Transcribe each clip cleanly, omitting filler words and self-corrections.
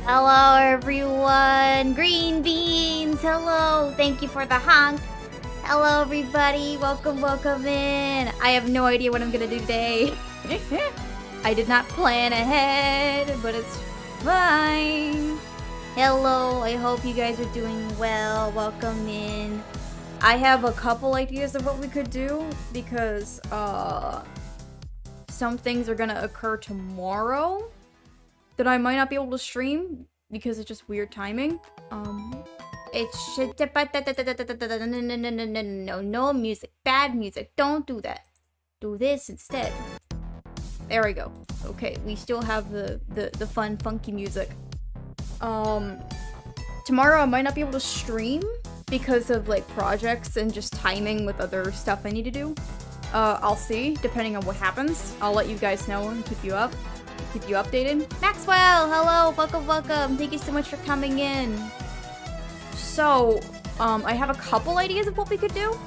Hello, everyone. Green beans. Hello. Thank you for the honk. Hello, everybody. Welcome, welcome in. I have no idea what I'm gonna do today. I did not plan ahead, but it's fine. Hello. I hope you guys are doing well. Welcome in. I have a couple ideas of what we could do because some things are gonna occur tomorrow that I might not be able to stream because it's just weird timing. It should no music, bad music. Don't do that. Do this instead. There we go. Okay, we still have the fun, funky music. Tomorrow I might not be able to stream because of like projects and just timing with other stuff I need to do. I'll see, depending on what happens. I'll let you guys know and keep you updated. Maxwell, hello, welcome, welcome. Thank you so much for coming in. So, I have a couple ideas of what we could do.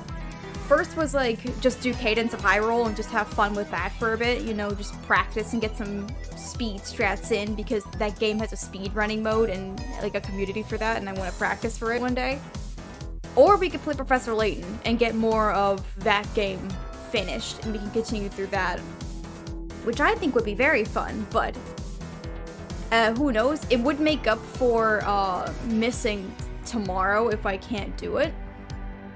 First was like, just do Cadence of Hyrule and just have fun with that for a bit. You know, just practice and get some speed strats in because that game has a speed running mode and like a community for that and I want to practice for it one day. Or we could play Professor Layton and get more of that game finished and we can continue through that, which I think would be very fun, but who knows? It would make up for missing tomorrow if I can't do it.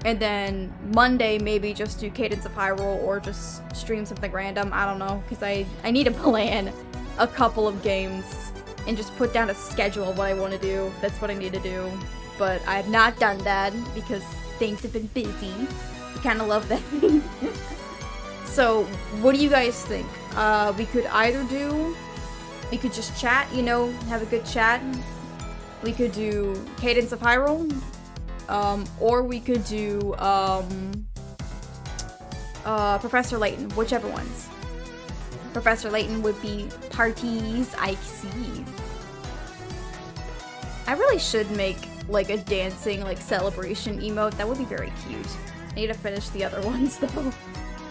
And then Monday maybe just do Cadence of Hyrule or just stream something random. I don't know, because I need to plan a couple of games and just put down a schedule of what I want to do. That's what I need to do. But I have not done that because things have been busy. I kind of love that. So, what do you guys think? We could just chat, you know, have a good chat. We could do Cadence of Hyrule, or we could do, Professor Layton, whichever ones. Professor Layton would be parties, I see. I really should make, like, a dancing, like, celebration emote. That would be very cute. I need to finish the other ones, though.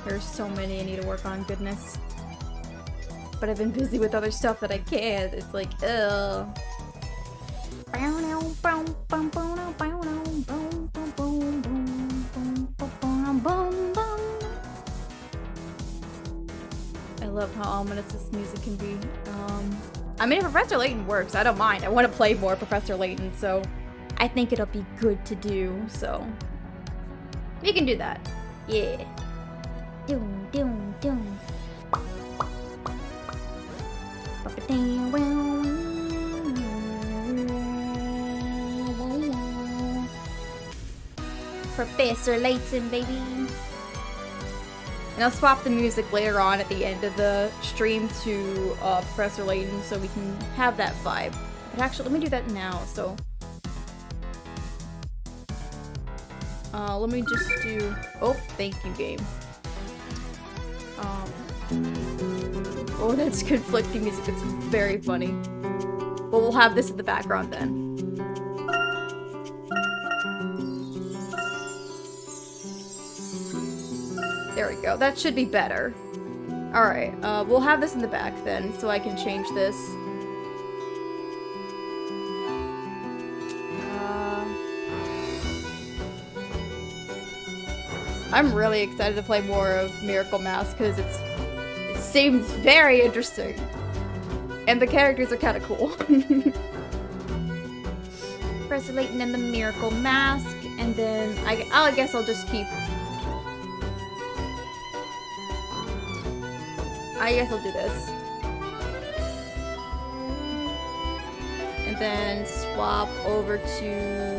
There's so many I need to work on, goodness. But I've been busy with other stuff that I can't. It's like, ugh. I love how ominous this music can be. I mean, if Professor Layton works, I don't mind. I want to play more Professor Layton, so I think it'll be good to do, so we can do that. Yeah. Doom, doom, doom. Professor Layton, baby. And I'll swap the music later on at the end of the stream to Professor Layton so we can have that vibe. But actually, let me do that now, so. Let me just do... Oh, thank you, game. Oh, that's conflicting music. It's very funny. But we'll have this in the background then. There we go. That should be better. Alright, we'll have this in the back then, so I can change this. I'm really excited to play more of Miracle Mask because it seems very interesting. And the characters are kind of cool. Professor Layton and the Miracle Mask, and then I guess I'll just keep... I guess I'll do this. And then swap over to...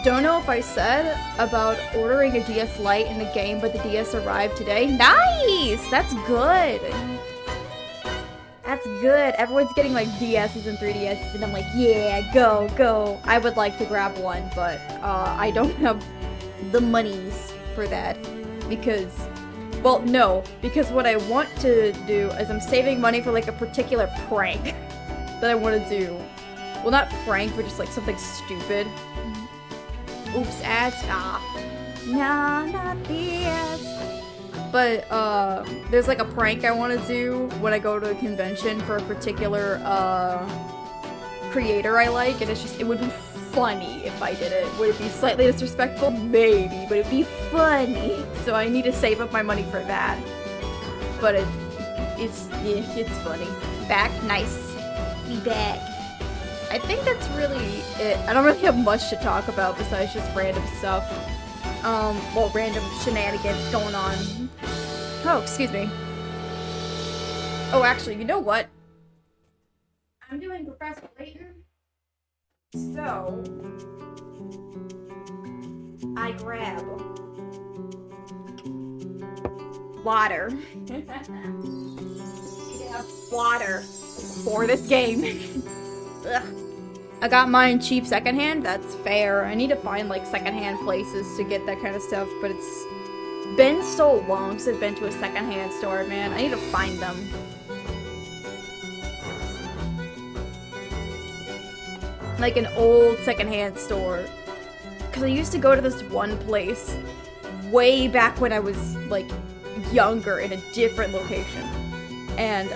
Don't know if I said about ordering a DS Lite in the game, but the DS arrived today. Nice! That's good! That's good. Everyone's getting like DSs and 3DSs, and I'm like, yeah, go, go. I would like to grab one, but I don't have the monies for that. Because, well, no. Because what I want to do is I'm saving money for like a particular prank that I want to do. Well, not prank, but just like something stupid. Oops, ads. Ah. Nah, not the ads. But, there's like a prank I want to do when I go to a convention for a particular, creator I like, and it's just, it would be funny if I did it. Would it be slightly disrespectful? Maybe, but it'd be funny. So I need to save up my money for that. But it's funny. Back? Nice. Be back. I think that's really it. I don't really have much to talk about besides just random stuff. Well, random shenanigans going on. Oh, excuse me. Oh, actually, you know what? I'm doing Professor Layton. So, I grab water. Need to have water for this game. Ugh. I got mine cheap secondhand. That's fair. I need to find like secondhand places to get that kind of stuff, but it's been so long since I've been to a secondhand store, man. I need to find them. Like an old secondhand store. Because I used to go to this one place way back when I was like younger in a different location. And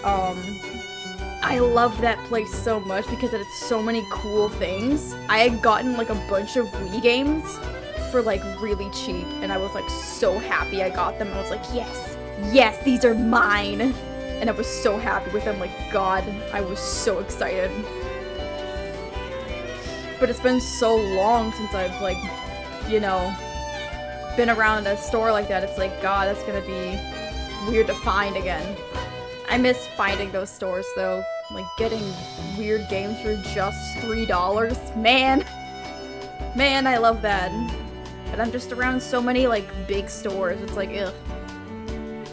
I loved that place so much because it had so many cool things. I had gotten like a bunch of Wii games for like really cheap, and I was like so happy I got them. I was like, yes, yes, these are mine. And I was so happy with them, like, God, I was so excited. But it's been so long since I've, like, you know, been around a store like that. It's like, God, that's gonna be weird to find again. I miss finding those stores, though. Like, getting weird games for just $3. Man! Man, I love that. But I'm just around so many, like, big stores. It's like, ugh.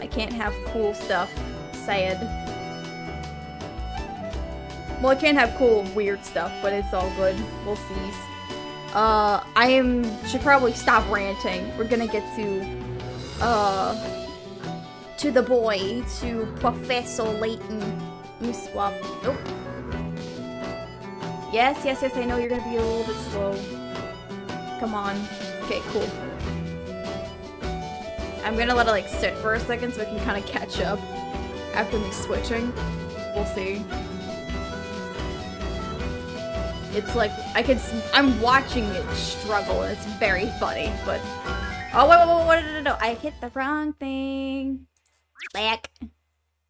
I can't have cool stuff. Sad. Well, I can't have cool, weird stuff, but it's all good. We'll see. Should probably stop ranting. We're gonna get to the boy, to Professor Layton. Let me swap. Nope. Yes, yes, yes, I know you're gonna be a little bit slow. Come on. Okay, cool. I'm gonna let it, like, sit for a second so I can kind of catch up after me switching. We'll see. It's like, I'm watching it struggle, and it's very funny, but... Oh, wait, no, I hit the wrong thing. Back.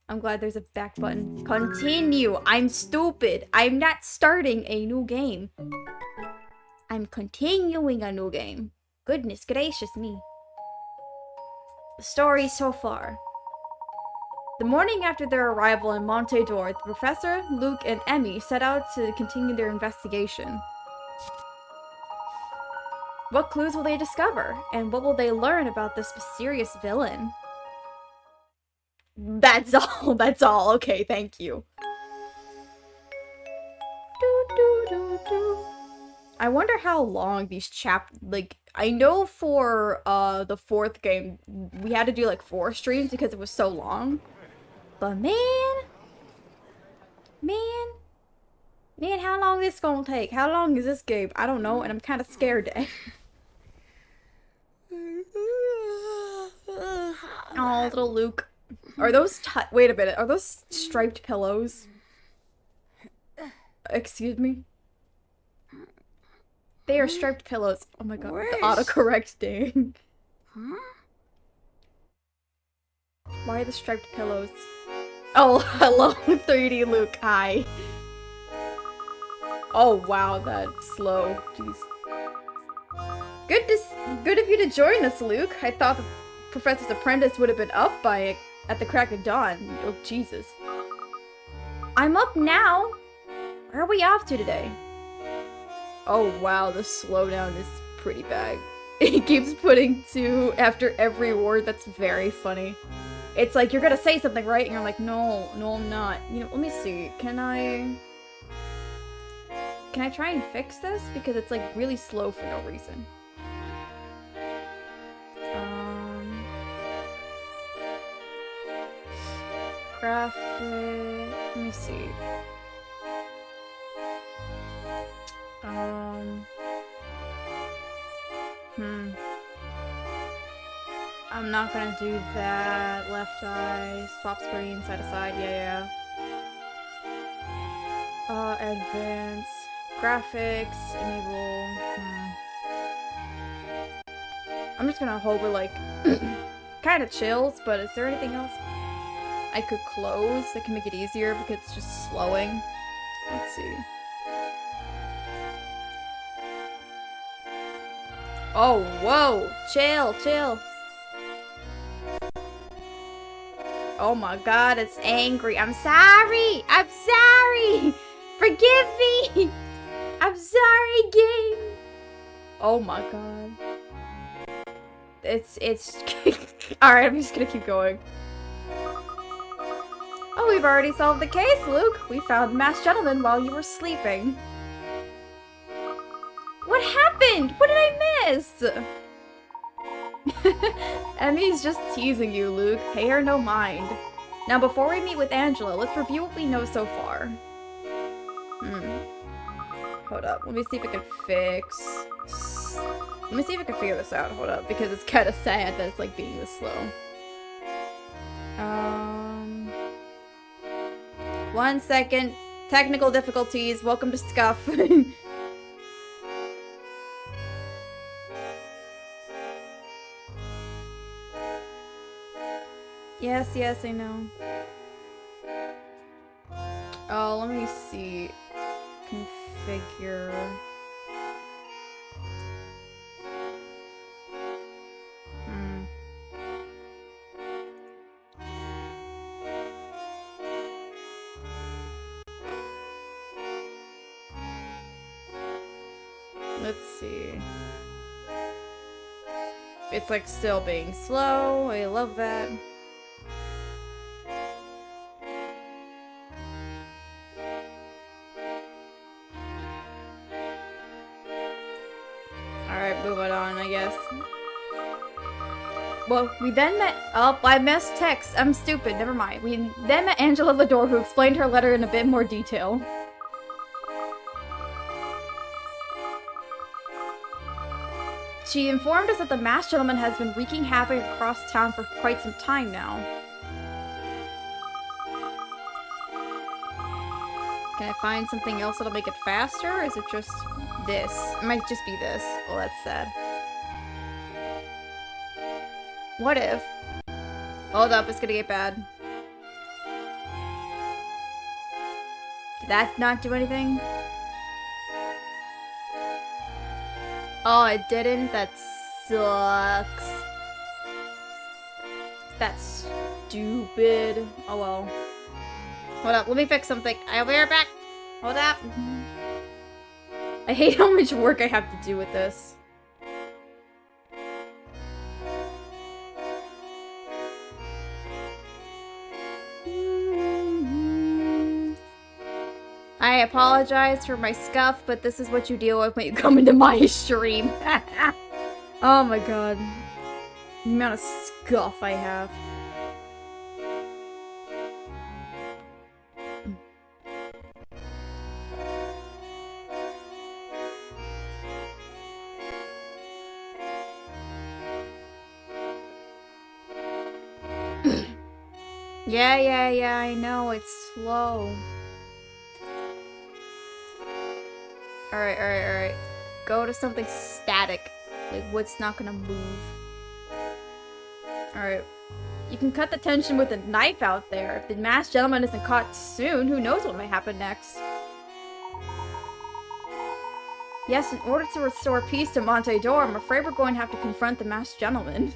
I'm glad there's a back button. Continue. I'm stupid. I'm not starting a new game. I'm continuing a new game. Goodness gracious me. The story so far. The morning after their arrival in Monte d'Or, the professor, Luke, and Emmy set out to continue their investigation. What clues will they discover? And what will they learn about this mysterious villain? That's all. That's all. Okay, thank you. I wonder how long these like, I know for the 4th game, we had to do like 4 streams because it was so long. But man, how long is this gonna take? How long is this game? I don't know, and I'm kind of scared. Oh, little Luke. Are those wait a minute, are those striped pillows? Excuse me? They are striped pillows. Oh my god, the autocorrect thing. Why are the striped pillows? Oh, hello, 3D Luke. Hi. Oh wow, that's slow. Jeez. Good of you to join us, Luke. I thought the Professor's apprentice would have been up at the crack of dawn. Oh, Jesus. I'm up now. Where are we off to today? Oh wow, the slowdown is pretty bad. He keeps putting 2 after every word. That's very funny. It's like, you're gonna say something, right? And you're like, no, I'm not. You know, let me see. Can I try and fix this? Because it's, like, really slow for no reason. Graphic... Let me see. I'm not gonna do that. Left eye, swap screen, side to side, yeah. Advance. Graphics, enable. I'm just gonna hope it, like, kinda chills, but is there anything else I could close that can make it easier because it's just slowing? Let's see. Oh, whoa! Chill, chill! Oh my god, it's angry. I'm sorry! I'm sorry! Forgive me! I'm sorry, game! Oh my god. It's Alright, I'm just gonna keep going. Oh, we've already solved the case, Luke! We found the masked gentleman while you were sleeping. What happened? What did I miss? Emmy's just teasing you, Luke. Pay her no mind. Now, before we meet with Angela, let's review what we know so far. Hold up. Let me see if I can fix... Let me see if I can figure this out. Hold up, because it's kind of sad that it's, like, being this slow. 1 second. Technical difficulties. Welcome to Scuff. Yes, I know. Oh, let me see. Configure. Let's see. It's like still being slow. I love that. Alright, moving on, I guess. Well, we then met- Oh, I missed text. I'm stupid. Never mind. We then met Angela at the door, who explained her letter in a bit more detail. She informed us that the masked gentleman has been wreaking havoc across town for quite some time now. Can I find something else that'll make it faster, or is it just this? It might just be this. Well, that's sad. What if? Hold up, it's gonna get bad. Did that not do anything? Oh, it didn't? That sucks. That's stupid. Oh well. Hold up, let me fix something. I'll be right back. Hold up. I hate how much work I have to do with this. I apologize for my scuff, but this is what you deal with when you come into my stream. Oh my god. The amount of scuff I have. Yeah, I know, it's slow. Alright. Go to something static. Like, what's not gonna move. Alright. You can cut the tension with a knife out there. If the masked gentleman isn't caught soon, who knows what might happen next. Yes, in order to restore peace to Monte d'Or, I'm afraid we're going to have to confront the masked gentleman.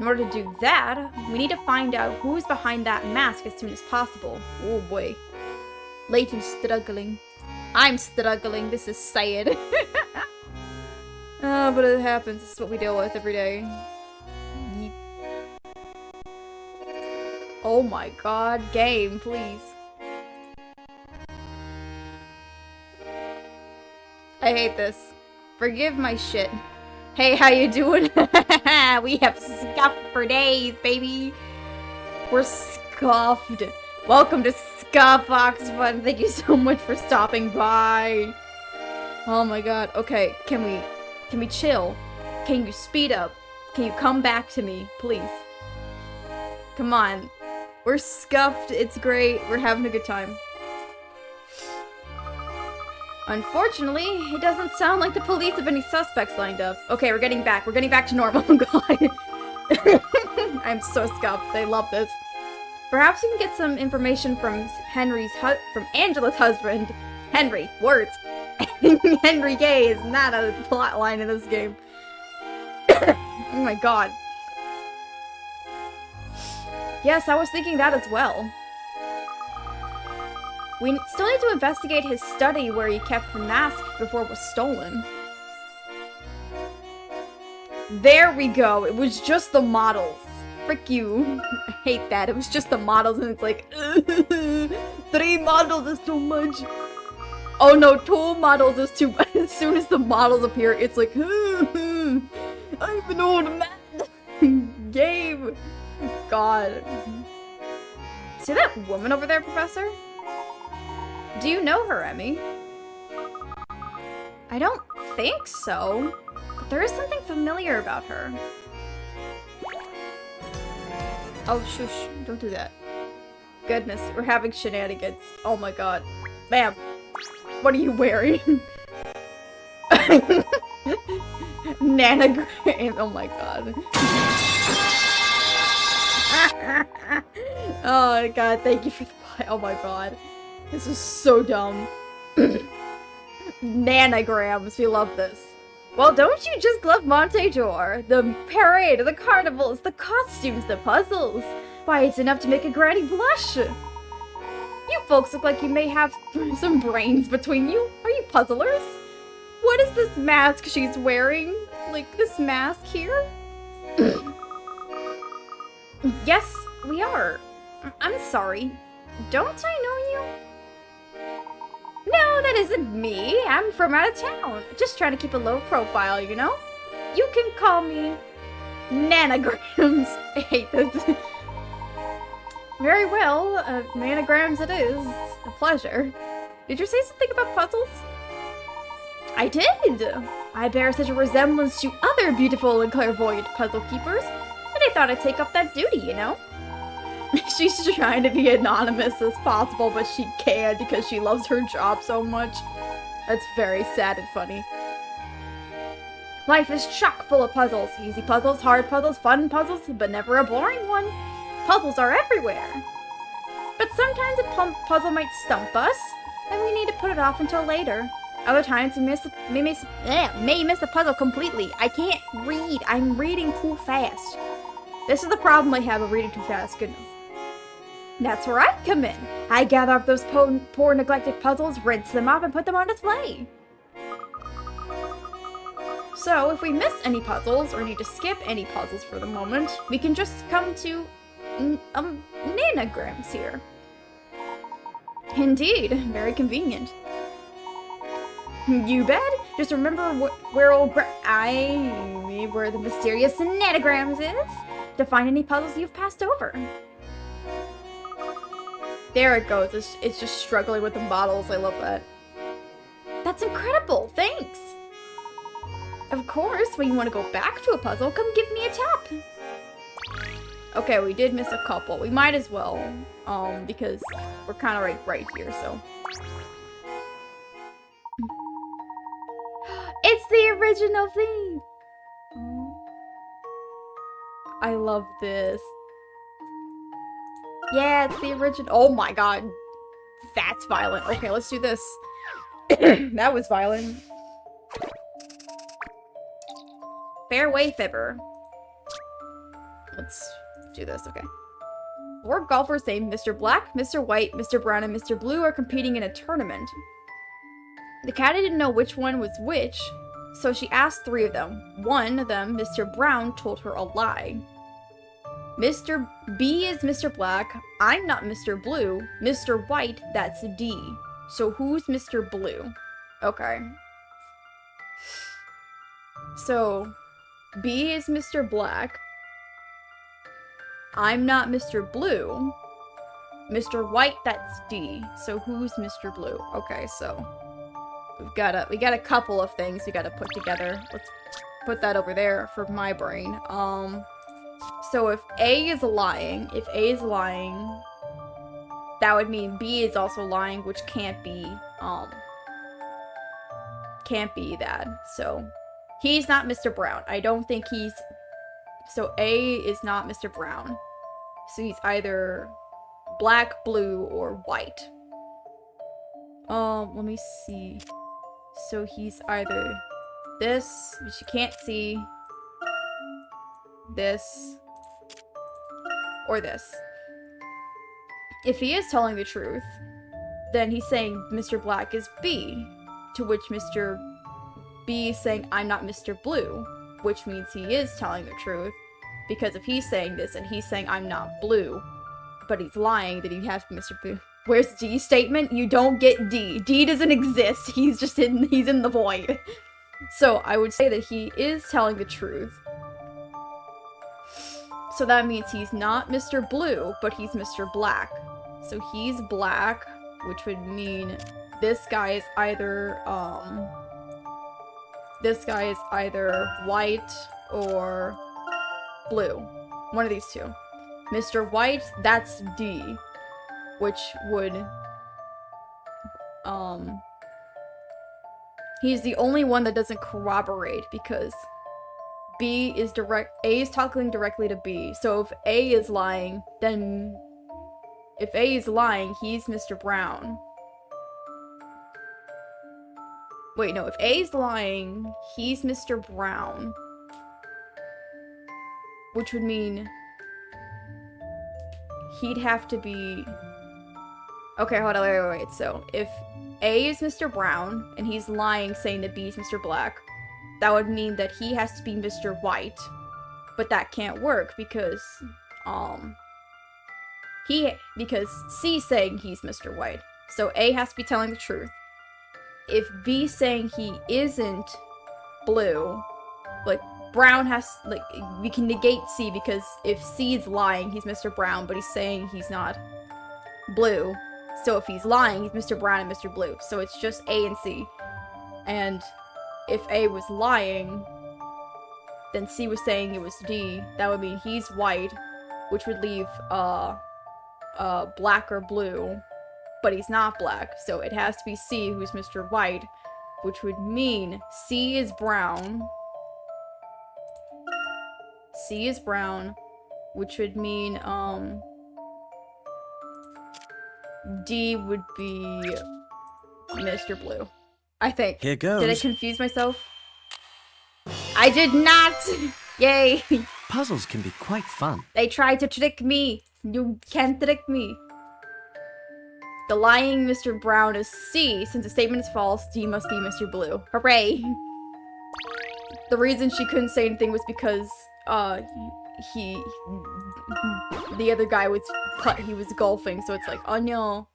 In order to do that, we need to find out who's behind that mask as soon as possible. Oh boy. Layton's struggling. I'm struggling, this is sad. Oh, but it happens. This is what we deal with every day. Yeep. Oh my god, game, please. I hate this. Forgive my shit. Hey, how you doing? We have scuffed for days, baby. We're scuffed. Welcome to Scuff Oxford. Thank you so much for stopping by. Oh my god. Okay, can we chill? Can you speed up? Can you come back to me, please? Come on. We're scuffed. It's great. We're having a good time. Unfortunately, it doesn't sound like the police have any suspects lined up. Okay, we're getting back. We're getting back to normal. God. I'm so scuffed. They love this. Perhaps we can get some information from from Angela's husband. Henry. Words. Henry Gay is not a plot line in this game. Oh my god. Yes, I was thinking that as well. We still need to investigate his study where he kept the mask before it was stolen. There we go. It was just the models. Frick you. I hate that. It was just the models and it's like, 3 models is too much. Oh no, 2 models is too much. As soon as the models appear, it's like, I'm an old man. Game. God. See that woman over there, Professor? Do you know her, Emmy? I don't think so, but there is something familiar about her. Oh, shush. Don't do that. Goodness, we're having shenanigans. Oh my god. Ma'am, what are you wearing? Nanogram. Oh my god. Oh god, thank you for the... Oh my god. This is so dumb. Nanograms, we love this. Well, don't you just love Montejour? The parade, the carnivals, the costumes, the puzzles. Why, it's enough to make a granny blush. You folks look like you may have some brains between you. Are you puzzlers? What is this mask she's wearing? Like, this mask here? Yes, we are. I'm sorry. Don't I know you? No, that isn't me. I'm from out of town. Just trying to keep a low profile, you know? You can call me Nanograms. I hate this. Very well, Nanograms it is. A pleasure. Did you say something about puzzles? I did. I bear such a resemblance to other beautiful and clairvoyant puzzle keepers that I thought I'd take up that duty, you know? She's trying to be anonymous as possible, but she can't because she loves her job so much. That's very sad and funny. Life is chock full of puzzles. Easy puzzles, hard puzzles, fun puzzles, but never a boring one. Puzzles are everywhere. But sometimes a puzzle might stump us, and we need to put it off until later. Other times we may miss a puzzle completely. I can't read. I'm reading too fast. This is the problem I have of reading too fast, goodness. That's where I come in. I gather up those poor neglected puzzles, rinse them off, and put them on display. So, if we miss any puzzles, or need to skip any puzzles for the moment, we can just come to, nanograms here. Indeed, very convenient. You bet. Just remember where the mysterious nanograms is, to find any puzzles you've passed over. There it goes. It's just struggling with the models. I love that. That's incredible. Thanks. Of course, when you want to go back to a puzzle, come give me a tap. Okay, we did miss a couple. We might as well, because we're kind of right here, so. It's the original theme. I love this. Yeah, it's the original. Oh my god. That's violent. Okay, let's do this. That was violent. Fairway Fibber. Let's do this, okay. 4 golfers named Mr. Black, Mr. White, Mr. Brown, and Mr. Blue are competing in a tournament. The caddy didn't know which one was which, so she asked 3 of them. One of them, Mr. Brown, told her a lie. Mr. B is Mr. Black. I'm not Mr. Blue. Mr. White, that's D. So who's Mr. Blue? Okay. So, B is Mr. Black. I'm not Mr. Blue. Mr. White, that's D. So who's Mr. Blue? Okay, so we got a couple of things we gotta put together. put that over there for my brain. So if A is lying, that would mean B is also lying, which can't be that. So he's not Mr. Brown. I don't think he's... So A is not Mr. Brown. So he's either black, blue, or white. Let me see. So he's either this, which you can't see, this, or this. If he is telling the truth, then he's saying Mr. Black is B, to which Mr. B is saying I'm not Mr. Blue, which means he is telling the truth, because if he's saying this and he's saying I'm not blue, but he's lying, then he has to be Mr. Blue. Where's D's statement? You don't get D. D doesn't exist. He's in the void. So I would say that he is telling the truth. So that means he's not Mr. Blue, but he's Mr. Black. So he's black, which would mean this guy is either white or blue. One of these two. Mr. White, that's D. Which would, he's the only one that doesn't corroborate, because A is talking directly to B. So if A is lying, then if A is lying, he's Mr. Brown. Wait, no, if A is lying, he's Mr. Brown. Which would mean he'd have to be... Okay, hold on, wait. So, if A is Mr. Brown, and he's lying saying that B is Mr. Black, that would mean that he has to be Mr. White. But that can't work, because, because C's saying he's Mr. White. So A has to be telling the truth. If B's saying he isn't blue, like, Brown has, like, we can negate C, because if C is lying, he's Mr. Brown, but he's saying he's not blue. So if he's lying, he's Mr. Brown and Mr. Blue. So it's just A and C. And if A was lying, then C was saying it was D. That would mean he's white, which would leave black or blue. But he's not black, so it has to be C who's Mr. White, which would mean C is brown. C is brown, which would mean, D would be Mr. Blue. I think. Here goes. Did I confuse myself? I did not! Yay! Puzzles can be quite fun. They tried to trick me. You can't trick me. The lying Mr. Brown is C. Since the statement is false, D must be Mr. Blue. Hooray! The reason she couldn't say anything was because, the other guy was he was golfing, so it's like, oh no.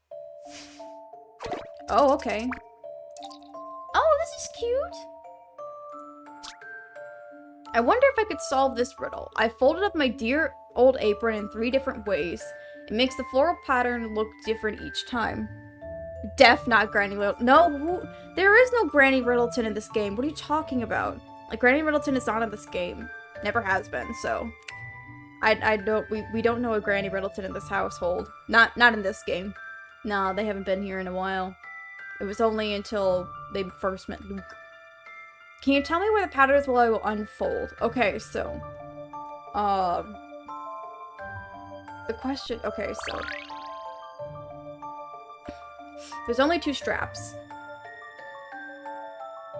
Oh, okay. Oh, this is cute! I wonder if I could solve this riddle. I folded up my dear old apron in 3 different ways. It makes the floral pattern look different each time. Deaf, not Granny Littleton. No, there is no Granny Riddleton in this game. What are you talking about? Like, Granny Riddleton is not in this game. Never has been, so... I don't, we don't know a Granny Riddleton in this household. Not in this game. No, they haven't been here in a while. It was only until they first met Luke. Can you tell me where the pattern is while I will unfold? Okay, so... The question... Okay, so... There's only 2 straps.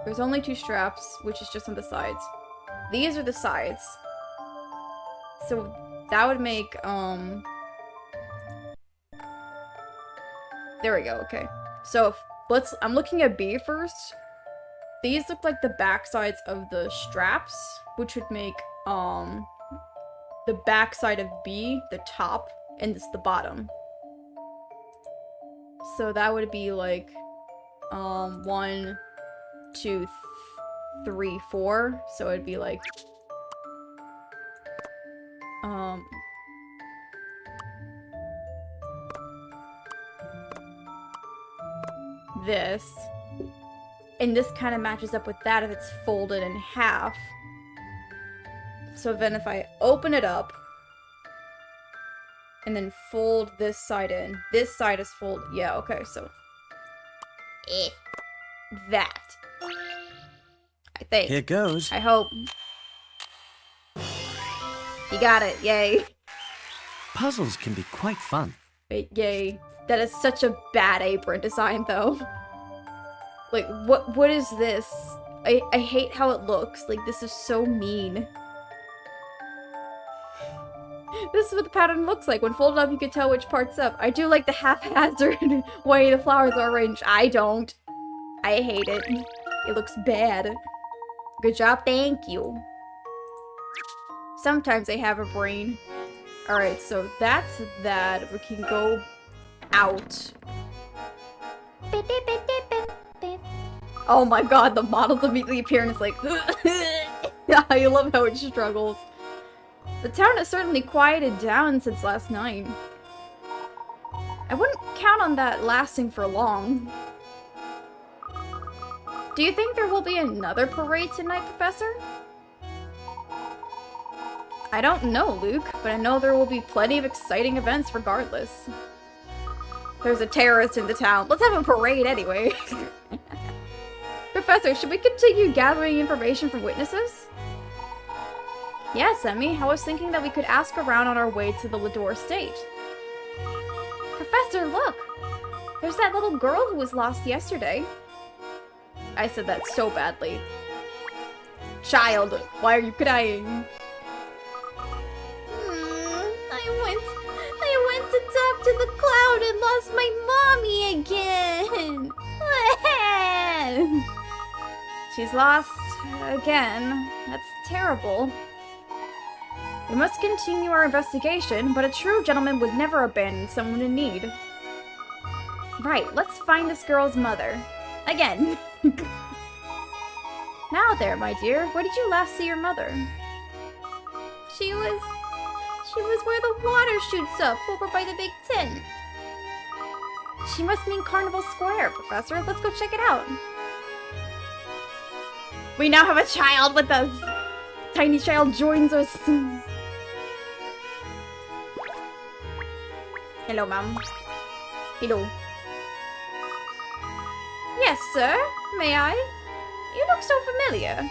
There's only 2 straps, which is just on the sides. These are the sides. So that would make, there we go, okay. So I'm looking at B first. These look like the back sides of the straps, which would make, the back side of B the top, and this the bottom. So that would be like, 1, 2, 3, 4. So it'd be like, this. And this kind of matches up with that if it's folded in half. So then if I open it up and then fold this side in, this side is fold. Yeah, okay, so that. I think. Here goes. I hope. You got it, yay. Puzzles can be quite fun. Wait, yay. That is such a bad apron design, though. Like, what is this? I hate how it looks. Like, this is so mean. This is what the pattern looks like. When folded up, you can tell which part's up. I do like the haphazard way the flowers are arranged. I don't. I hate it. It looks bad. Good job, thank you. Sometimes I have a brain. Alright, so that's that. We can go out. Oh my god, the models immediately appear and it's like... I love how it struggles. The town has certainly quieted down since last night. I wouldn't count on that lasting for long. Do you think there will be another parade tonight, Professor? I don't know, Luke, but I know there will be plenty of exciting events regardless. There's a terrorist in the town. Let's have a parade anyway. Professor, should we continue gathering information from witnesses? Yes, Emmy. I was thinking that we could ask around on our way to the Lador estate. Professor, look! There's that little girl who was lost yesterday. I said that so badly. Child, why are you crying? I went to talk to the cloud and lost my mommy again. She's lost again. That's terrible. We must continue our investigation, but a true gentleman would never abandon someone in need. Right, let's find this girl's mother. Again. Now there, my dear, where did you last see your mother? She was where the water shoots up, over by the big tent. She must mean Carnival Square, Professor. Let's go check it out. We now have a child with us. Tiny child joins us. Hello, ma'am. Hello. Yes, sir. May I? You look so familiar.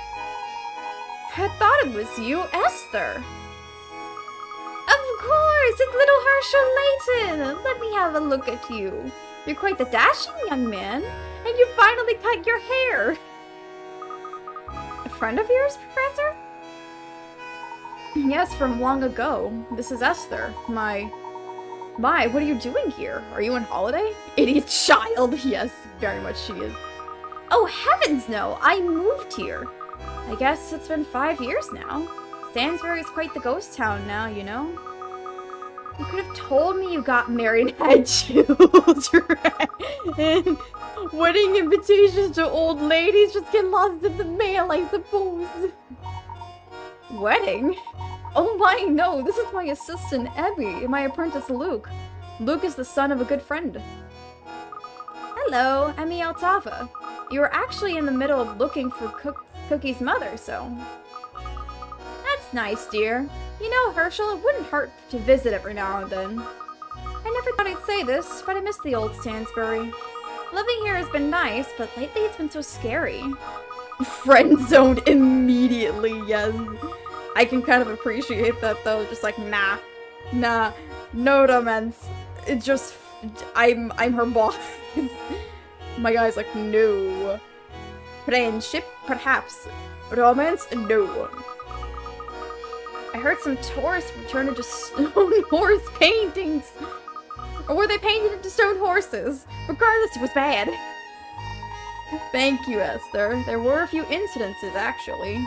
I thought it was you, Esther. Of course, it's little Herschel Layton. Let me have a look at you. You're quite the dashing young man, and you finally cut your hair. A friend of yours, Professor? Yes, from long ago. This is Esther, my, what are you doing here? Are you on holiday? Idiot child. Yes, very much she is. Oh, heavens no! I moved here. I guess it's been 5 years now. Sainsbury is quite the ghost town now, you know? You could have told me you got married and had children. And wedding invitations to old ladies just get lost in the mail, I suppose. Wedding? Oh my, no, this is my assistant, Abby, and my apprentice, Luke. Luke is the son of a good friend. Hello, Emmy Altava. You were actually in the middle of looking for Cookie's mother, so... That's nice, dear. You know, Herschel, it wouldn't hurt to visit every now and then. I never thought I'd say this, but I miss the old Stansbury. Living here has been nice, but lately it's been so scary. Friend-zoned immediately, yes. I can kind of appreciate that, though. Just like, nah, no romance. It just, I'm her boss. My guy's like, no. Friendship, perhaps. Romance, no. I heard some tourists were turned into stone horse paintings. Or were they painted into stone horses? Regardless, it was bad. Thank you, Esther. There were a few incidences, actually.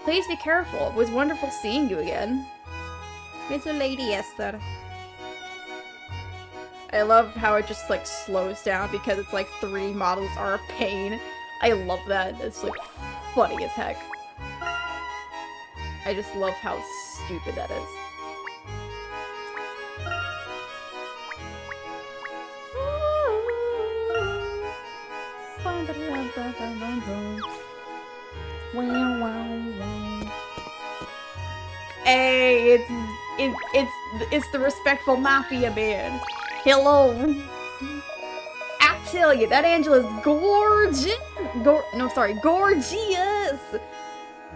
Please be careful. It was wonderful seeing you again. It's a lady, Esther. I love how it just, like, slows down because it's like 3 models are a pain. I love that. It's, like, funny as heck. I just love how stupid that is. Hey, it's the respectful mafia man. Hello. I tell you, that Angela's gorgeous. Gorgeous.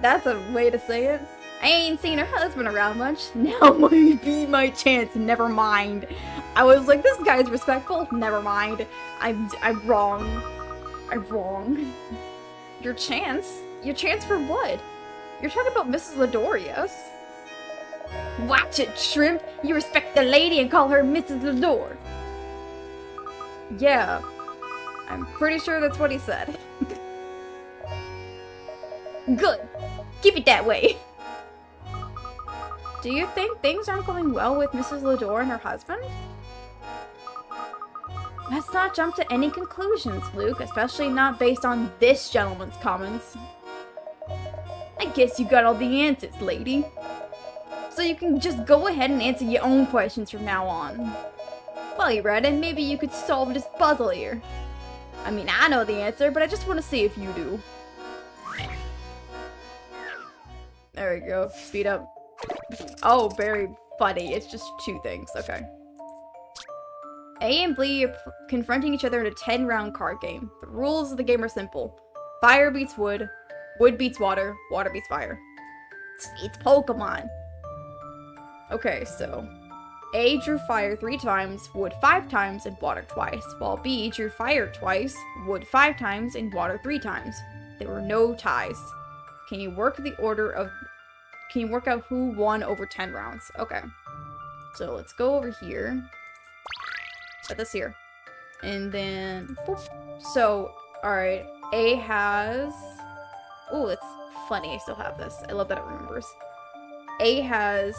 That's a way to say it. I ain't seen her husband around much. Now might be my chance. Never mind. I was like, this guy's respectful. Never mind. I'm wrong. I'm wrong. Your chance? Your chance for what? You're talking about Mrs. Lador, yes? Watch it, shrimp! You respect the lady and call her Mrs. Lador. Yeah. I'm pretty sure that's what he said. Good. Keep it that way. Do you think things aren't going well with Mrs. Lador and her husband? Let's not jump to any conclusions, Luke, especially not based on this gentleman's comments. I guess you got all the answers, lady. So you can just go ahead and answer your own questions from now on. While you're at it, maybe you could solve this puzzle here. I mean, I know the answer, but I just want to see if you do. There we go. Speed up. Oh, very funny. It's just 2 things. Okay. A and B are confronting each other in a 10-round card game. The rules of the game are simple. Fire beats wood. Wood beats water. Water beats fire. It's Pokemon. Okay, so A drew fire 3 times, wood 5 times, and water twice, while B drew fire twice, wood 5 times, and water 3 times. There were no ties. Can you work out who won over 10 rounds? Okay. So let's go over here. Put this here. And then, boop. So, alright. A has... Ooh, it's funny. I still have this. I love that it remembers. A has...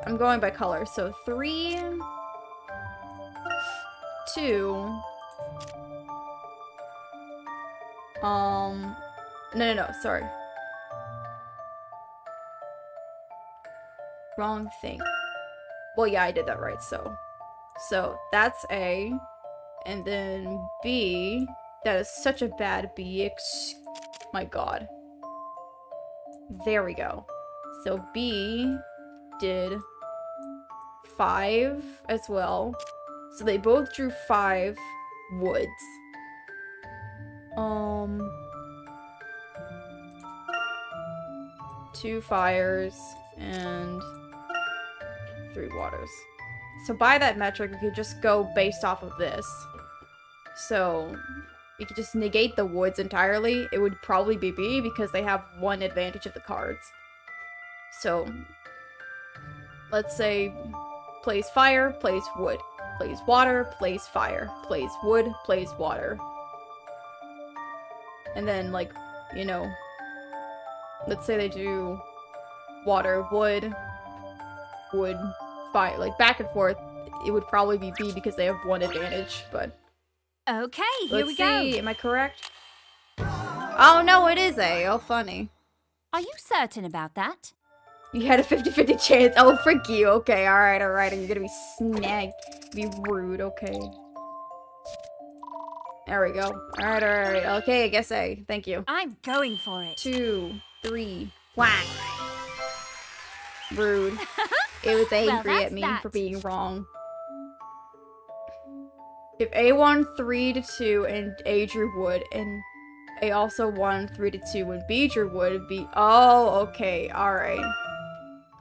I'm going by color. So 3... 2... No, sorry. Wrong thing. Well, yeah, I did that right, so that's A. And then B. That is such a bad B. My god. There we go. So B did 5 as well. So they both drew 5 woods. 2 fires and 3 waters. So by that metric, we could just go based off of this. So we could just negate the woods entirely. It would probably be B because they have 1 advantage of the cards. So let's say plays fire, plays wood. Plays water, plays fire. Plays wood, plays water. And then, like, you know, let's say they do water, wood, fire, like back and forth. It would probably be B because they have 1 advantage, but... Okay, here let's we go. see, am I correct? Oh no, it is A. Oh, funny. Are you certain about that? You had a 50-50 chance. Oh, frick you. Okay, alright. You're gonna be snagged. Be rude, okay. There we go. Alright. Okay, I guess A. Thank you. I'm going for it. 2, 3, whack. Rude. It was angry Well, at me that. for being wrong. If A won 3-2 and A drew wood, and A also won 3-2 and B drew wood, B... Oh, okay. Alright.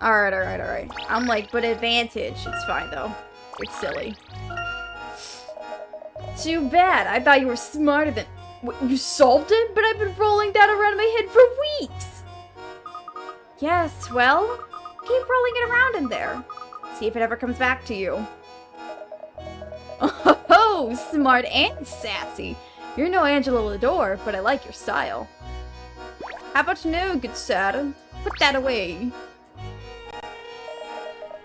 Alright. I'm like, but advantage. It's fine, though. It's silly. Too bad. I thought you were smarter than... What, you solved it? But I've been rolling that around my head for weeks! Yes, well... Keep rolling it around in there. See if it ever comes back to you. Oh, smart and sassy. You're no Angela Lador, but I like your style. How about no, good sir? Put that away.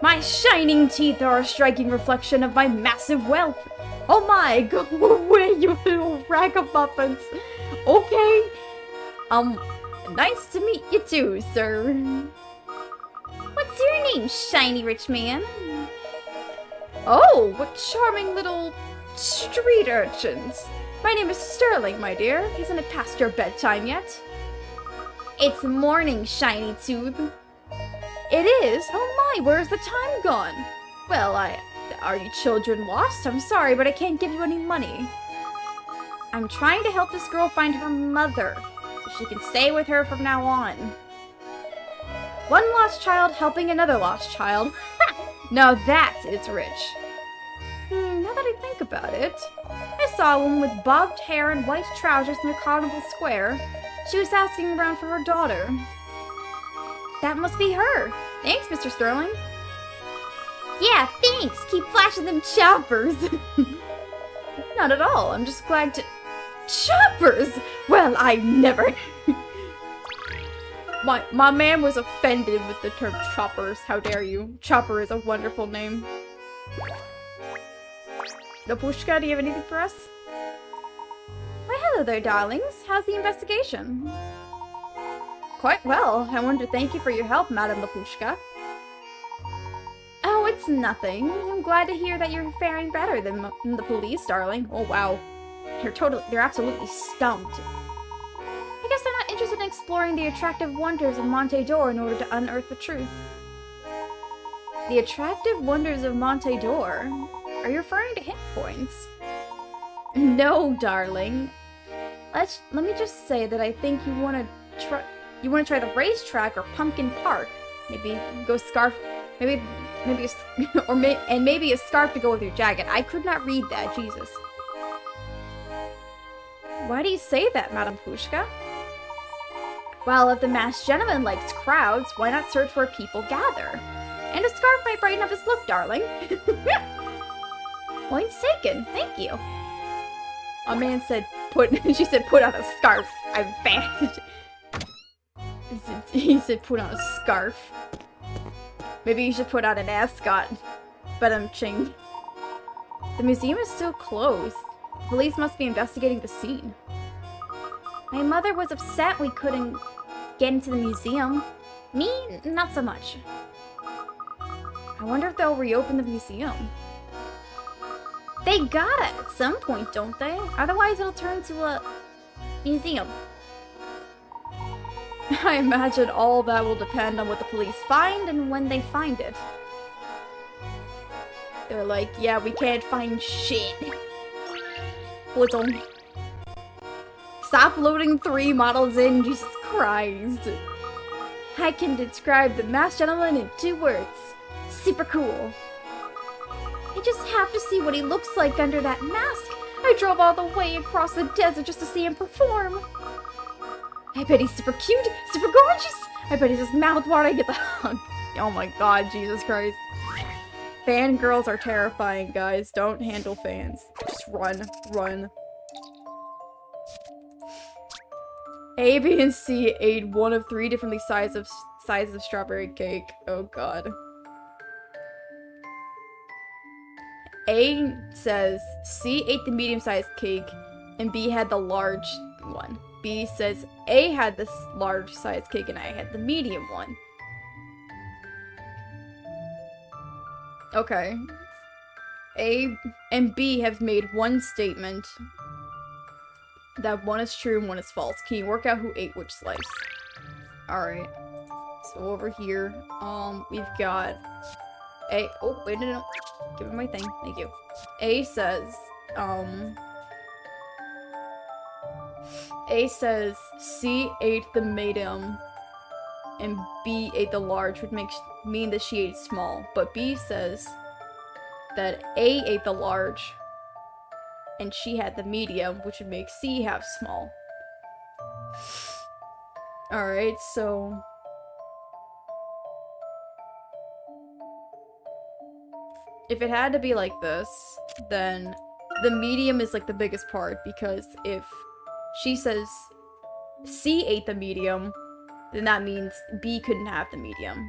My shining teeth are a striking reflection of my massive wealth. Oh my, go away, you little ragamuffins. Okay. Nice to meet you too, sir. What's your name, shiny rich man? Oh, what charming little street urchins. My name is Sterling, my dear. Isn't it past your bedtime yet? It's morning, Shiny Tooth. It is? Oh my, where's the time gone? Well, are you children lost? I'm sorry, but I can't give you any money. I'm trying to help this girl find her mother, so she can stay with her from now on. One lost child helping another lost child. Now that is rich. Now that I think about it, I saw a woman with bobbed hair and white trousers in a carnival square. She was asking around for her daughter. That must be her. Thanks, Mr. Sterling. Yeah, thanks. Keep flashing them choppers. Not at all. I'm just glad to... Choppers! Well, I never... My man was offended with the term choppers. How dare you? Chopper is a wonderful name. Lapushka, do you have anything for us? Why, hello there, darlings. How's the investigation? Quite well. I wanted to thank you for your help, Madam Lapushka. Oh, it's nothing. I'm glad to hear that you're faring better than the police, darling. Oh, wow. They're absolutely stumped. I guess they're not interested in exploring the attractive wonders of Monte d'Or in order to unearth the truth. The attractive wonders of Monte d'Or? Are you referring to hit points? No, darling. Let me just say that I think you want to try the racetrack or Pumpkin Park. Maybe go scarf. Maybe maybe a scarf to go with your jacket. I could not read that. Jesus. Why do you say that, Madame Pushka? Well, if the masked gentleman likes crowds, why not search where people gather? And a scarf might brighten up his look, darling. Point's taken. Thank you. A man said, she said, put on a scarf. I'm fast. He said, put on a scarf. Maybe you should put on an ascot. But I'm ching. The museum is still closed. Police must be investigating the scene. My mother was upset we couldn't get into the museum. Me, not so much. I wonder if they'll reopen the museum. They gotta at some point, don't they? Otherwise it'll turn to a museum. I imagine all that will depend on what the police find and when they find it. They're like, yeah, we can't find shit. What's on? Stop loading 3 models in, Jesus Christ. I can describe the masked gentleman in 2 words. Super cool. I just have to see what he looks like under that mask. I drove all the way across the desert just to see him perform. I bet he's super cute, super gorgeous. I bet he's just mouth-watering at the hug. Oh my god, Jesus Christ. Fangirls are terrifying, guys. Don't handle fans. Just run, run. A, B, and C ate one of 3 differently sizes of strawberry cake. Oh god. A says C ate the medium-sized cake and B had the large one. B says A had this large-sized cake and I had the medium one. Okay. A and B have made one statement that one is true and one is false. Can you work out who ate which slice? Alright. So over here, we've got A. Oh, wait, no. Give me my thing. Thank you. A says, C ate the medium and B ate the large, which mean that she ate small. But B says that A ate the large and she had the medium, which would make C have small. Alright, so... if it had to be like this, then the medium is like the biggest part, because if she says C ate the medium, then that means B couldn't have the medium.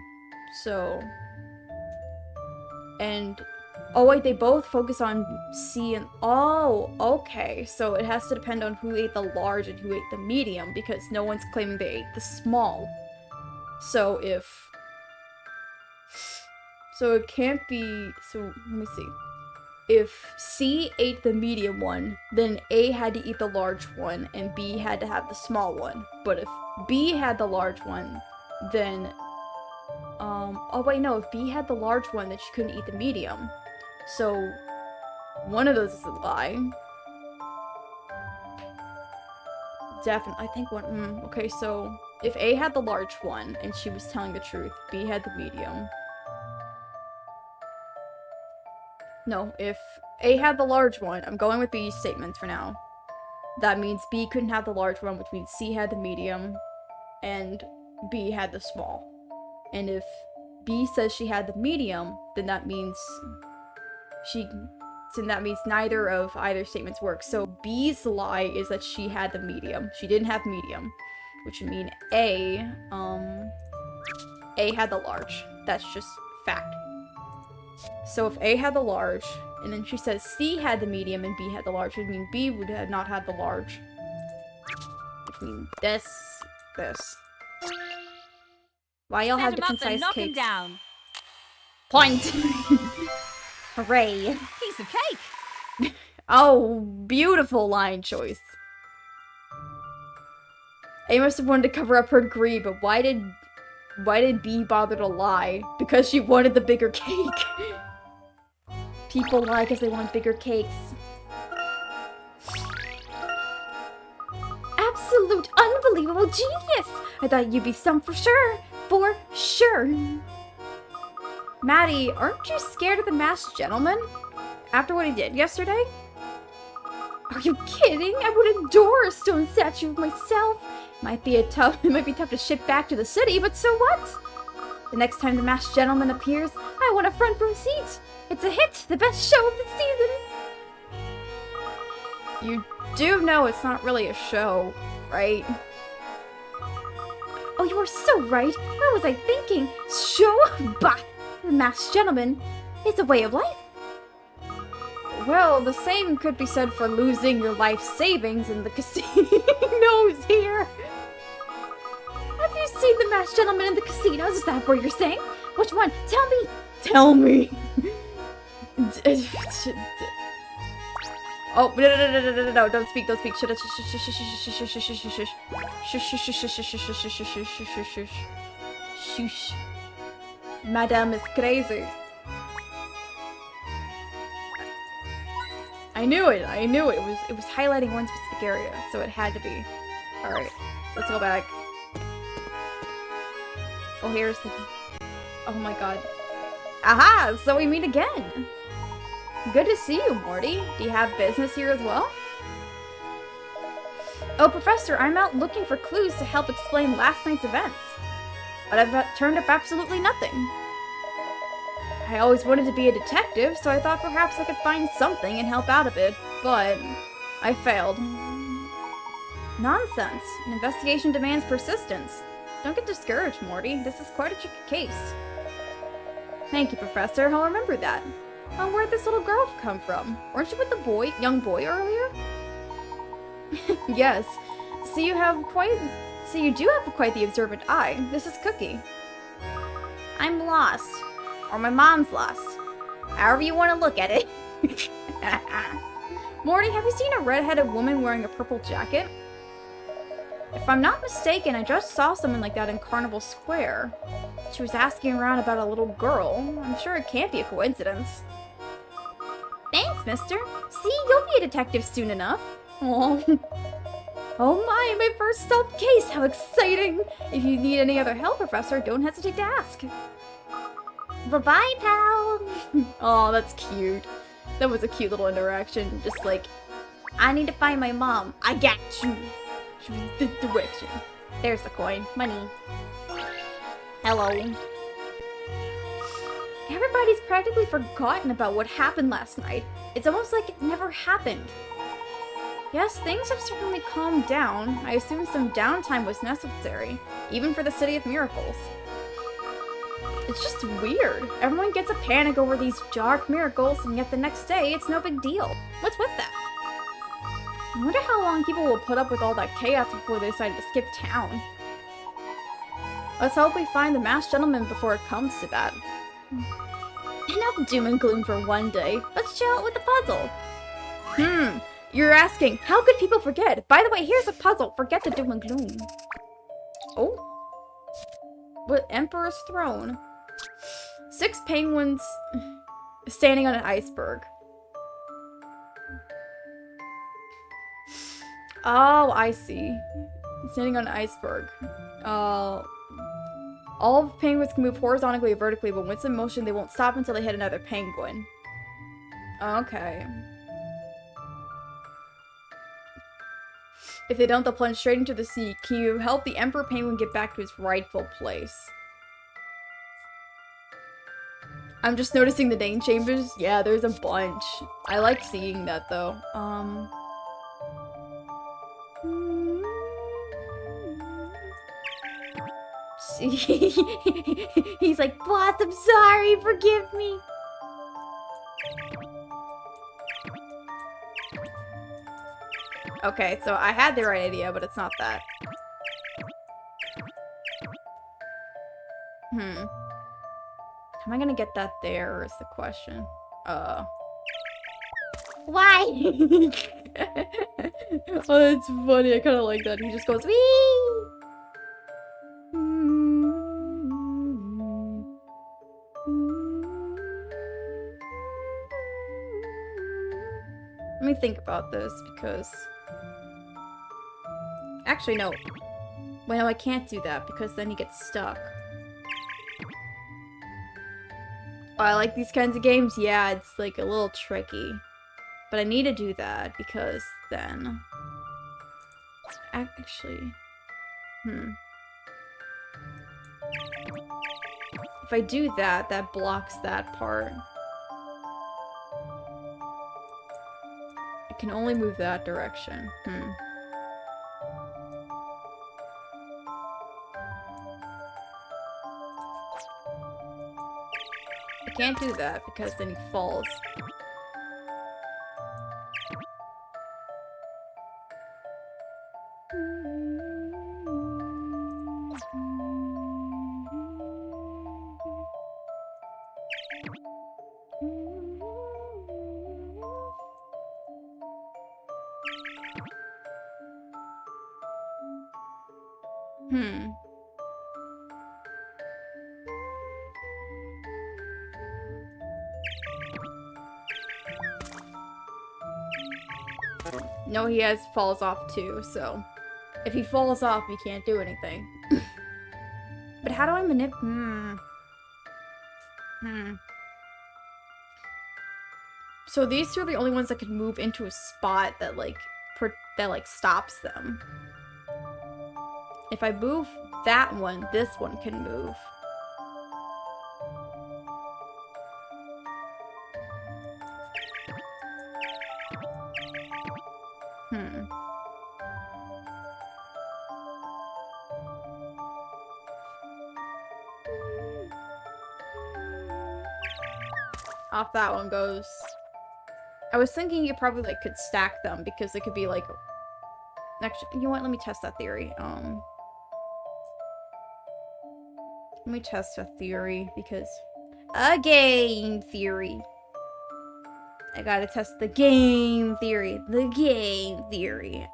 So... and... oh wait, they both focus on C and... oh, okay. So it has to depend on who ate the large and who ate the medium, because no one's claiming they ate the small. So if... so it can't be... so, let me see. If C ate the medium one, then A had to eat the large one, and B had to have the small one. But if B had the large one, then, oh wait, no, if B had the large one, then she couldn't eat the medium. So, one of those is a lie. Definitely, I think one, okay, so, if A had the large one, and she was telling the truth, B had the medium. No, if A had the large one, I'm going with B's statements for now. That means B couldn't have the large one, which means C had the medium, and B had the small. And if B says she had the medium, then that means neither of either statements work. So B's lie is that she had the medium. She didn't have medium, which would mean A had the large. That's just fact. So if A had the large, and then she says C had the medium and B had the large, it would mean B would have not had the large. Which means this. Why y'all have different sized knock cakes? him down. Point! Hooray. Piece of cake. Oh, beautiful line choice. A must have wanted to cover up her greed, but why did B bother to lie? Because she wanted the bigger cake. People lie because they want bigger cakes. Absolute unbelievable genius! I thought you'd be stumped for sure. For sure. Maddie, aren't you scared of the masked gentleman? After what he did yesterday? Are you kidding? I would adore a stone statue of myself. It might be tough to ship back to the city, but so what? The next time the masked gentleman appears, I want a front row seat. It's a hit, the best show of the season. You do know it's not really a show, right? Oh, you are so right. What was I thinking? Show? Bah! The masked gentleman is a way of life. Well, the same could be said for losing your life savings in the casinos here. Have you seen the masked gentleman in the casinos? Is that what you're saying? Which one? Tell me! Tell me! Oh, no, don't speak. Shush. Madame is crazy. I knew it. It was highlighting one specific area, so it had to be. Alright, let's go back. Oh, here's the... Oh my god. Aha! So we meet again! Good to see you, Morty. Do you have business here as well? Oh, Professor, I'm out looking for clues to help explain last night's events. But I've turned up absolutely nothing. I always wanted to be a detective, so I thought perhaps I could find something and help out a bit, but I failed. Nonsense. An investigation demands persistence. Don't get discouraged, Morty. This is quite a tricky case. Thank you, Professor. I'll remember that. Oh, where'd this little girl come from? Weren't you with the young boy earlier? Yes. So you do have quite the observant eye. This is Cookie. I'm lost. Or my mom's lost. However you want to look at it. Morty, have you seen a red-headed woman wearing a purple jacket? If I'm not mistaken, I just saw someone like that in Carnival Square. She was asking around about a little girl. I'm sure it can't be a coincidence. Thanks, mister. See, you'll be a detective soon enough. Aww. Oh my first solved case! How exciting! If you need any other help, Professor, don't hesitate to ask. Bye-bye, pal! Oh, that's cute. That was a cute little interaction. Just like, I need to find my mom. I got you. Choose the direction. There's the coin. Money. Hello. Everybody's practically forgotten about what happened last night. It's almost like it never happened. Yes, things have certainly calmed down. I assume some downtime was necessary, even for the City of Miracles. It's just weird. Everyone gets a panic over these dark miracles, and yet the next day, it's no big deal. What's with that? I wonder how long people will put up with all that chaos before they decide to skip town. Let's hope we find the masked gentleman before it comes to that. Enough doom and gloom for one day. Let's chill out with the puzzle. You're asking, how could people forget? By the way, here's a puzzle. Forget the doom and gloom. Oh. What? Emperor's Throne. 6 penguins standing on an iceberg. Oh, I see. Standing on an iceberg. All penguins can move horizontally or vertically, but once in motion, they won't stop until they hit another penguin. Okay. If they don't, they'll plunge straight into the sea. Can you help the Emperor Penguin get back to his rightful place? I'm just noticing the name chambers. Yeah, there's a bunch. I like seeing that, though. He's like, boss, I'm sorry, forgive me. Okay, so I had the right idea, but it's not that. How am I gonna get that there is the question. Why? Oh, it's funny. I kind of like that. He just goes, wee! Let me think about this because... Actually, no. Wait, no, I can't do that because then he gets stuck. Oh, I like these kinds of games. Yeah, it's like a little tricky. But I need to do that because then... Actually... If I do that, that blocks that part. I can only move that direction. I can't do that because then he falls. No, he falls off too, so... If he falls off, he can't do anything. But how do I So these two are the only ones that can move into a spot that, like, stops them. If I move that one, this one can move. Off that one goes. I was thinking you probably, like, could stack them because it could be, like... Actually, you know what? Let me test that theory. Let me test a theory because... A game theory. I gotta test the game theory. The game theory.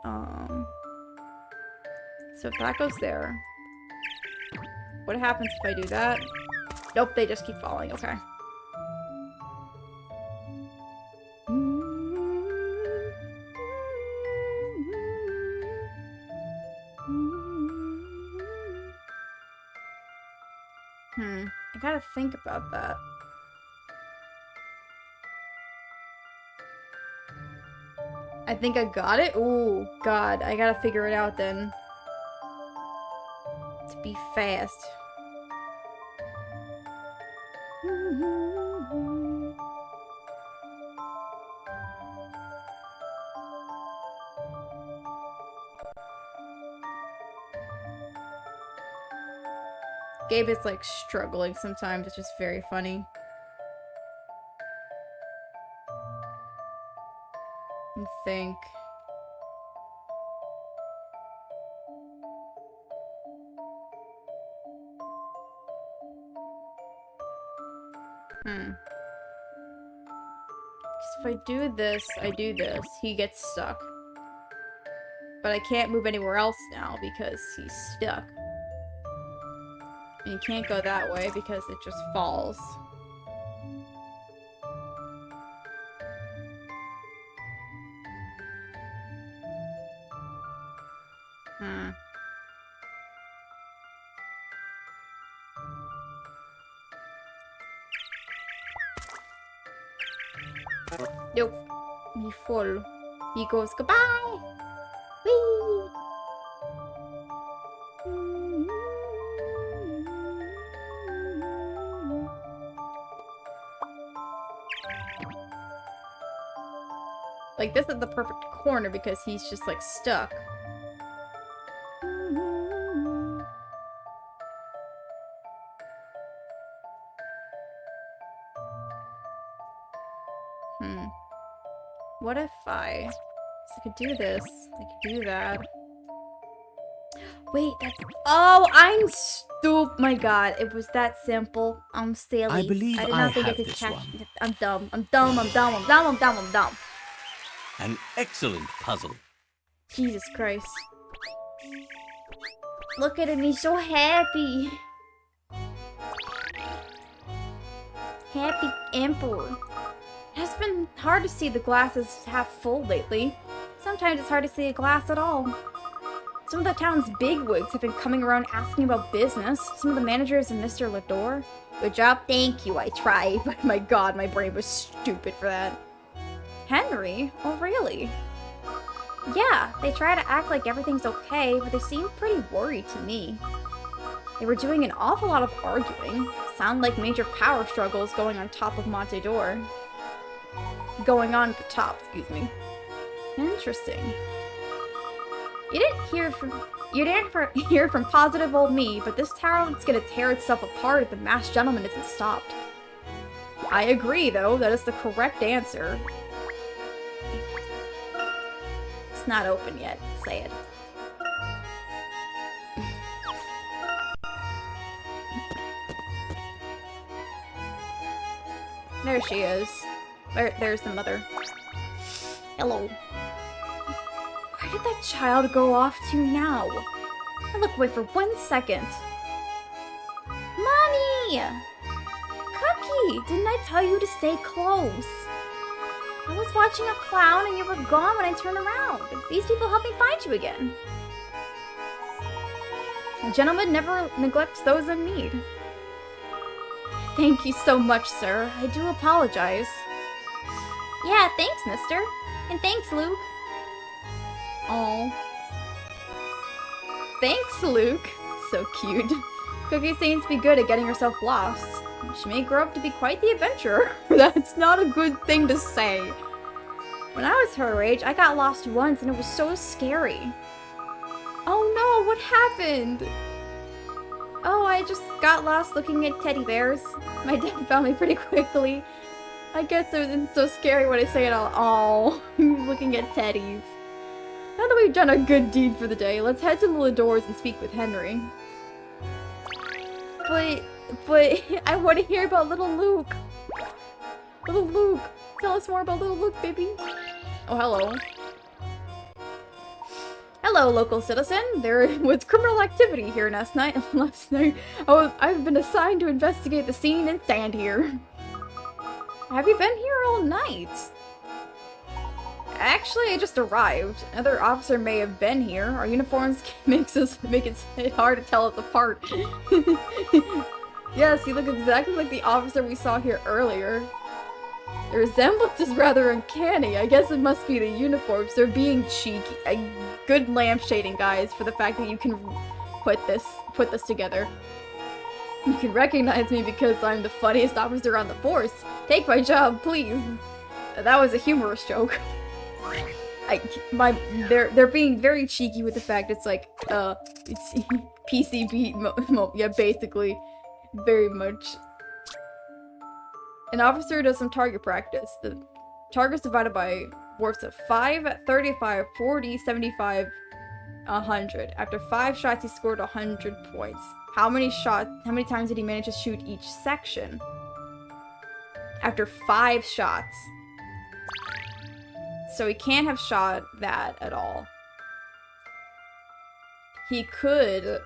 So if that goes there... What happens if I do that? Nope, they just keep falling. Okay. I gotta think about that. I think I got it? Ooh, God. I gotta figure it out then. To be fast. Gabe is like struggling sometimes. It's just very funny. I think. If I do this, he gets stuck. But I can't move anywhere else now because he's stuck. And you can't go that way because it just falls. Nope. He full. He goes goodbye. Whee! Like, this is the perfect corner because he's just, like, stuck. What if I could do this? I could do that. Wait, that's... Oh, I'm stupid. My god, it was that simple. I'm silly. I believe I did I not think I have could this catch... one. I'm dumb. I'm dumb. I'm dumb. I'm dumb. I'm dumb. I'm dumb. An excellent puzzle. Jesus Christ. Look at him. He's so happy. Happy Emperor. It's been hard to see the glasses half full lately. Sometimes it's hard to see a glass at all. Some of the town's bigwigs have been coming around asking about business. Some of the managers and Mr. Lador. Good job, thank you, I tried. But my god, my brain was stupid for that. Henry? Oh, really? Yeah, they try to act like everything's okay, but they seem pretty worried to me. They were doing an awful lot of arguing. Sound like major power struggles going on top of Montedor. Going on at the top, excuse me. Interesting. You didn't hear from positive old me, but this town is gonna tear itself apart if the masked gentleman isn't stopped. I agree, though. That is the correct answer. It's not open yet. Say it. There she is. There's the mother. Hello. Where did that child go off to now? I look away for 1 second. Mommy! Cookie! Didn't I tell you to stay close? I was watching a clown and you were gone when I turned around. These people helped me find you again. A gentleman never neglects those in need. Thank you so much, sir. I do apologize. Yeah, thanks, mister. And thanks, Luke. Oh. Thanks, Luke. So cute. Cookie seems to be good at getting herself lost. She may grow up to be quite the adventurer. That's not a good thing to say. When I was her age, I got lost once and it was so scary. Oh no, what happened? Oh, I just got lost looking at teddy bears. My dad found me pretty quickly. I guess it wasn't so scary when I say it all. Oh, looking at teddies. Now that we've done a good deed for the day, let's head to the Ladors and speak with Henry. But I want to hear about little Luke. Little Luke. Tell us more about little Luke, baby. Oh, hello. Hello, local citizen. There was criminal activity here last night. I've been assigned to investigate the scene and stand here. Have you been here all night? Actually, I just arrived. Another officer may have been here. Our uniforms make it hard to tell us apart. Yes, you look exactly like the officer we saw here earlier. The resemblance is rather uncanny. I guess it must be the uniforms. They're being cheeky. Good lampshading, guys, for the fact that you can put this together. You can recognize me because I'm the funniest officer on the force. Take my job, please. That was a humorous joke. They're being very cheeky with the fact it's like, it's PCB, yeah, basically, very much. An officer does some target practice. The target's divided by worths of 5, 35, 40, 75, 100. After 5 shots, he scored 100 points. How many times did he manage to shoot each section? After 5 shots. So he can't have shot that at all. He could...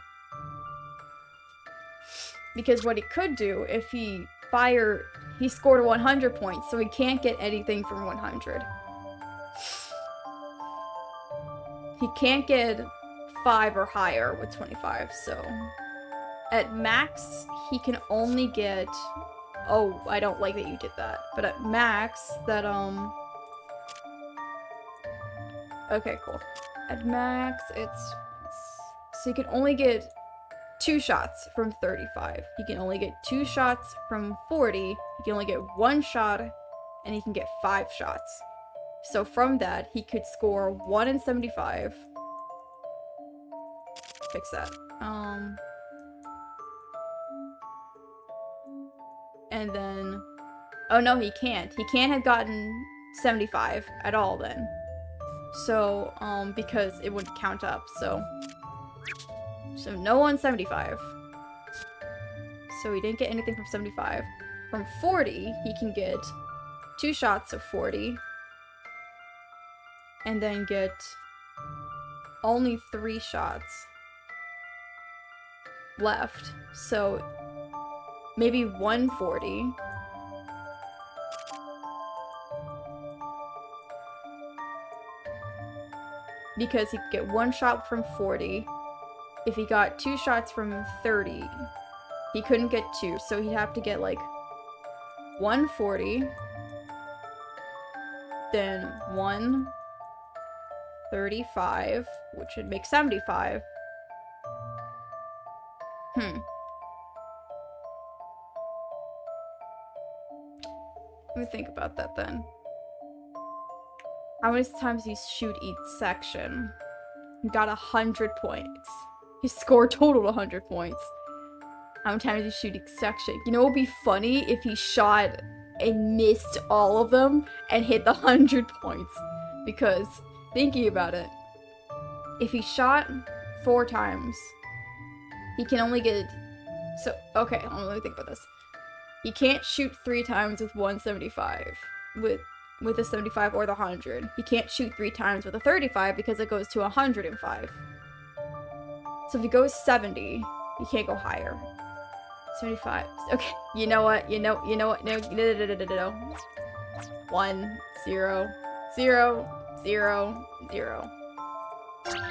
Because what he could do, if he scored 100 points, so he can't get anything from 100. He can't get 5 or higher with 25, so... At max, he can only get... Oh, I don't like that you did that. But at max, that, Okay, cool. At max, it's... So he can only get 2 shots from 35. He can only get 2 shots from 40. He can only get 1 shot, and he can get 5 shots. So from that, he could score 1 in 75. Fix that. And then... Oh no, he can't. He can't have gotten 75 at all then. So, because it wouldn't count up, so... So no 175. So he didn't get anything from 75. From 40, he can get 2 shots of 40. And then get only 3 shots left. So maybe 140. Because he could get 1 shot from 40. If he got 2 shots from 30, he couldn't get 2, so he'd have to get like 140, then 135, which would make 75. Let me think about that then. How many times you shoot each section? He got 100 points. He scored total 100 points. How many times you shoot each section? You know what would be funny if he shot and missed all of them and hit the 100 points? Because, thinking about it, if he shot 4 times, he can only get... So, okay, let me think about this. He can't shoot 3 times with 175. With a 75 or the 100. He can't shoot 3 times with a 35 because it goes to 105. So if he goes 70, he can't go higher. 75. Okay, you know what? You know what? No. 1, 0, 0, 0, 0.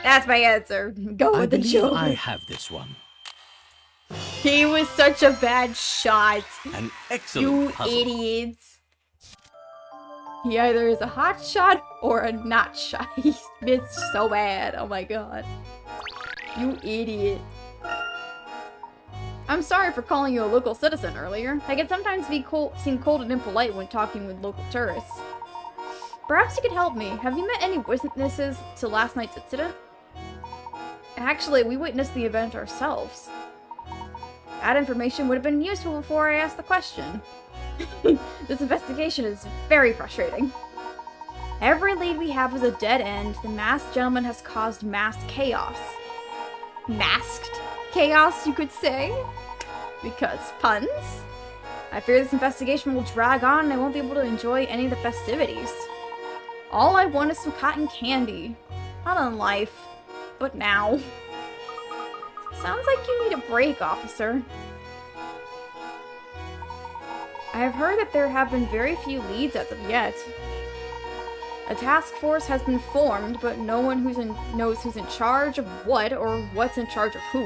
That's my answer. Go with the joke. I have this one. He was such a bad shot. An excellent puzzle. You idiots. He either is a hot shot or a not shot. He missed so bad. Oh my god. You idiot. I'm sorry for calling you a local citizen earlier. I can sometimes seem cold and impolite when talking with local tourists. Perhaps you could help me. Have you met any witnesses to last night's incident? Actually, we witnessed the event ourselves. That information would have been useful before I asked the question. This investigation is very frustrating. Every lead we have is a dead end. The masked gentleman has caused mass chaos. Masked chaos, you could say? Because puns? I fear this investigation will drag on and I won't be able to enjoy any of the festivities. All I want is some cotton candy. Not in life, but now. Sounds like you need a break, officer. I have heard that there have been very few leads as of yet. A task force has been formed, but no one knows who's in charge of what or what's in charge of who.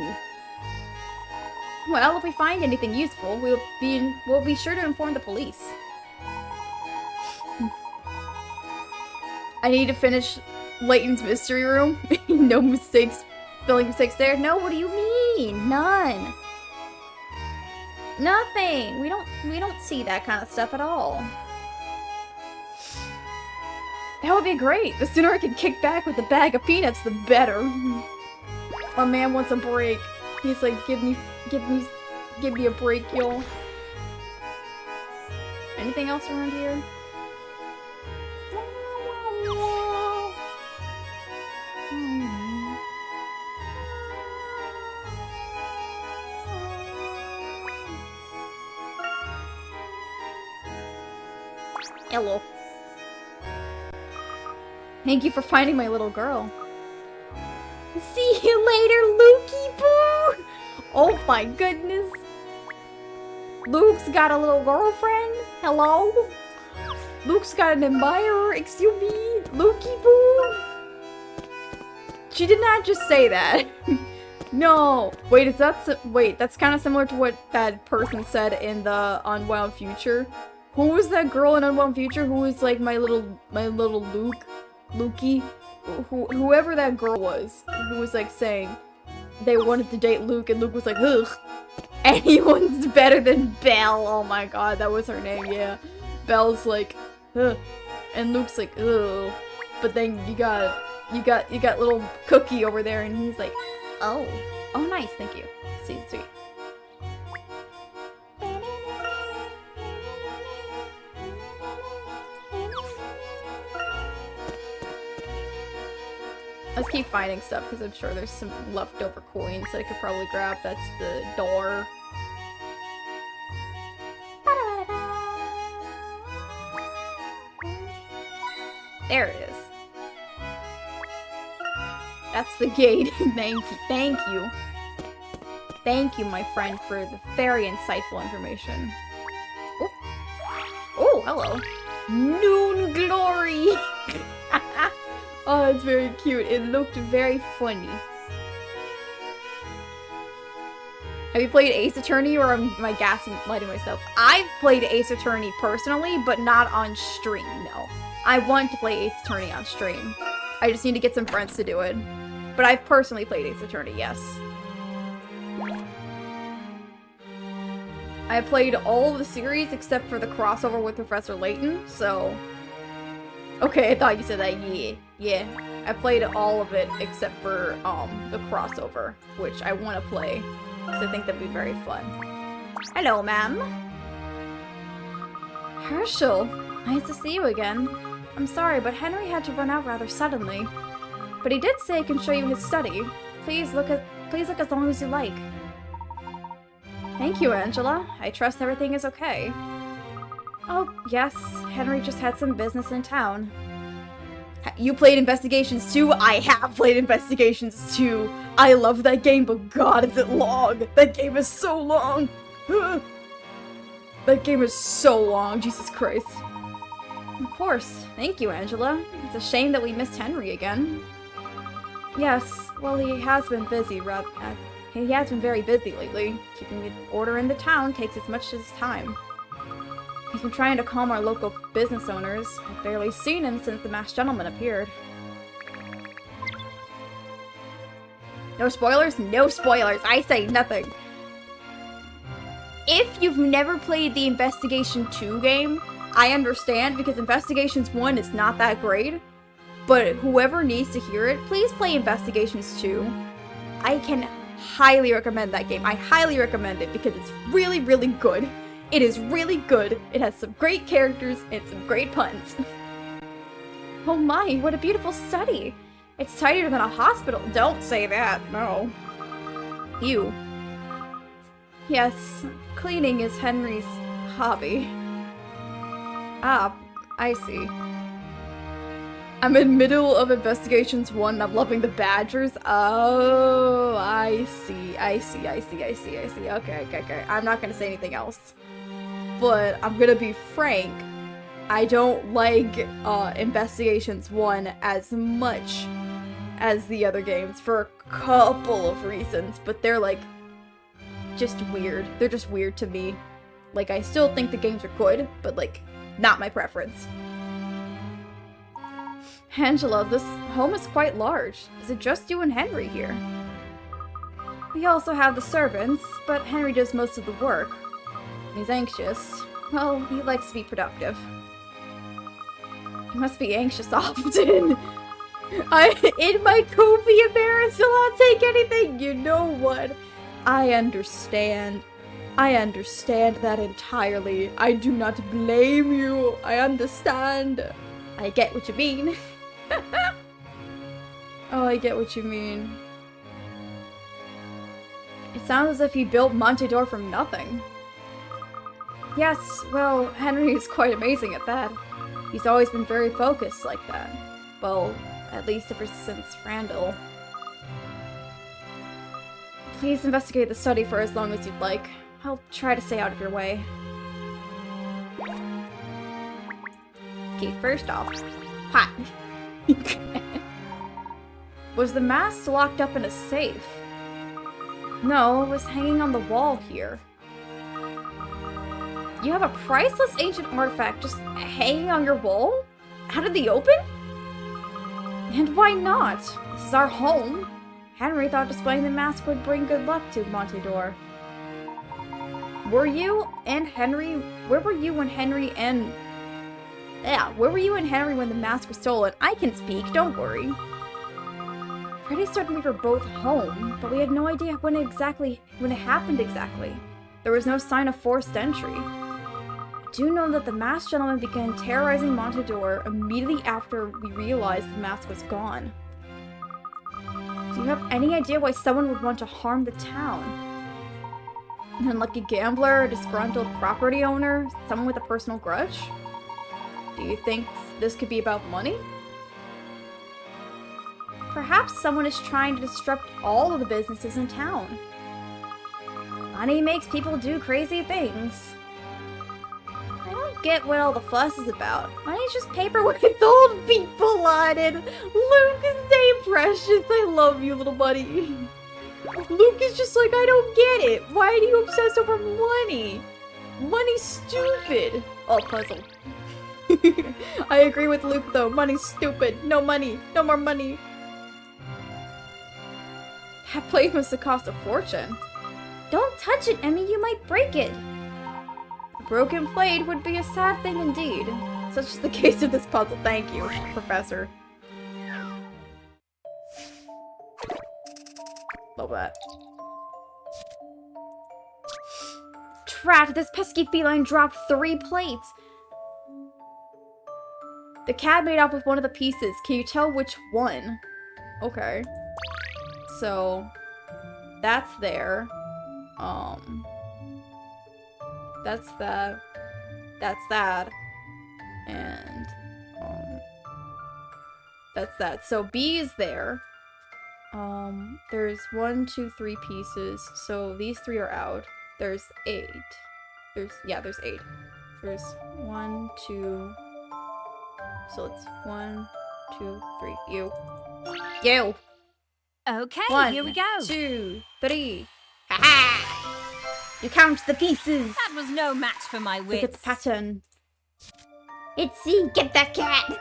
Well, if we find anything useful, we'll be sure to inform the police. I need to finish Layton's mystery room. No mistakes, spelling mistakes there. No, what do you mean? None. Nothing. We don't see that kind of stuff at all. That would be great. The sooner I can kick back with a bag of peanuts, the better. My man wants a break. He's like, give me a break, y'all. Anything else around here? Hello. Thank you for finding my little girl. See you later, Lukey Boo! Oh my goodness. Luke's got a little girlfriend? Hello? Luke's got an admirer? Excuse me? Lukey boo? She did not just say that. No. Wait, is that wait, that's kind of similar to what that person said in the Unwound Future. Who was that girl in Unwound Future who was like my little Lukey? Whoever that girl was, who was like saying they wanted to date Luke, and Luke was like, ugh, anyone's better than Belle. Oh my god, that was her name, yeah. Belle's like, ugh, and Luke's like, ugh. But then you got little Cookie over there, and he's like, oh, nice, thank you. Sweet. Let's keep finding stuff, because I'm sure there's some leftover coins that I could probably grab. That's the door. There it is. That's the gate. Thank you. Thank you, my friend, for the very insightful information. Oh, hello. Noon Glory! Oh, it's very cute. It looked very funny. Have you played Ace Attorney, or am I gaslighting myself? I've played Ace Attorney personally, but not on stream, no. I want to play Ace Attorney on stream. I just need to get some friends to do it. But I've personally played Ace Attorney, yes. I played all of the series except for the crossover with Professor Layton, so... Okay, I thought you said that, yeah. I played all of it except for, the crossover, which I want to play, because I think that'd be very fun. Hello, ma'am. Herschel, nice to see you again. I'm sorry, but Henry had to run out rather suddenly. But he did say I can show you his study. Please look as long as you like. Thank you, Angela. I trust everything is okay. Oh, yes. Henry just had some business in town. You played Investigations 2? I have played Investigations 2. I love that game, but god, is it long. That game is so long. That game is so long, Jesus Christ. Of course. Thank you, Angela. It's a shame that we missed Henry again. Yes, well, he has been busy, he has been very busy lately. Keeping the order in the town takes as much as his time. He's been trying to calm our local business owners. I've barely seen him since the masked gentleman appeared. No spoilers? No spoilers. I say nothing. If you've never played the Investigation 2 game, I understand, because Investigations 1 is not that great. But whoever needs to hear it, please play Investigations 2. I can highly recommend that game. I highly recommend it because it's really, really good. It is really good. It has some great characters and some great puns. Oh my, what a beautiful study. It's tidier than a hospital. Don't say that, no. You. Yes, cleaning is Henry's hobby. Ah, I see. I'm in middle of Investigations 1 and I'm loving the badgers. Oh, I see. Okay. I'm not gonna say anything else. But I'm gonna be frank. I don't like Investigations 1 as much as the other games for a couple of reasons, but they're like just weird. They're just weird to me. Like, I still think the games are good, but like not my preference. Angela, this home is quite large. Is it just you and Henry here? We also have the servants, but Henry does most of the work. He's anxious. Well, he likes to be productive. He must be anxious often. In my coffee embarrassed, I'll take anything. You know what? I understand. I understand that entirely. I do not blame you. I understand. I get what you mean. Oh, I get what you mean. It sounds as if he built Montador from nothing. Yes, well, Henry is quite amazing at that. He's always been very focused like that. Well, at least ever since Randall. Please investigate the study for as long as you'd like. I'll try to stay out of your way. Okay, first off, hot. Was the mask locked up in a safe? No, it was hanging on the wall here. You have a priceless ancient artifact just hanging on your wall? How did they open? And why not? This is our home. Henry thought displaying the mask would bring good luck to Montador. Where were you and Henry when the mask was stolen? I can speak, don't worry. Pretty certain we were both home, but we had no idea when it happened exactly. There was no sign of forced entry. I do know that the masked gentleman began terrorizing Montador immediately after we realized the mask was gone. Do you have any idea why someone would want to harm the town? An unlucky gambler, a disgruntled property owner, someone with a personal grudge? Do you think this could be about money? Perhaps someone is trying to disrupt all of the businesses in town. Money makes people do crazy things. I don't get what all the fuss is about. Money's just paper with old people on it. Luke, stay precious. I love you, little buddy. Luke is just like, I don't get it. Why are you obsessed over money? Money's stupid. Oh, puzzle. I agree with Luke, though. Money's stupid. No money. No more money. That plate must have cost a fortune. Don't touch it, Emmy. You might break it. A broken plate would be a sad thing indeed. Such is the case of this puzzle. Thank you, Professor. Love that. Drat, this pesky feline dropped 3 plates. The cat made off with one of the pieces. Can you tell which one? Okay. So, that's there. That's that. That's that. And, that's that. So B is there. There's 1, 2, 3 pieces. So these 3 are out. There's 8. There's 8. There's 1, 2. So it's 1, 2, 3. You. Okay, 1, here we go. 2, 3. Ha ha! You count the pieces. That was no match for my wits. Look at the pattern. It's C. Get that cat.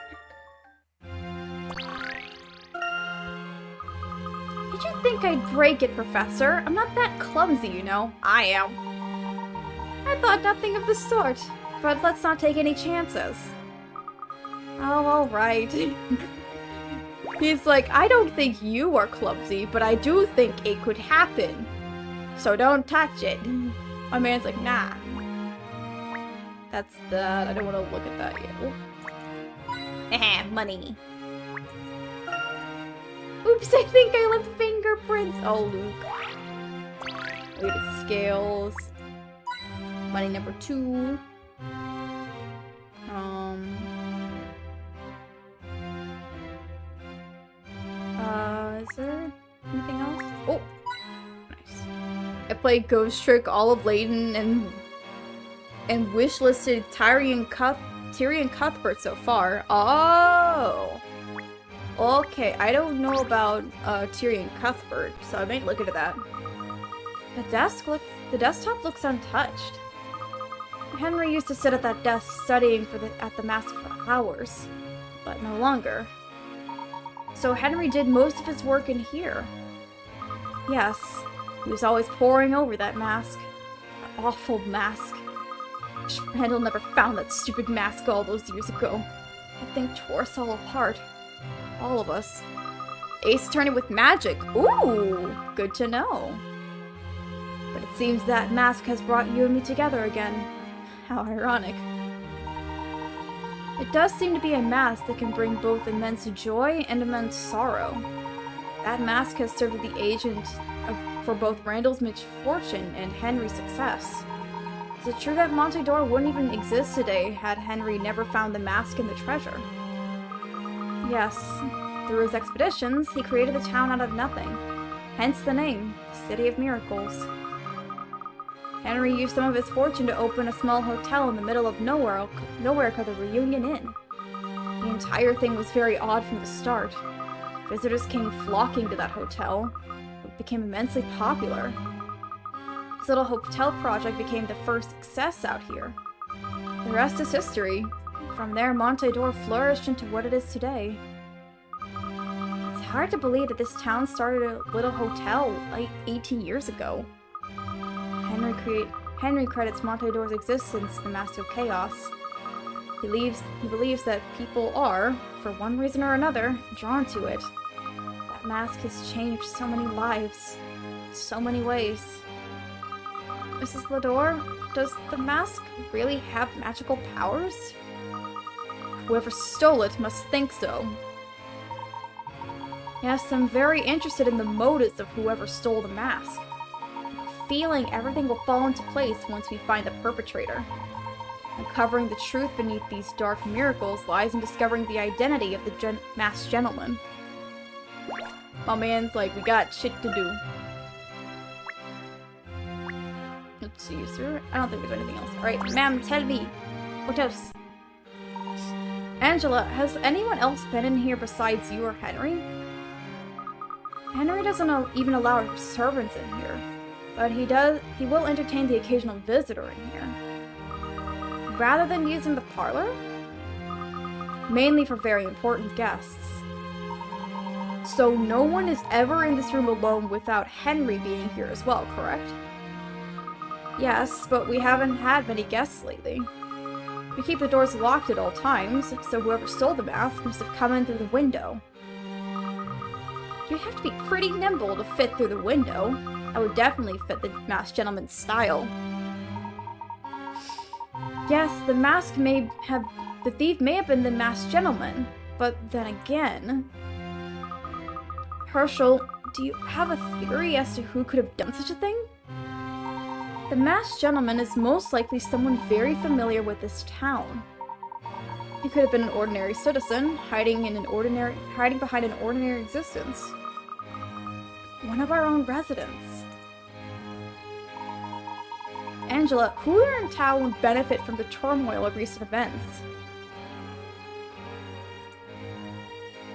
Did you think I'd break it, Professor? I'm not that clumsy, you know. I am. I thought nothing of the sort. But let's not take any chances. Oh, alright. He's like, I don't think you are clumsy, but I do think it could happen. So don't touch it. My man's like, nah. That's that. I don't want to look at that yet. Haha, money. Oops, I think I left fingerprints. Oh, Luke. Weighted scales. Money number 2. Is there anything else? Oh, nice. I played Ghost Trick, all of Layton, and wishlisted Tyrion Cuthbert so far. Oh, okay. I don't know about Tyrion Cuthbert, so I might look into that. The desktop looks untouched. Henry used to sit at that desk studying at the mask for hours, but no longer. So Henry did most of his work in here. Yes, he was always poring over that mask. That awful mask. Wish Randall never found that stupid mask all those years ago. That thing tore us all apart. All of us. Ace turned it with magic. Ooh, good to know. But it seems that mask has brought you and me together again. How ironic. It does seem to be a mask that can bring both immense joy and immense sorrow. That mask has served as the agent for both Randall's misfortune and Henry's success. Is it true that Montador wouldn't even exist today had Henry never found the mask and the treasure? Yes, through his expeditions, he created the town out of nothing. Hence the name, City of Miracles. Henry used some of his fortune to open a small hotel in the middle of nowhere called the Reunion Inn. The entire thing was very odd from the start. Visitors came flocking to that hotel. It became immensely popular. This little hotel project became the first success out here. The rest is history. From there, Monte d'Or flourished into what it is today. It's hard to believe that this town started a little hotel like 18 years ago. Henry credits Monte d'Or's existence in the Mask of Chaos. He believes that people are, for one reason or another, drawn to it. That mask has changed so many lives, so many ways. Mrs. Lador, does the mask really have magical powers? Whoever stole it must think so. Yes, I'm very interested in the motives of whoever stole the mask. Feeling everything will fall into place once we find the perpetrator. Uncovering the truth beneath these dark miracles lies in discovering the identity of the masked gentleman. My man's like, we got shit to do. Let's see, sir. I don't think there's anything else. Alright, ma'am, tell me. What else? Angela, has anyone else been in here besides you or Henry? Henry doesn't even allow his servants in here. But he will entertain the occasional visitor in here. Rather than using the parlor? Mainly for very important guests. So no one is ever in this room alone without Henry being here as well, correct? Yes, but we haven't had many guests lately. We keep the doors locked at all times, so whoever stole the mask must have come in through the window. You'd have to be pretty nimble to fit through the window. I would definitely fit the masked gentleman's style. Yes, the thief may have been the masked gentleman, but then again... Herschel, do you have a theory as to who could have done such a thing? The masked gentleman is most likely someone very familiar with this town. He could have been an ordinary citizen, hiding behind an ordinary existence. One of our own residents. Angela, who here in town would benefit from the turmoil of recent events?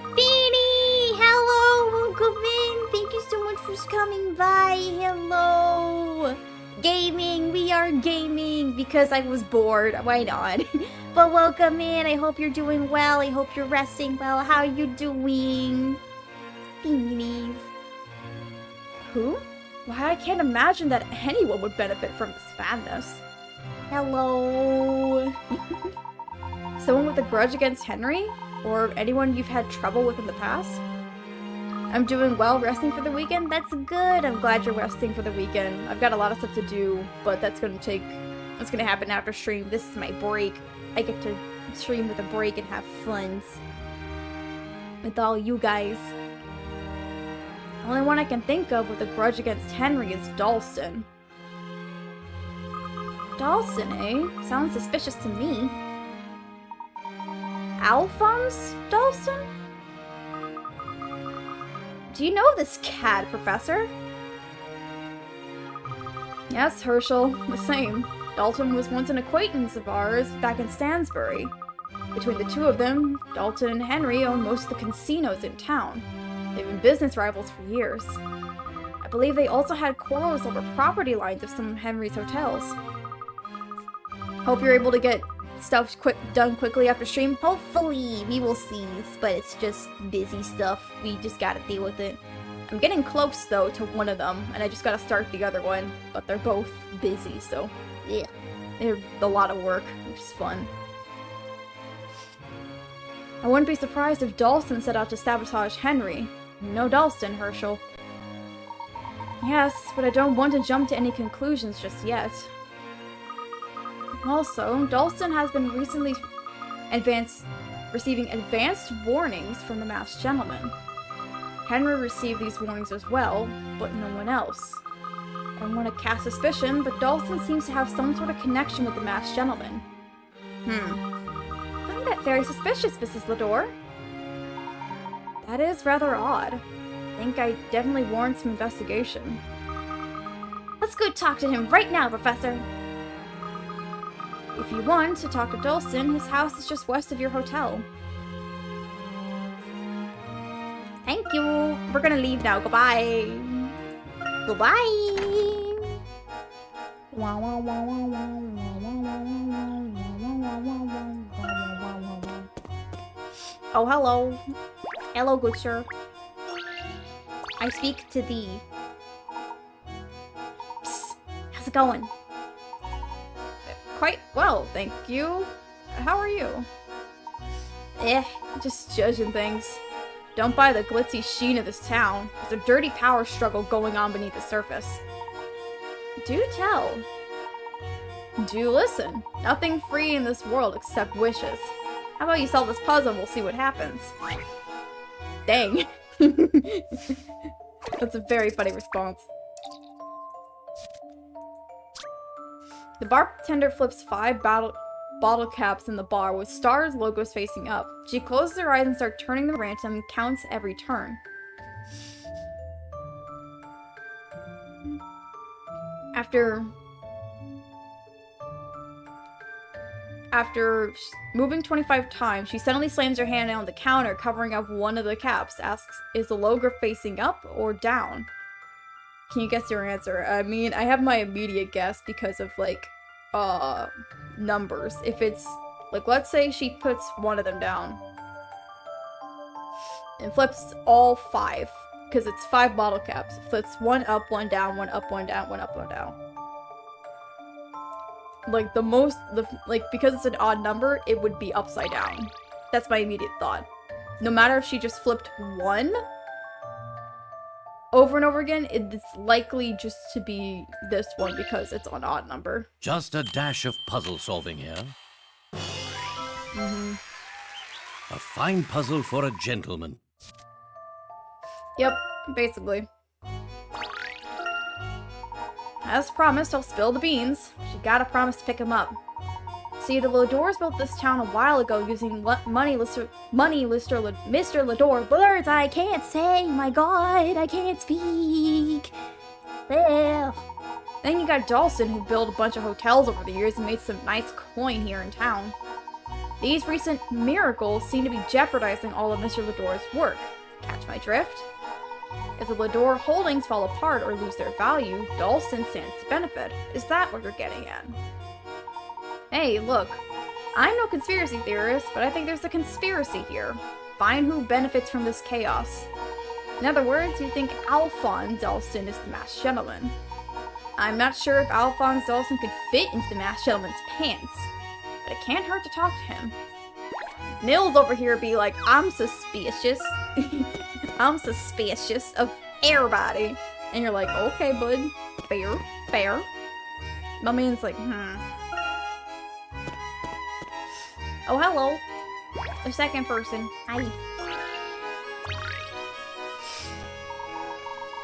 Beanie! Hello! Welcome in! Thank you so much for coming by! Hello! Gaming! We are gaming! Because I was bored. Why not? But welcome in! I hope you're doing well. I hope you're resting well. How are you doing? Beanies. Who? Why, I can't imagine that anyone would benefit from this madness. Hello. Someone with a grudge against Henry? Or anyone you've had trouble with in the past? I'm doing well, resting for the weekend? That's good. I'm glad you're resting for the weekend. I've got a lot of stuff to do, but that's gonna happen after stream. This is my break. I get to stream with a break and have fun with all you guys. The only one I can think of with a grudge against Henry is Dalston. Dalston, eh? Sounds suspicious to me. Alphonse Dalston? Do you know this cat, Professor? Yes, Herschel. The same. Dalton was once an acquaintance of ours back in Stansbury. Between the two of them, Dalton and Henry own most of the casinos in town. They've been business rivals for years. I believe they also had quarrels over property lines of some of Henry's hotels. Hope you're able to get stuff done quickly after stream. Hopefully, we will see, but it's just busy stuff. We just gotta deal with it. I'm getting close, though, to one of them, and I just gotta start the other one, but they're both busy, so yeah. They're a lot of work, which is fun. I wouldn't be surprised if Dalston set out to sabotage Henry. No Dalston, Herschel. Yes, but I don't want to jump to any conclusions just yet. Also, Dalston has been recently receiving advanced warnings from the masked gentleman. Henry received these warnings as well, but no one else. I don't want to cast suspicion, but Dalston seems to have some sort of connection with the masked gentleman. I find that very suspicious, Mrs. Lador. That is rather odd. I think I definitely warrant some investigation. Let's go talk to him right now, Professor. If you want to talk to Dalston, his house is just west of your hotel. Thank you. We're gonna leave now. Goodbye. Goodbye. Oh, hello. Hello, good sir. I speak to thee. Psst. How's it going? Quite well, thank you. How are you? Just judging things. Don't buy the glitzy sheen of this town. There's a dirty power struggle going on beneath the surface. Do tell. Do listen. Nothing free in this world except wishes. How about you solve this puzzle and we'll see what happens? Dang. That's a very funny response. The bartender flips 5 bottle caps in the bar with stars logos facing up. She closes her eyes and starts turning the random and counts every turn. After moving 25 times, she suddenly slams her hand on the counter, covering up one of the caps. Asks, is the logo facing up or down? Can you guess your answer? I mean, I have my immediate guess because of, like, numbers. If it's, like, let's say she puts one of them down. And flips all 5. Because it's 5 bottle caps. Flips one up, one down, one up, one down, one up, one down. Like, because it's an odd number, it would be upside down. That's my immediate thought. No matter if she just flipped one over and over again, it's likely just to be this one because it's an odd number. Just a dash of puzzle solving here. Mm-hmm. A fine puzzle for a gentleman. Yep, basically. As promised, I'll spill the beans. But you gotta promise to pick them up. See, the Ladors built this town a while ago using Mr. Lador. Words I can't say, my god, I can't speak. Ugh. Then you got Dalston, who built a bunch of hotels over the years and made some nice coin here in town. These recent miracles seem to be jeopardizing all of Mr. Lador's work. Catch my drift? If the Lador holdings fall apart or lose their value, Dalston stands to benefit. Is that what you're getting at? Hey, look. I'm no conspiracy theorist, but I think there's a conspiracy here. Find who benefits from this chaos. In other words, you think Alphonse Dalston is the masked gentleman. I'm not sure if Alphonse Dalston could fit into the masked gentleman's pants, but it can't hurt to talk to him. Nils over here be like, I'm suspicious. I'm suspicious of everybody. And you're like, okay, bud. Fair, fair. My man's like, Oh, hello. The second person. Hi.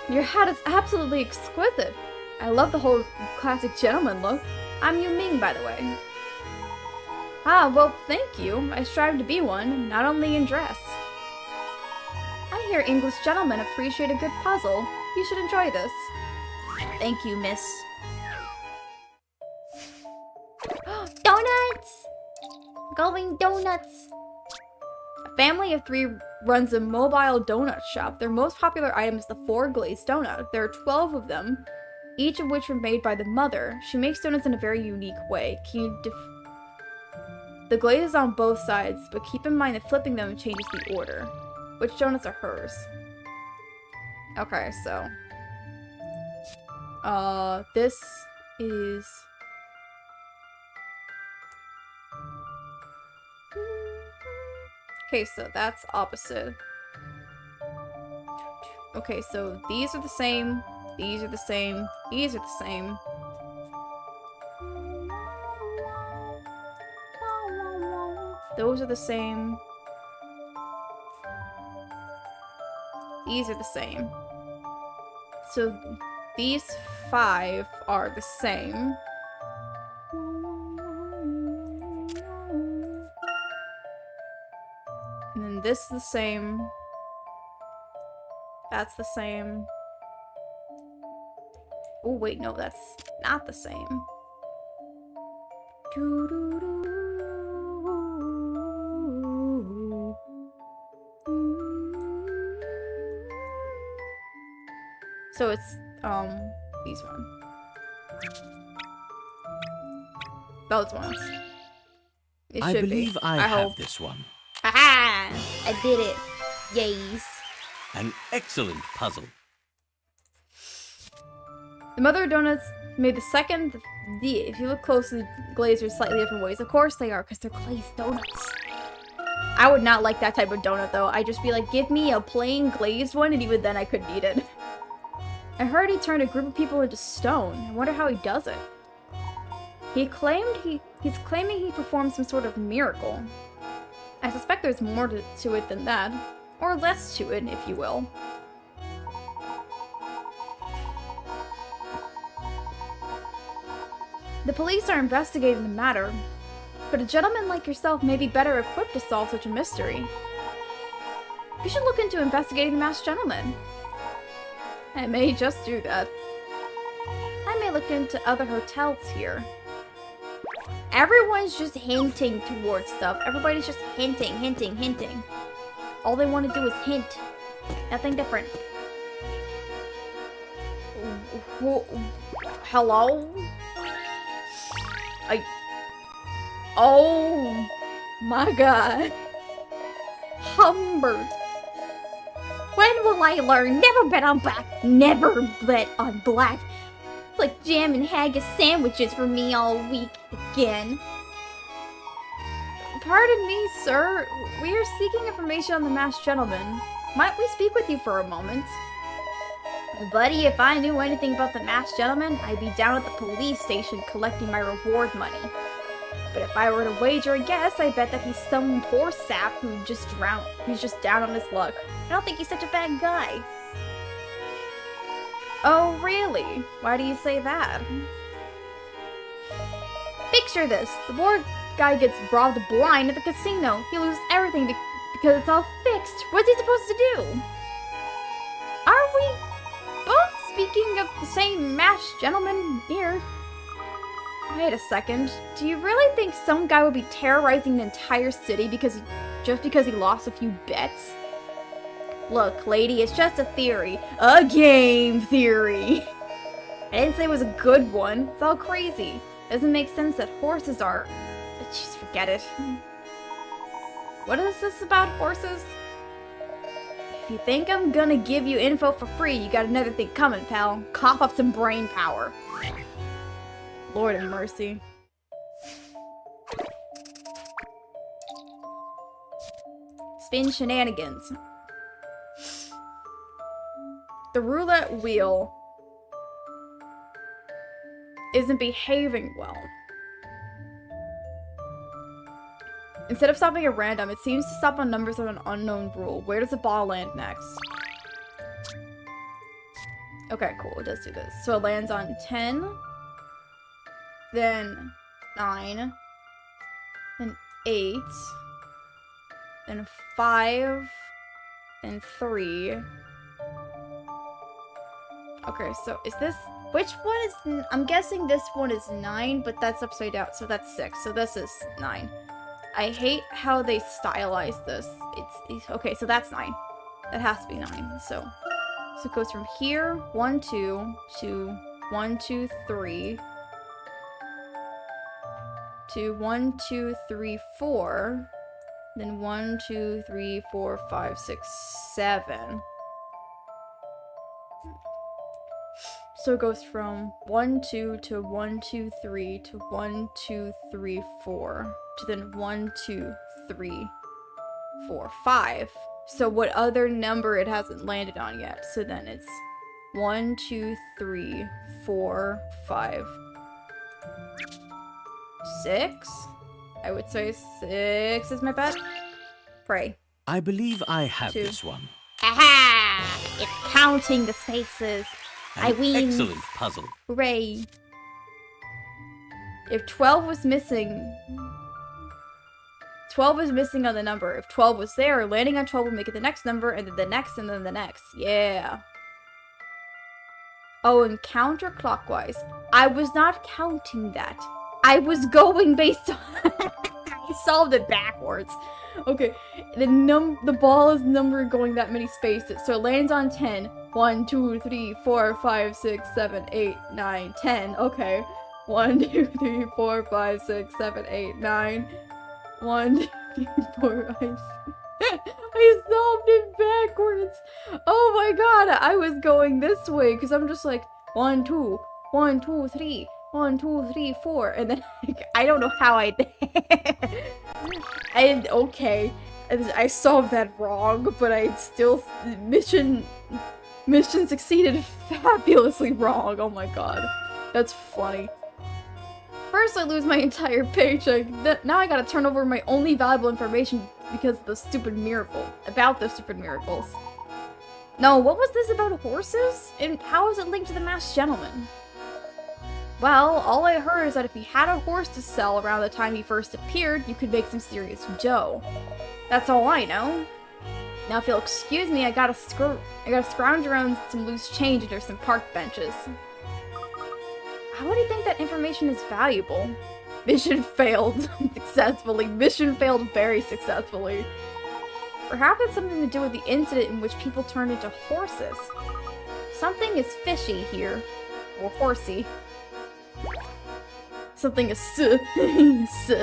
Your hat is absolutely exquisite. I love the whole classic gentleman look. I'm Yu Ming, by the way. Ah, well, thank you. I strive to be one, not only in dress. I hear English gentlemen appreciate a good puzzle. You should enjoy this. Thank you, miss. Donuts! Going donuts! A family of 3 runs a mobile donut shop. Their most popular item is the 4 glazed donut. There are 12 of them, each of which were made by the mother. She makes donuts in a very unique way. Can you The glaze is on both sides, but keep in mind that flipping them changes the order. Which donuts are hers? Okay, so... this is... Okay, so that's opposite. Okay, so these are the same, these are the same, these are the same. Those are the same. These are the same. So these 5 are the same. And then this is the same. That's the same. Oh, wait, no, that's not the same. So it's, these ones. Those ones. It I should believe be. I hope. have this one. Haha! I did it. Yays. An excellent puzzle. The mother of donuts made the second. If you look closely, glazed are slightly different ways. Of course they are, because they're glazed donuts. I would not like that type of donut, though. I'd just be like, give me a plain glazed one, and even then I couldn't eat it. I heard he turned a group of people into stone. I wonder how he does it. He's claiming he performed some sort of miracle. I suspect there's more to it than that. Or less to it, if you will. The police are investigating the matter, but a gentleman like yourself may be better equipped to solve such a mystery. You should look into investigating the masked gentleman. I may just do that. I may look into other hotels here. Everyone's just hinting towards stuff. Everybody's just hinting, hinting, hinting. All they want to do is hint. Nothing different. Hello? Oh my god. Humbert. When will I learn? Never bet on black. Never bet on black. It's like jam and haggis sandwiches for me all week again. Pardon me, sir. We are seeking information on the masked gentleman. Might we speak with you for a moment? Buddy, if I knew anything about the masked gentleman, I'd be down at the police station collecting my reward money. But if I were to wager a guess, I bet that he's some poor sap who's just down on his luck. I don't think he's such a bad guy. Oh, really? Why do you say that? Picture this. The poor guy gets robbed blind at the casino. He loses everything because it's all fixed. What's he supposed to do? Are we both speaking of the same masked gentleman here? Wait a second. Do you really think some guy would be terrorizing the entire city just because he lost a few bets? Look, lady, it's just a theory. A game theory. I didn't say it was a good one. It's all crazy. Doesn't make sense that horses are... Just forget it. What is this about horses? If you think I'm gonna give you info for free, you got another thing coming, pal. Cough up some brain power. Lord have mercy. Spin shenanigans. The roulette wheel isn't behaving well. Instead of stopping at random, it seems to stop on numbers of an unknown rule. Where does the ball land next? Okay, cool. It does do this. So it lands on 10, then 9, then 8, then 5, then 3. Okay, so is this... Which one is... I'm guessing this one is 9, but that's upside down, so that's 6. So this is 9. I hate how they stylize this. It's okay, so that's 9. That has to be 9. So it goes from here, 1, 2, to 1, 2, 3, to 1, 2, 3, 4, then 1, 2, 3, 4, 5, 6, 7. So it goes from 1, 2 to 1, 2, 3 to 1, 2, 3, 4 to then 1, 2, 3, 4, 5. So what other number it hasn't landed on yet? So then it's 1, 2, 3, 4, 5, 6. I would say 6 is my bet. Pray. I believe I have 2. this one. Aha! It's counting the spaces. I An win. excellent puzzle. Hooray. If 12 was missing... 12 is missing on the number. If 12 was there, landing on 12 would make it the next number, and then the next, and then the next. Yeah. Oh, and counterclockwise. I was not counting that. I was going based on... I solved it backwards. Okay, the ball is numbered going that many spaces, so it lands on 10. 1, 2, 3, 4, 5, 6, 7, 8, 9, 10. Okay. 1, 2, 3, 4, 5, 6, 7, 8, 9. 1, 2, 3, 4, 5, 6. I solved it backwards. Oh my god, I was going this way because I'm just like 1, 2, 1, 2, 3, 1, 2, 3, 4, and then I don't know how I did. Okay, I solved that wrong, but I still mission succeeded fabulously wrong. Oh my god, that's funny. First I lose my entire paycheck, now I gotta turn over my only valuable information because of the stupid miracle. About the stupid miracles. No, what was this about horses? And how is it linked to the masked gentleman? Well, all I heard is that if you had a horse to sell around the time he first appeared, you could make some serious dough. That's all I know. Now if you'll excuse me, I gotta scrounge around some loose change under some park benches. How would you think that information is valuable? Mission failed successfully. Mission failed very successfully. Perhaps it's something to do with the incident in which people turned into horses. Something is fishy here. Or horsey. Something is It's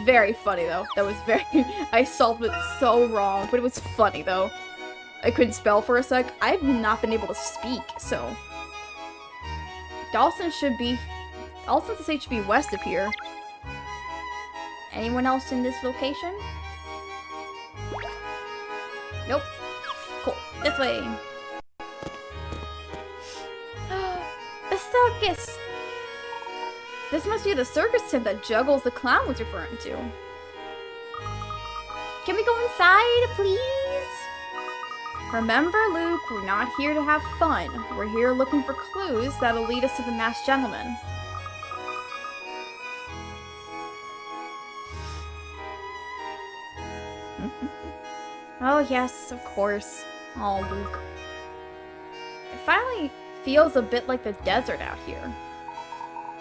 very funny though. That was very... I solved it so wrong, but it was funny though. I couldn't spell for a sec. I've not been able to speak, so... Dawson's estate should be west of here. Anyone else in this location? Nope. Cool. This way. A circus! This must be the circus tent that Juggles the Clown was referring to. Can we go inside, please? Remember, Luke, we're not here to have fun. We're here looking for clues that'll lead us to the masked gentleman. Oh yes, of course. Oh, Luke. It finally feels a bit like the desert out here.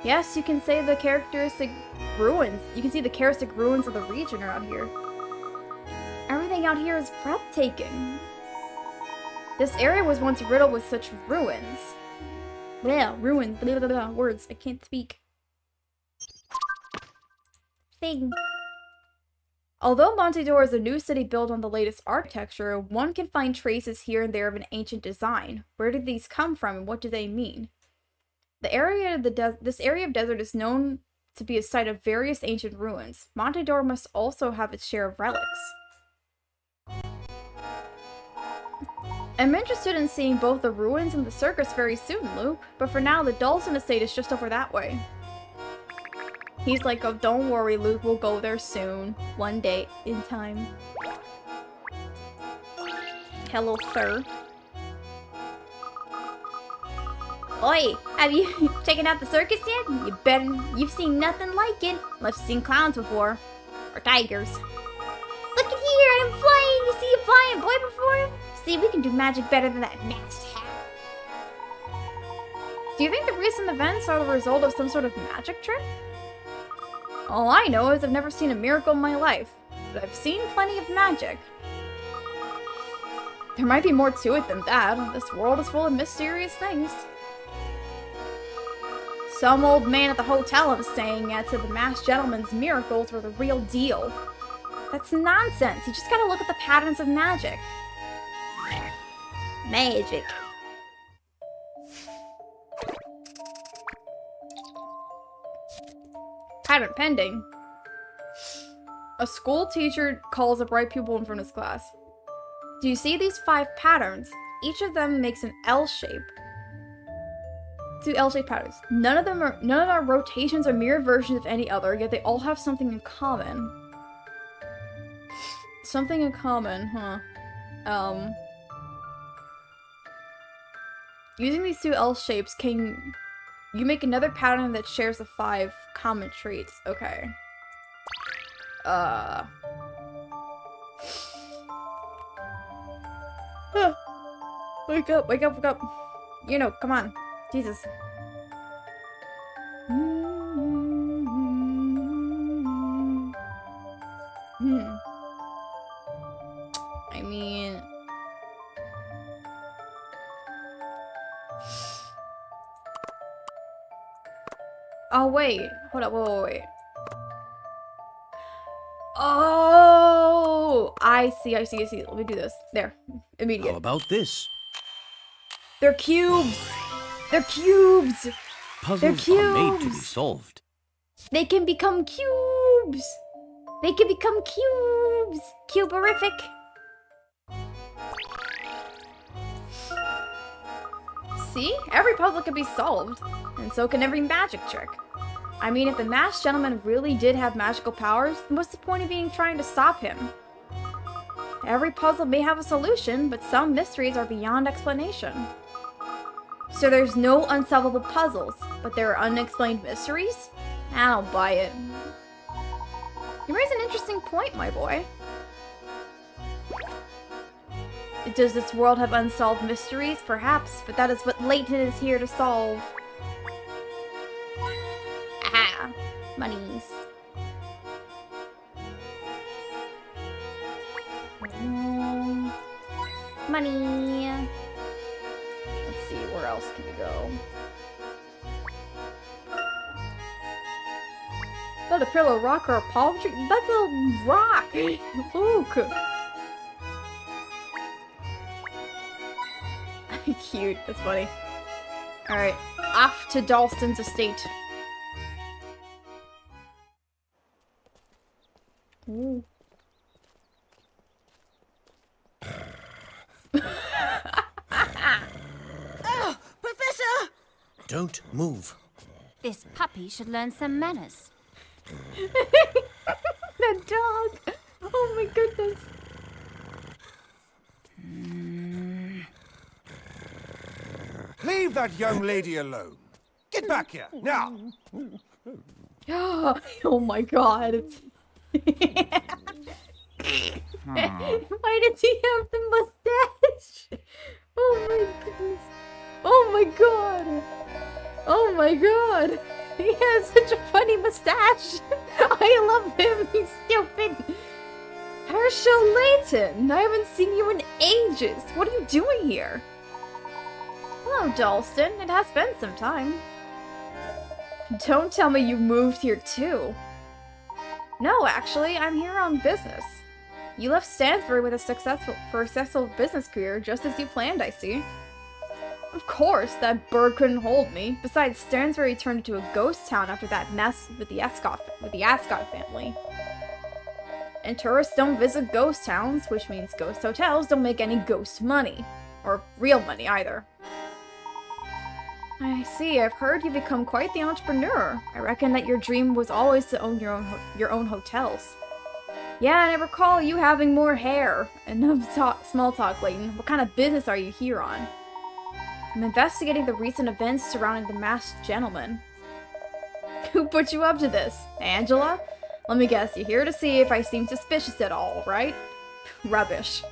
Yes, you can say the characteristic ruins. You can see the characteristic ruins of the region are out here. Everything out here is breathtaking. This area was once riddled with such ruins. Yeah, ruins. Blah, blah, blah, words. I can't speak. Thing. Although Montedor is a new city built on the latest architecture, one can find traces here and there of an ancient design. Where did these come from and what do they mean? This area of desert is known to be a site of various ancient ruins. Montedor must also have its share of relics. I'm interested in seeing both the ruins and the circus very soon, Luke. But for now, the Dalton estate is just over that way. He's like, oh, don't worry, Luke. We'll go there soon. One day in time. Hello, sir. Oi, have you checking out the circus yet? You bet you've seen nothing like it. Unless you've seen clowns before. Or tigers. Look at here, I'm flying. You see a flying boy before? See, we can do magic better than that masked hat. Do you think the recent events are the result of some sort of magic trick? All I know is I've never seen a miracle in my life, but I've seen plenty of magic. There might be more to it than that. This world is full of mysterious things. Some old man at the hotel I'm staying at said the masked gentleman's miracles were the real deal. That's nonsense. You just gotta look at the patterns of magic. Magic. Pattern pending. A school teacher calls a bright pupil in front of his class. Do you see these 5 patterns? Each of them makes an L shape. 2 L-shaped patterns. None of them are rotations or mirror versions of any other, yet they all have something in common. Something in common, huh? Using these 2 L shapes, can you make another pattern that shares the 5 common traits? Okay. Wake up, wake up, wake up. You know, come on. Jesus. I mean... Oh, wait. Hold up, wait. Oh! I see. Let me do this. There. Immediate. How about this? They're cubes! They're cubes! Puzzles are made to be solved. They can become cubes! They can become cubes! Cuberific! See? Every puzzle can be solved. And so can every magic trick. I mean, if the masked gentleman really did have magical powers, then what's the point of being trying to stop him? Every puzzle may have a solution, but some mysteries are beyond explanation. So there's no unsolvable puzzles, but there are unexplained mysteries? I don't buy it. You raise an interesting point, my boy. Does this world have unsolved mysteries? Perhaps, but that is what Layton is here to solve. Aha! Monies. Money. Let's see, where else can we go? Is that a pillow, rock, or a palm tree? That's a rock! Look! Cute, that's funny. Alright, off to Dalston's estate. Ooh. Oh, Professor! Don't move. This puppy should learn some manners. That dog! Oh my goodness. Leave that young lady alone. Get back here, now! Oh my god. Why did he have the mustache? Oh my goodness. Oh my god. Oh my god. He has such a funny mustache. I love him. He's stupid. Herschel Layton, I haven't seen you in ages. What are you doing here? Hello, Dalston. It has been some time. Don't tell me you moved here too. No, actually, I'm here on business. You left Stansbury with a successful business career, just as you planned, I see. Of course, that bird couldn't hold me. Besides, Stansbury turned into a ghost town after that mess with the Ascot family. And tourists don't visit ghost towns, which means ghost hotels don't make any ghost money. Or real money, either. I see. I've heard you've become quite the entrepreneur. I reckon that your dream was always to own your own hotels. Yeah, and I recall you having more hair. Enough small talk, Layton. What kind of business are you here on? I'm investigating the recent events surrounding the masked gentleman. Who put you up to this? Angela? Let me guess, you're here to see if I seem suspicious at all, right? Rubbish.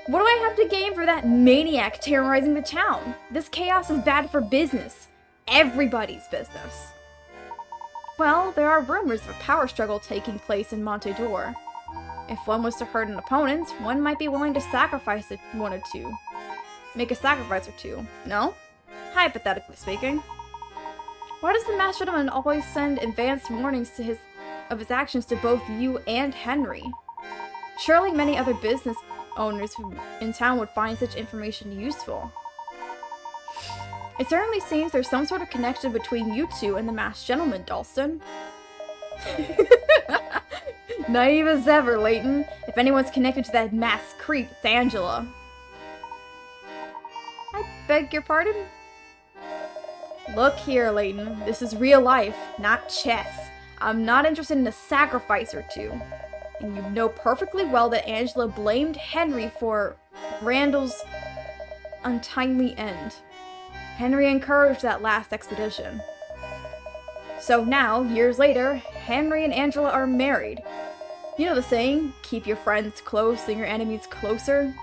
What do I have to gain for that maniac terrorizing the town? This chaos is bad for business. Everybody's business. Well, there are rumors of a power struggle taking place in Montedor. If one was to hurt an opponent, one might be willing to sacrifice one or two. Make a sacrifice or two, no? Hypothetically speaking. Why does the masked gentleman always send advanced warnings of his actions to both you and Henry? Surely many other business owners in town would find such information useful. It certainly seems there's some sort of connection between you two and the masked gentleman, Dalston. Naive as ever, Layton. If anyone's connected to that masked creep, it's Angela. I beg your pardon? Look here, Layton. This is real life, not chess. I'm not interested in a sacrifice or two. And you know perfectly well that Angela blamed Henry for Randall's untimely end. Henry encouraged that last expedition. So now, years later, Henry and Angela are married. You know the saying, keep your friends close and your enemies closer?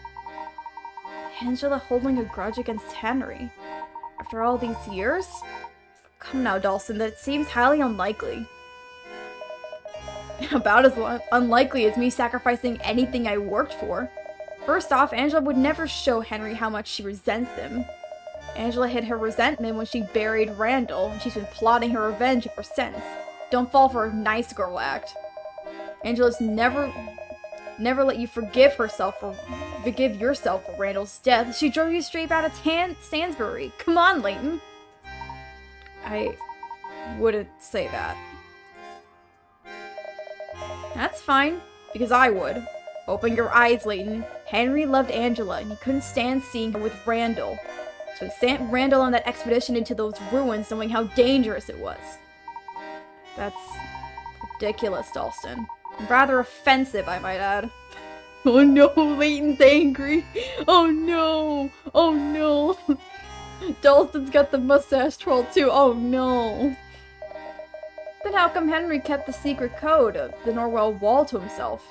Angela holding a grudge against Henry. After all these years? Come now, Dawson, that seems highly unlikely. About as unlikely as me sacrificing anything I worked for. First off, Angela would never show Henry how much she resents him. Angela hid her resentment when she buried Randall, and she's been plotting her revenge ever since. Don't fall for a nice girl act. Angela's never let you forgive yourself for Randall's death. She drove you straight out of Stansbury. Come on, Layton. I wouldn't say that. That's fine, because I would. Open your eyes, Layton. Henry loved Angela, and he couldn't stand seeing her with Randall. So he sent Randall on that expedition into those ruins knowing how dangerous it was. That's ridiculous, Dalston. Rather offensive, I might add. Oh no, Layton's angry. Oh no. Oh no. Dalston's got the mustache troll too. Oh no. Then how come Henry kept the secret code of the Norwell wall to himself?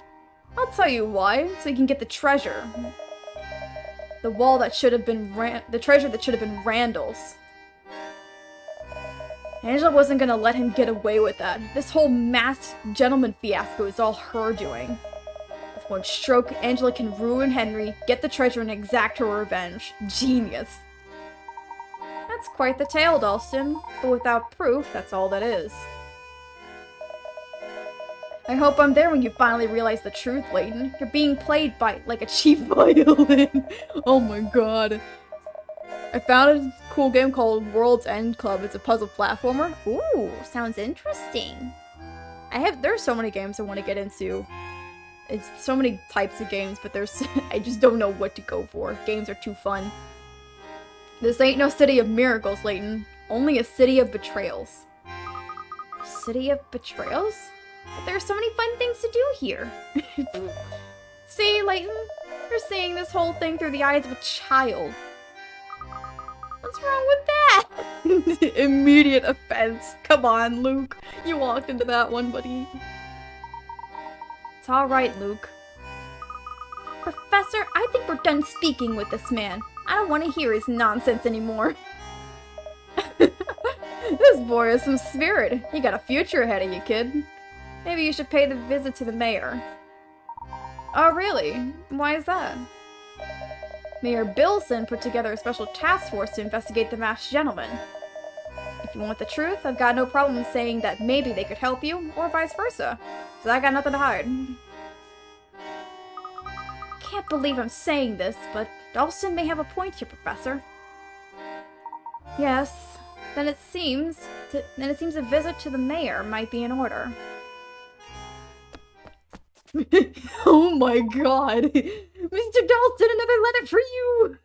I'll tell you why, so he can get the treasure. The wall that should have been the treasure that should have been Randall's. Angela wasn't gonna let him get away with that. This whole masked gentleman fiasco is all her doing. With one stroke, Angela can ruin Henry, get the treasure, and exact her revenge. Genius. That's quite the tale, Dalston. But without proof, that's all that is. I hope I'm there when you finally realize the truth, Layton. You're being played by, like, a cheap violin. Oh my god. I found a cool game called World's End Club. It's a puzzle platformer. Ooh, sounds interesting. There's so many games I want to get into. It's so many types of games, but I just don't know what to go for. Games are too fun. This ain't no city of miracles, Layton. Only a city of betrayals. A city of betrayals? But there's so many fun things to do here. See, Layton? You're seeing this whole thing through the eyes of a child. What's wrong with that? Immediate offense. Come on, Luke. You walked into that one, buddy. It's alright, Luke. Professor, I think we're done speaking with this man. I don't want to hear his nonsense anymore. This boy has some spirit. You got a future ahead of you, kid. Maybe you should pay the visit to the mayor. Oh, really? Why is that? Mayor Billson put together a special task force to investigate the masked gentleman. If you want the truth, I've got no problem saying that maybe they could help you, or vice versa. So I got nothing to hide. Can't believe I'm saying this, but Dalston may have a point here, Professor. Yes, then it seems a visit to the mayor might be in order. Oh my god! Mr. Dalston, another letter for you!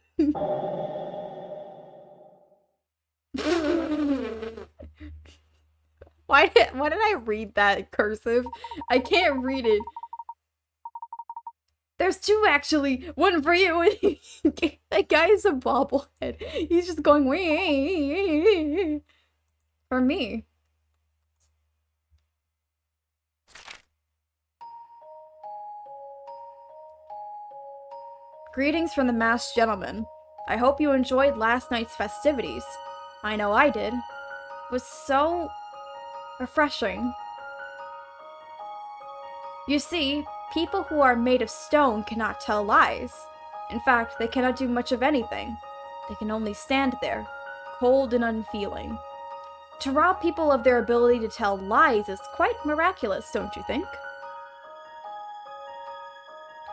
Why did I read that cursive? I can't read it. There's two, actually. One for you. That guy is a bobblehead. He's just going, wee. For me. Greetings from the masked gentleman. I hope you enjoyed last night's festivities. I know I did. It was so refreshing. You see, people who are made of stone cannot tell lies. In fact, they cannot do much of anything. They can only stand there, cold and unfeeling. To rob people of their ability to tell lies is quite miraculous, don't you think?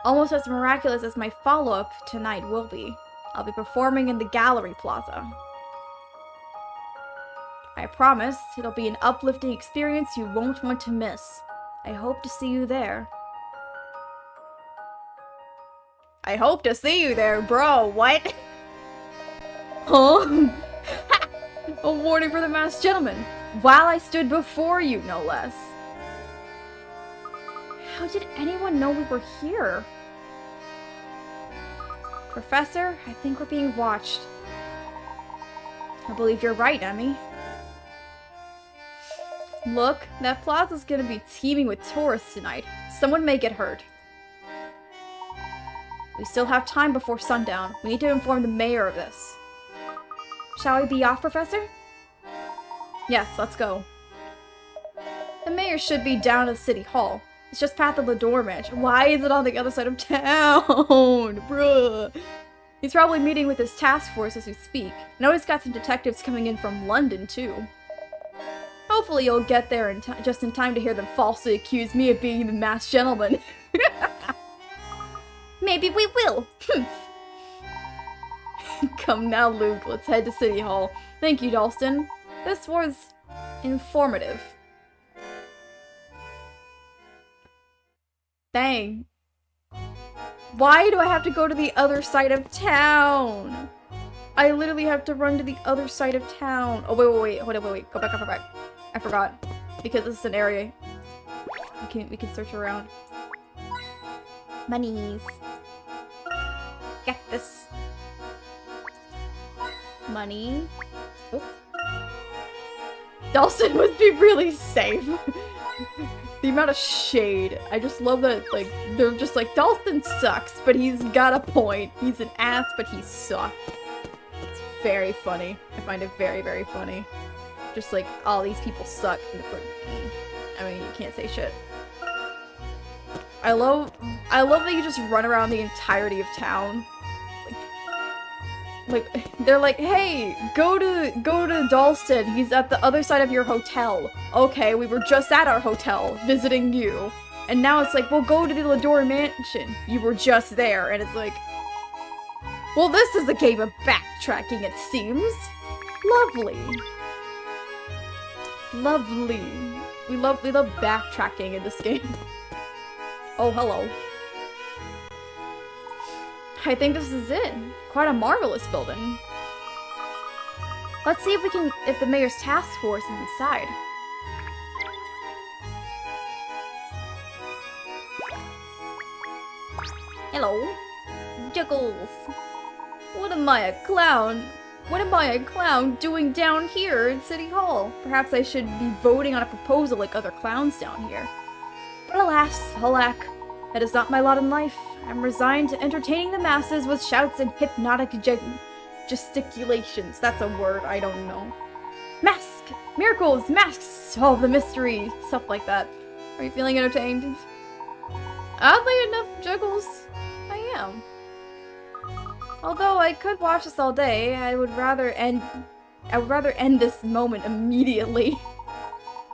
Almost as miraculous as my follow-up tonight will be. I'll be performing in the Gallery Plaza. I promise it'll be an uplifting experience you won't want to miss. I hope to see you there. I hope to see you there, bro. What? Huh? A warning for the masked gentleman. While I stood before you, no less. How did anyone know we were here? Professor, I think we're being watched. I believe you're right, Emmy. Look, that plaza's gonna be teeming with tourists tonight. Someone may get hurt. We still have time before sundown. We need to inform the mayor of this. Shall we be off, Professor? Yes, let's go. The mayor should be down at City Hall. It's just past the doormatch. Why is it on the other side of town? Bruh. He's probably meeting with his task force as we speak. I know he's got some detectives coming in from London, too. Hopefully you'll get there just in time to hear them falsely accuse me of being the masked gentleman. Maybe we will. Come now, Luke. Let's head to City Hall. Thank you, Dalston. This was informative. Dang. Why do I have to go to the other side of town? I literally have to run to the other side of town. Oh, wait. Hold on, wait. Go back. I forgot. Because this is an area. We can search around. Monies. Get this. Money. Oh. Dalston must be really safe. The amount of shade. I just love that, like, they're just like, Dalston sucks, but he's got a point. He's an ass, but he sucks. It's very funny. I find it very, very funny. Just like, all these people suck. I mean, you can't say shit. I love that you just run around the entirety of town. Like, they're like, hey, go to Dalston. He's at the other side of your hotel. Okay, we were just at our hotel visiting you. And now it's like, well, go to the Lador Mansion. You were just there. And it's like, well, this is a game of backtracking, it seems. Lovely. Lovely. We love backtracking in this game. Oh, hello. I think this is it. Quite a marvelous building. Let's see if the mayor's task force is inside. Hello. Juggles. What am I, a clown? What am I, a clown, doing down here in City Hall? Perhaps I should be voting on a proposal like other clowns down here. But alas, alack, that is not my lot in life. I'm resigned to entertaining the masses with shouts and hypnotic gesticulations. That's a word, I don't know. Mask! Miracles! Masks! Solve the mystery! Stuff like that. Are you feeling entertained? Oddly enough, Juggles, I am. Although I could watch this all day, I would rather end this moment immediately.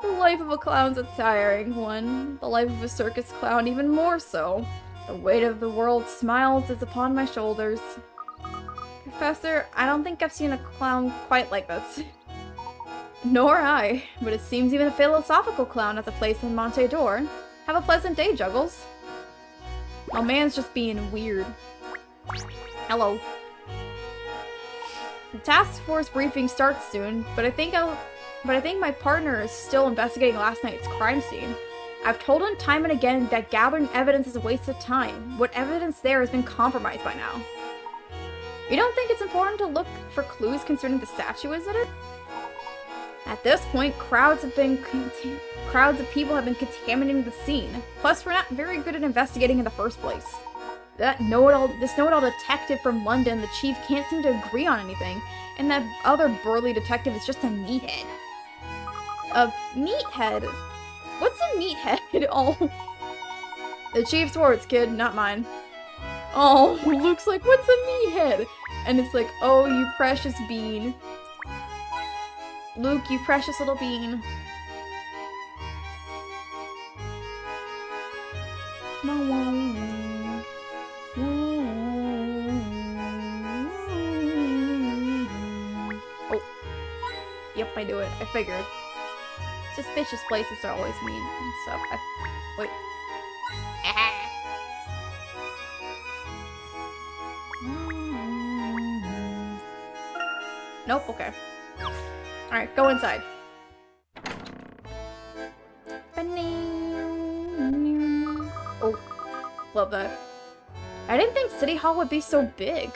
The life of a clown's a tiring one. The life of a circus clown even more so. The weight of the world's smiles is upon my shoulders. Professor, I don't think I've seen a clown quite like this. Nor I, but it seems even a philosophical clown has a place in Monte d'Or. Have a pleasant day, Juggles. Oh, man's just being weird. Hello. The task force briefing starts soon, but I think my partner is still investigating last night's crime scene. I've told him time and again that gathering evidence is a waste of time. What evidence there has been compromised by now. You don't think it's important to look for clues concerning the statue, is it? At this point, crowds of people have been contaminating the scene. Plus, we're not very good at investigating in the first place. This know-it-all detective from London, the chief, can't seem to agree on anything, and that other burly detective is just a meathead. A meathead? What's a meathead? Oh. The chief's words, kid, not mine. Oh, Luke's like, what's a meathead? And it's like, oh, you precious bean. Luke, you precious little bean. Oh. Yep, I do it. I figured. Suspicious places are always mean and stuff. Wait. Nope, okay. Alright, go inside. Oh, love that. I didn't think City Hall would be so big.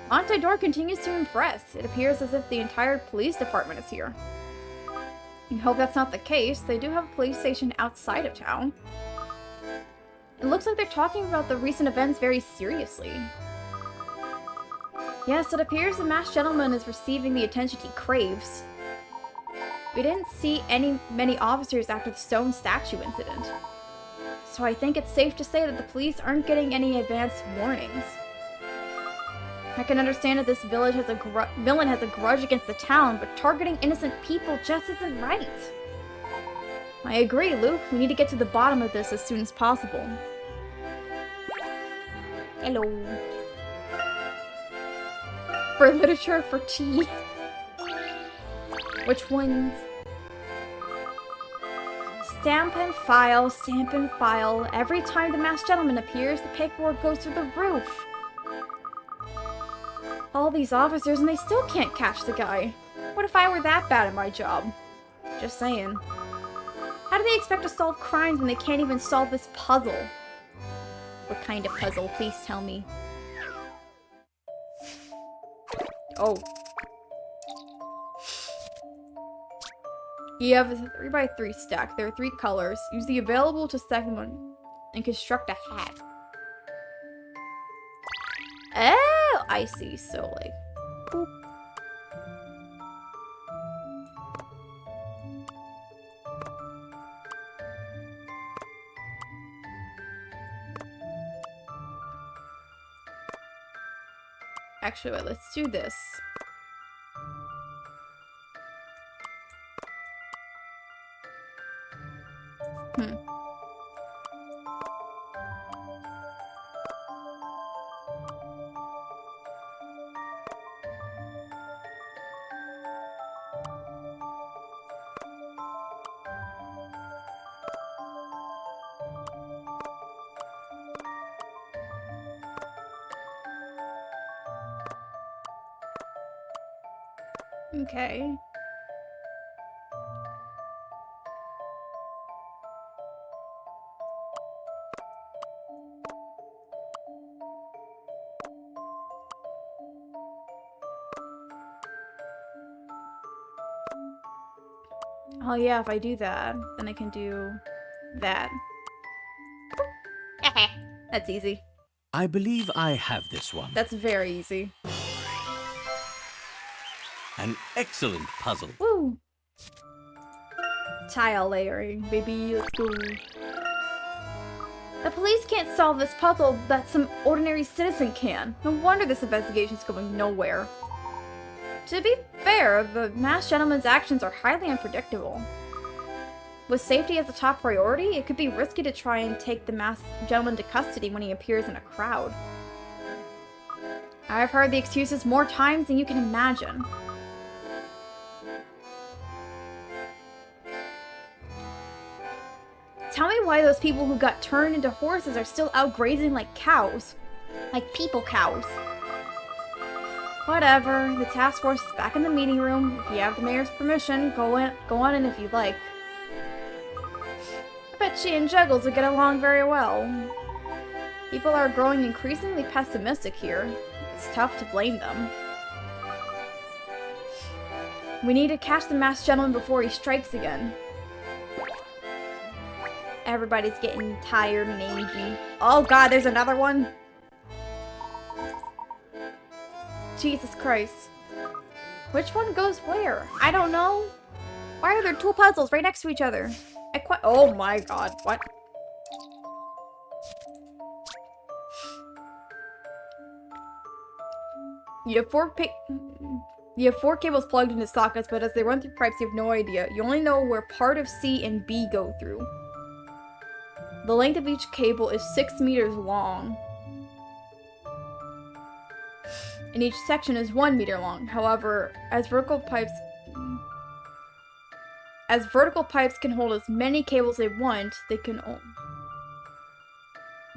Monte d'Or continues to impress. It appears as if the entire police department is here. I hope that's not the case. They do have a police station outside of town. It looks like they're talking about the recent events very seriously. Yes, it appears the masked gentleman is receiving the attention he craves. We didn't see many officers after the stone statue incident. So I think it's safe to say that the police aren't getting any advance warnings. I can understand that this villain has a grudge against the town, but targeting innocent people just isn't right. I agree, Luke. We need to get to the bottom of this as soon as possible. Hello. For literature, for tea. Which ones? Stamp and file, stamp and file. Every time the masked gentleman appears, the paperwork goes through the roof. All these officers and they still can't catch the guy. What if I were that bad at my job? Just saying. How do they expect to solve crimes when they can't even solve this puzzle? What kind of puzzle? Please tell me. Oh. You have a 3x3 stack. There are 3 colors. Use the available to second one and construct a hat. Oh, I see. So, like, boop. Actually, wait, let's do this. Okay. Oh yeah, if I do that, then I can do that. That's easy. I believe I have this one. That's very easy. An excellent puzzle. Woo! Tile layering, baby. Let's go. The police can't solve this puzzle, but some ordinary citizen can. No wonder this investigation's going nowhere. To be fair, the masked gentleman's actions are highly unpredictable. With safety as a top priority, it could be risky to try and take the masked gentleman to custody when he appears in a crowd. I've heard the excuses more times than you can imagine. Tell me why those people who got turned into horses are still out grazing like cows. Like people cows. Whatever, the task force is back in the meeting room. If you have the mayor's permission, go on in if you like. I bet she and Juggles will get along very well. People are growing increasingly pessimistic here. It's tough to blame them. We need to catch the masked gentleman before he strikes again. Everybody's getting tired and angy. Oh god, there's another one? Jesus Christ. Which one goes where? I don't know. Why are there 2 puzzles right next to each other? Oh my god, what? You have 4 cables plugged into sockets, but as they run through pipes, you have no idea. You only know where part of C and B go through. The length of each cable is 6 meters long. And each section is 1 meter long. However, as vertical pipes can hold as many cables they want,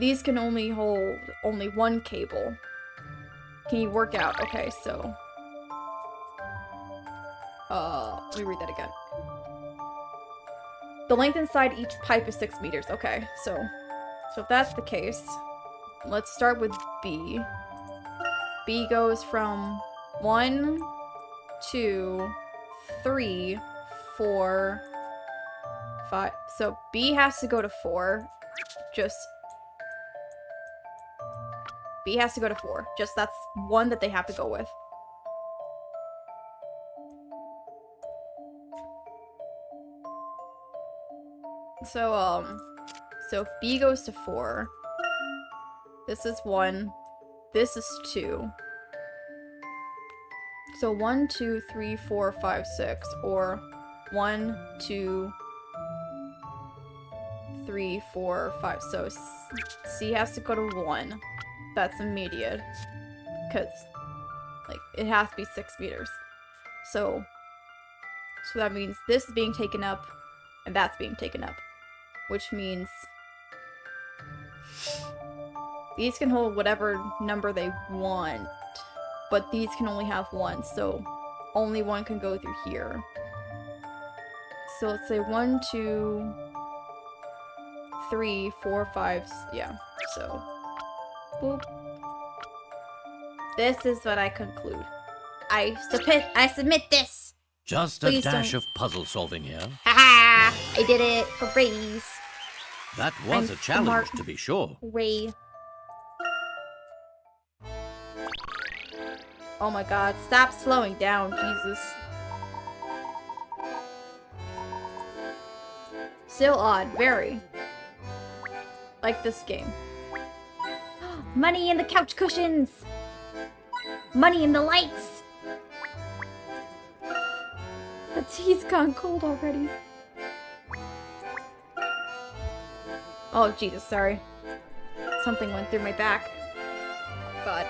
these can only hold only 1 cable. Can you work out? Okay, so let me read that again. The length inside each pipe is 6 meters. Okay, so if that's the case, let's start with B. B goes from 1, 2, 3, 4, 5. So B has to go to 4. Just B has to go to 4. Just that's one that they have to go with. So if B goes to 4, this is 1, this is 2. So 1, 2, 3, 4, 5, 6, or 1, 2, 3, 4, 5. So C has to go to 1. That's immediate. Because, like, it has to be 6 meters. So that means this is being taken up, and that's being taken up. Which means these can hold whatever number they want, but these can only have 1, so only 1 can go through here. So let's say 1, 2, 3, 4, 5, yeah, so boop. This is what I conclude. I submit this! Just Please a dash don't. of puzzle solving here. Haha! I did it for raise. That was I'm a challenge, smart. to be sure. Ray. Oh my god, stop slowing down, Jesus. Still odd, very. Like this game. Money in the couch cushions! Money in the lights! The tea's gone cold already. Oh, Jesus, sorry. Something went through my back. God.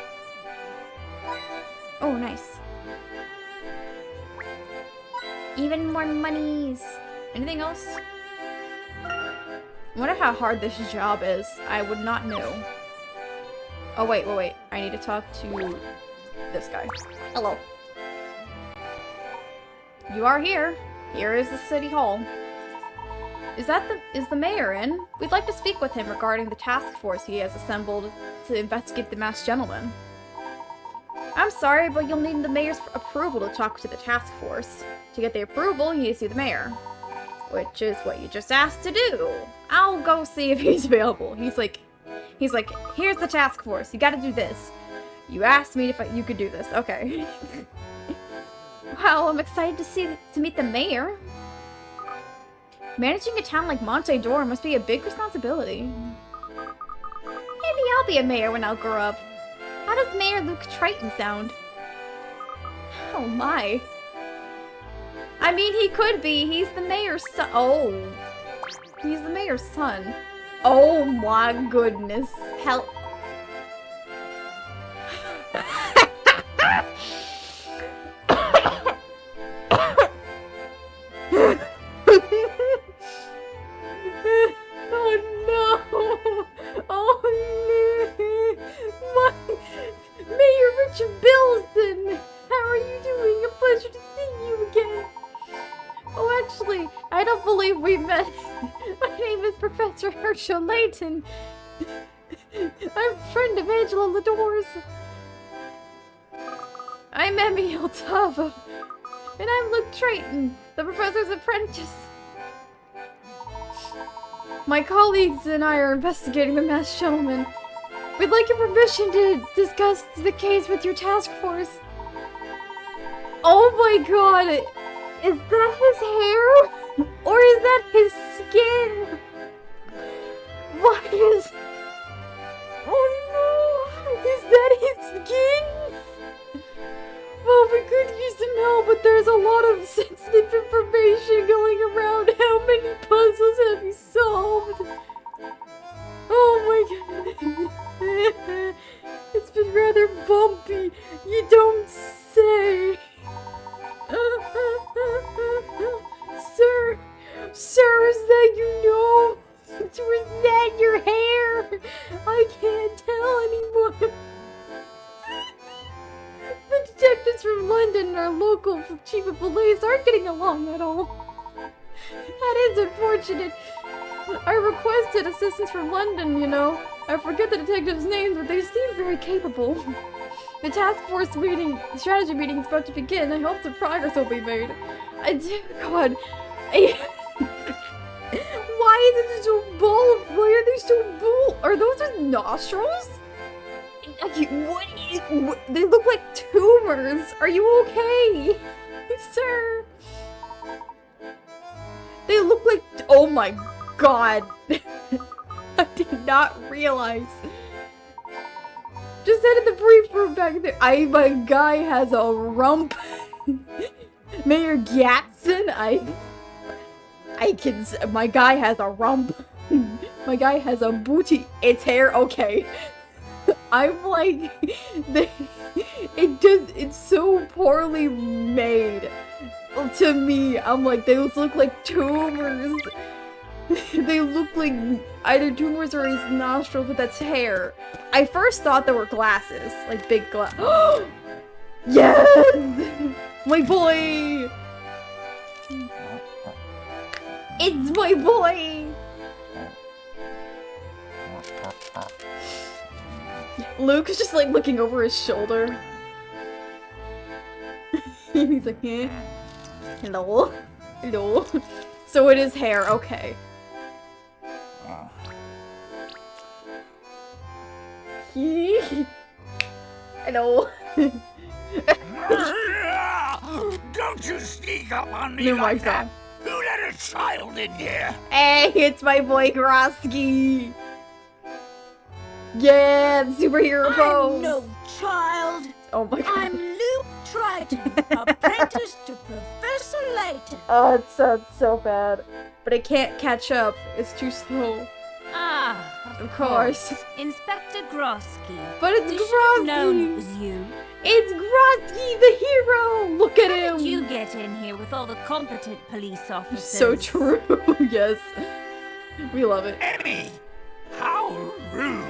Oh, nice. Even more monies! Anything else? I wonder how hard this job is. I would not know. Oh, wait. I need to talk to this guy. Hello. You are here. Here is the city hall. Is the mayor in? We'd like to speak with him regarding the task force he has assembled to investigate the masked gentleman. I'm sorry, but you'll need the mayor's approval to talk to the task force. To get the approval, you need to see the mayor. Which is what you just asked to do. I'll go see if he's available. He's like, here's the task force. You gotta do this. You asked me if you could do this. Okay. Well, I'm excited to meet the mayor. Managing a town like Monte Dor must be a big responsibility. Maybe I'll be a mayor when I'll grow up. How does Mayor Luke Triton sound? Oh my. I mean, he could be. He's the mayor's son. Oh. He's the mayor's son. Oh my goodness. Hell. Layton. I'm friend of Angela Lador's. I'm Emmy Altava. And I'm Luke Triton, the professor's apprentice. My colleagues and I are investigating the masked gentleman. We'd like your permission to discuss the case with your task force. Oh my god! Is that his hair? Or is that his skin? What is... Oh no! Is that his skin? Well, we could use some help, but there's a lot of sensitive information going around. How many puzzles have you solved? Oh my god. It's been rather bumpy. You don't say. Sir, is that you know? Was that your hair? I can't tell anymore. The detectives from London and our local chief of police aren't getting along at all. That is unfortunate. I requested assistance from London, you know. I forget the detectives' names, but they seem very capable. The task force meeting, the strategy meeting is about to begin. I hope some progress will be made. God. Why is it so bold? Why are they so bold? Are those his nostrils? They look like tumors. Are you okay, sir? They look like. Oh my god! I did not realize. Just said in the brief room back there. My guy has a rump. Mayor Gatson. My guy has a rump. My guy has a booty. It's hair. Okay. I'm like, it's so poorly made. To me, I'm like, they look like tumors. They look like either tumors or his nostrils, but that's hair. I first thought they were glasses, like big glass. Yes! My boy! It's my boy! Luke's just like looking over his shoulder. He's like, eh? Hello? Hello? So it is hair, okay. Hello? Don't you sneak up on me Never mind, like that! Sam. Who let a child in here? Hey, it's my boy Grosky! Yeah, the superhero pose! I'm no child. Oh my god. I'm Luke Triton, apprentice to Professor Layton. Oh, it sounds so bad. But it can't catch up. It's too slow. Ah, Of course. Inspector Grosky. But it's We should have known it Grosky! was you. It's Grosky, the hero! Look at How him! did you get in here with all the competent police officers? So true, yes. We love it. Emmy! How rude!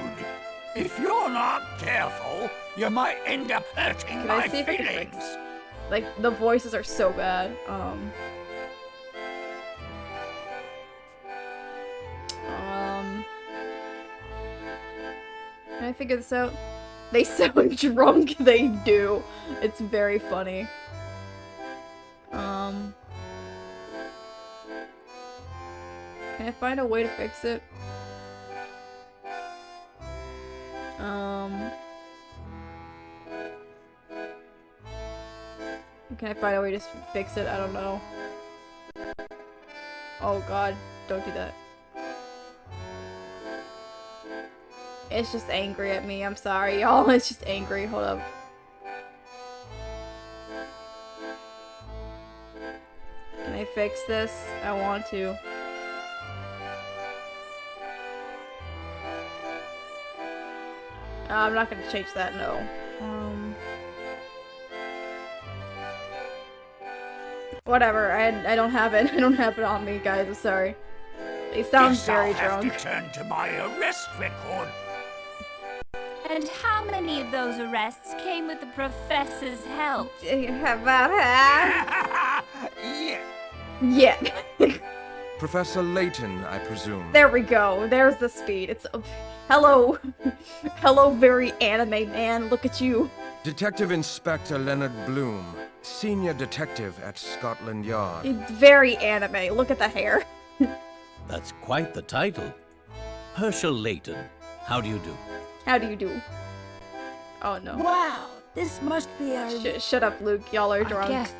If you're not careful, you might end up hurting Can I my see if I can feelings. fix- Like, the voices are so bad. Can I figure this out? They sound drunk, they do. It's very funny. Can I find a way to fix it? Can I find a way to fix it? I don't know. Oh god, don't do that. It's just angry at me. I'm sorry, y'all. It's just angry. Hold up. Can I fix this? I want to. I'm not gonna change that, no. Whatever, I don't have it. I don't have it on me, guys. I'm sorry. They sound Guess very I'll have drunk. to turn to my arrest record. And how many of those arrests came with the professor's help? How about her? Yeah. Yeah. Professor Layton, I presume. There we go. There's the speed. It's hello. Hello, very anime man. Look at you. Detective Inspector Leonard Bloom, senior detective at Scotland Yard. It's very anime. Look at the hair. That's quite the title. Herschel Layton. How do you do? How do you do? Oh no. Wow, this must be a... Shut up, Luke. Y'all are drunk. guess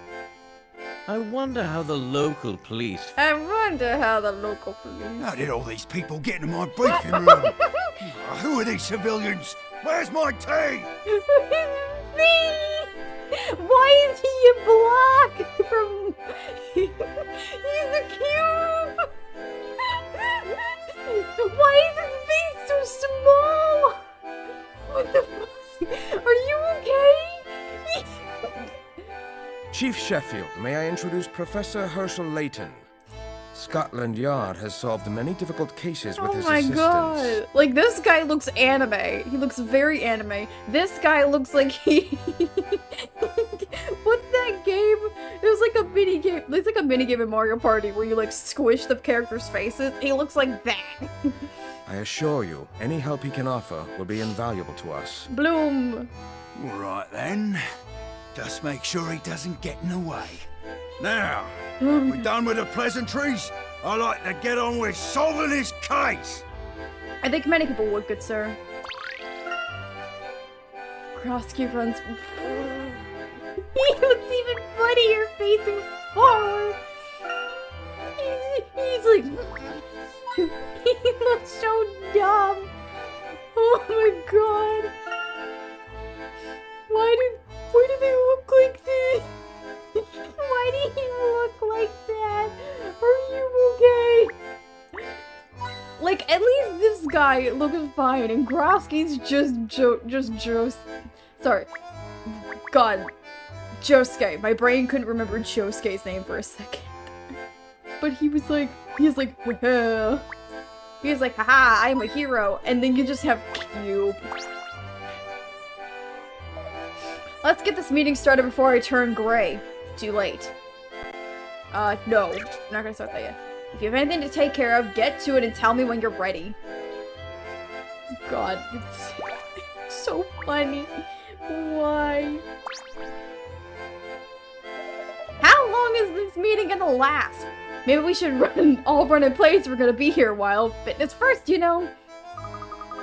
I wonder how the local police... I wonder how the local police. How did all these people get into my briefing room? Who are these civilians? Where's my tea? Me! Why is he a block from? He's a cube. Why is his face so small? What the fuck? Are you okay? Chief Sheffield, may I introduce Professor Herschel Layton? Scotland Yard has solved many difficult cases with Oh his my assistance. god. Like, this guy looks anime. He looks very anime. This guy looks like he... What's that game? It was like a mini game. It's like a mini game in Mario Party where you like squish the characters' faces. He looks like that. I assure you, any help he can offer will be invaluable to us. Bloom. All right then. Just make sure he doesn't get in the way. Now, we're done with the pleasantries. I'd like to get on with solving his case. I think many people would, good sir. Krosky runs. He looks even funnier facing forward. He's like. He looks so dumb. Oh my god. Why do they look like this? Why do you look like that? Are you okay? Like, at least this guy looks fine, and Grosky's just sorry. God. Josuke. My brain couldn't remember Josuke's name for a second. But he was like, haha. He was like, haha, I'm a hero. And then you just have Cube. Let's get this meeting started before I turn gray. Too late. No. I'm not gonna start that yet. If you have anything to take care of, get to it and tell me when you're ready. God, it's so funny. Why? How long is this meeting gonna last? Maybe we should all run in place. We're gonna be here a while. Fitness first, you know.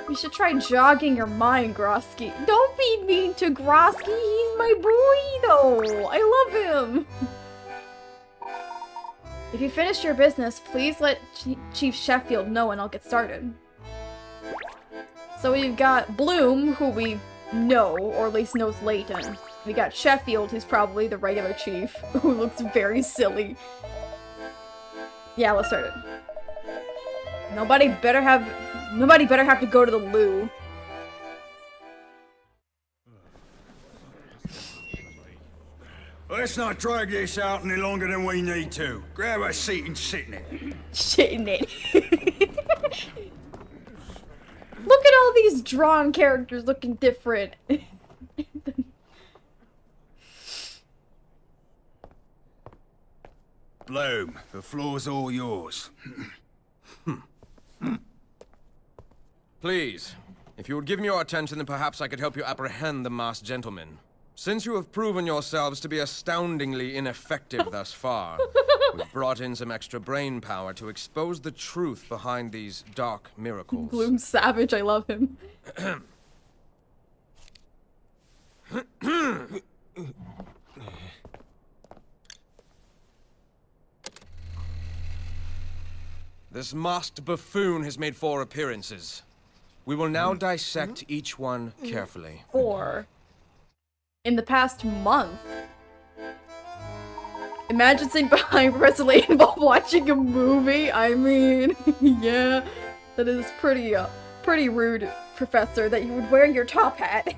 We should try jogging your mind, Grosky. Don't be mean to Grosky. He's my boy, though. I love him. If you finish your business, please let Chief Sheffield know and I'll get started. So we've got Bloom, who we know, or at least knows Layton. We got Sheffield, who's probably the regular chief, who looks very silly. Yeah, let's start it. Nobody better have to go to the loo. Let's not drag this out any longer than we need to. Grab a seat and sit in it. Shit in it. Look at all these drawn characters looking different. Bloom, the floor's all yours. Please, if you would give me your attention, then perhaps I could help you apprehend the masked gentleman. Since you have proven yourselves to be astoundingly ineffective thus far, we've brought in some extra brain power to expose the truth behind these dark miracles. Bloom's savage, I love him. This masked buffoon has made 4 appearances. We will now dissect each one carefully. 4. In the past month. Imagine sitting behind Professor Layton while watching a movie. I mean, yeah, that is pretty rude, Professor, that you would wear your top hat.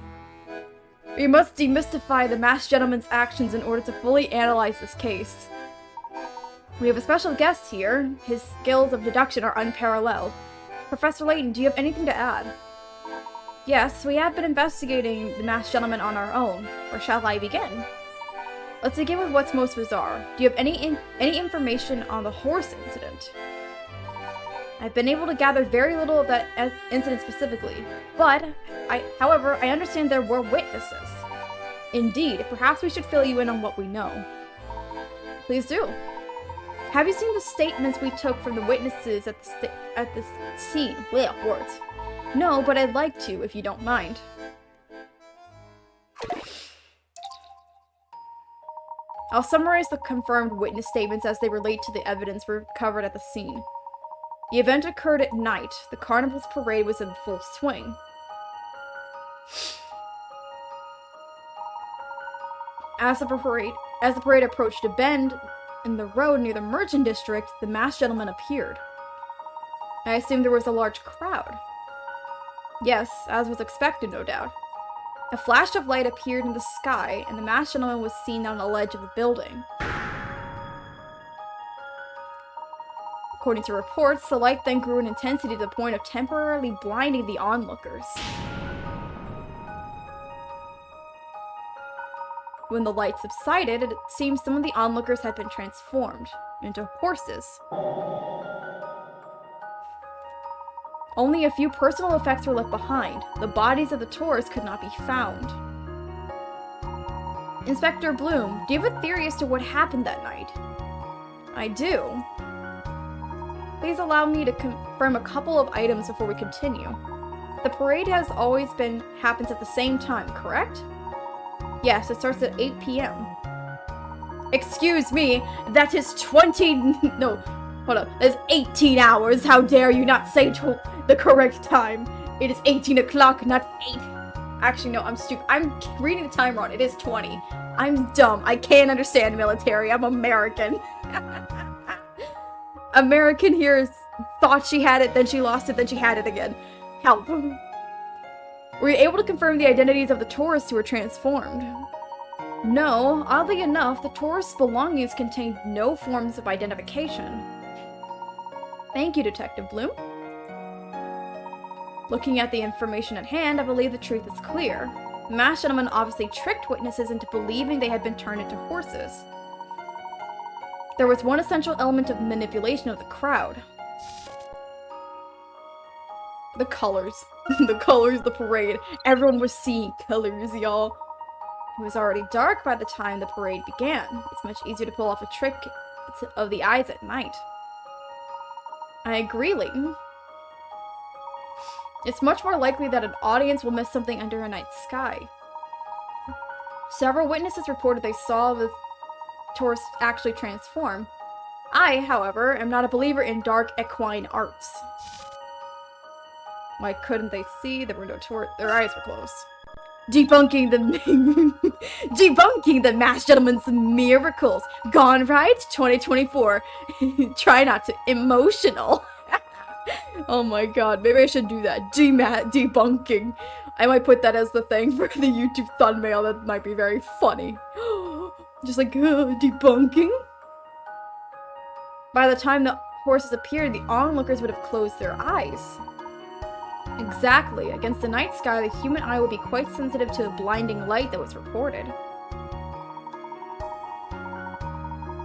We must demystify the masked gentleman's actions in order to fully analyze this case. We have a special guest here. His skills of deduction are unparalleled. Professor Layton, do you have anything to add? Yes, we have been investigating the masked gentleman on our own. Where shall I begin? Let's begin with what's most bizarre. Do you have any information on the horse incident? I've been able to gather very little of that incident specifically, but however, I understand there were witnesses. Indeed, perhaps we should fill you in on what we know. Please do. Have you seen the statements we took from the witnesses at the scene? Blech, words. No, but I'd like to, if you don't mind. I'll summarize the confirmed witness statements as they relate to the evidence recovered at the scene. The event occurred at night. The carnival's parade was in full swing. As the parade approached a bend in the road near the Merchant District, the masked gentleman appeared. I assumed there was a large crowd. Yes, as was expected, no doubt. A flash of light appeared in the sky, and the masked gentleman was seen on a ledge of a building. According to reports, the light then grew in intensity to the point of temporarily blinding the onlookers. When the light subsided, it seemed some of the onlookers had been transformed into horses. Only a few personal effects were left behind. The bodies of the tourists could not be found. Inspector Bloom, do you have a theory as to what happened that night? I do. Please allow me to confirm a couple of items before we continue. The parade has always happens at the same time, correct? Yes, it starts at 8 p.m. Excuse me, that is 20... No, hold up. That's 18 hours. How dare you not say the correct time? It is 18 o'clock, not 8. Actually, no, I'm stupid. I'm reading the time wrong. It is 20. I'm dumb. I can't understand military. I'm American. American here thought she had it, then she lost it, then she had it again. Help. Were you able to confirm the identities of the tourists who were transformed? No, oddly enough, the tourists' belongings contained no forms of identification. Thank you, Detective Bloom. Looking at the information at hand, I believe the truth is clear. The masked gentleman obviously tricked witnesses into believing they had been turned into horses. There was one essential element of manipulation of the crowd. The colors. The colors, the parade. Everyone was seeing colors, y'all. It was already dark by the time the parade began. It's much easier to pull off a trick of the eyes at night. I agree, Layton. It's much more likely that an audience will miss something under a night sky. Several witnesses reported they saw the tourists actually transform. I, however, am not a believer in dark equine arts. Why couldn't they see? There were no their eyes were closed. Debunking the masked gentleman's miracles. Gone right? 2024. Try not to emotional. Oh my god, maybe I should do that. Debunking. I might put that as the thing for the YouTube thumbnail. That might be very funny. Just like, debunking? By the time the horses appeared, the onlookers would have closed their eyes. Exactly. Against the night sky, the human eye would be quite sensitive to the blinding light that was reported.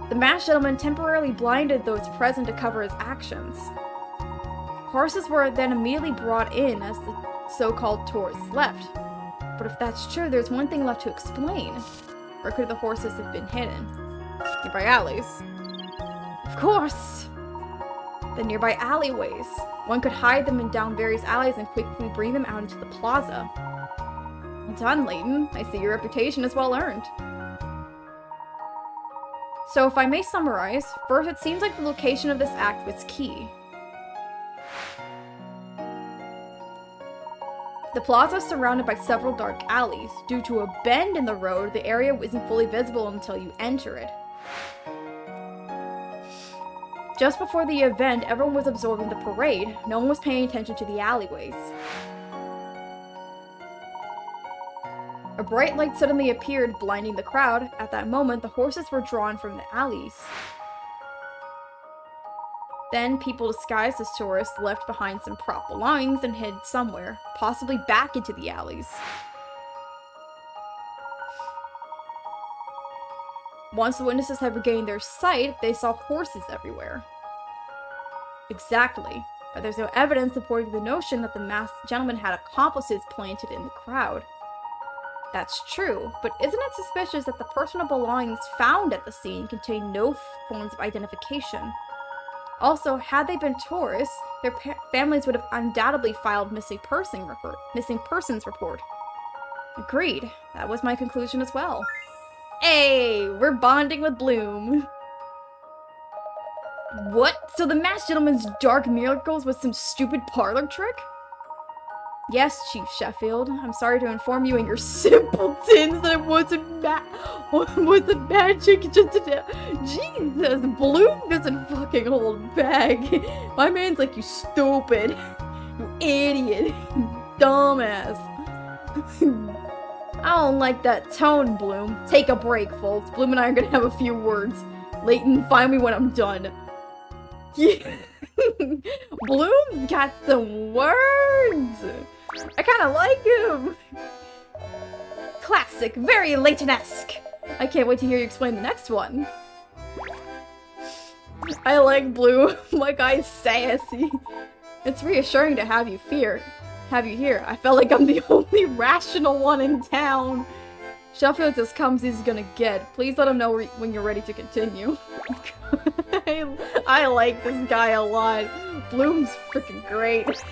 The masked gentleman temporarily blinded those present to cover his actions. Horses were then immediately brought in as the so-called tourists left. But if that's true, there's one thing left to explain. Where could the horses have been hidden? Nearby alleys. Of course! The nearby alleyways. One could hide them down various alleys and quickly bring them out into the plaza. Well done, Layton. I see your reputation is well earned. So if I may summarize, first it seems like the location of this act was key. The plaza is surrounded by several dark alleys. Due to a bend in the road, the area isn't fully visible until you enter it. Just before the event, everyone was absorbed in the parade. No one was paying attention to the alleyways. A bright light suddenly appeared, blinding the crowd. At that moment, the horses were drawn from the alleys. Then, people disguised as tourists left behind some prop belongings and hid somewhere, possibly back into the alleys. Once the witnesses had regained their sight, they saw horses everywhere. Exactly, but there's no evidence supporting the notion that the masked gentleman had accomplices planted in the crowd. That's true, but isn't it suspicious that the personal belongings found at the scene contain no forms of identification? Also, had they been tourists, their families would have undoubtedly filed missing persons report. Agreed. That was my conclusion as well. Hey, we're bonding with Bloom. What? So the masked gentleman's dark miracles was some stupid parlor trick? Yes, Chief Sheffield. I'm sorry to inform you and your simpletons that it wasn't magic, just a... Jesus, Bloom doesn't fucking hold back. My man's like, you stupid. You idiot. Dumbass. I don't like that tone, Bloom. Take a break, folks. Bloom and I are gonna have a few words. Layton, find me when I'm done. Yeah. Bloom's got some words. I kinda like him. Classic, very Layton-esque. I can't wait to hear you explain the next one. I like Bloom. My guy's sassy. It's reassuring to have you here. I felt like I'm the only rational one in town. Sheffield just comes he's gonna get. Please let him know when you're ready to continue. I like this guy a lot. Bloom's freaking great.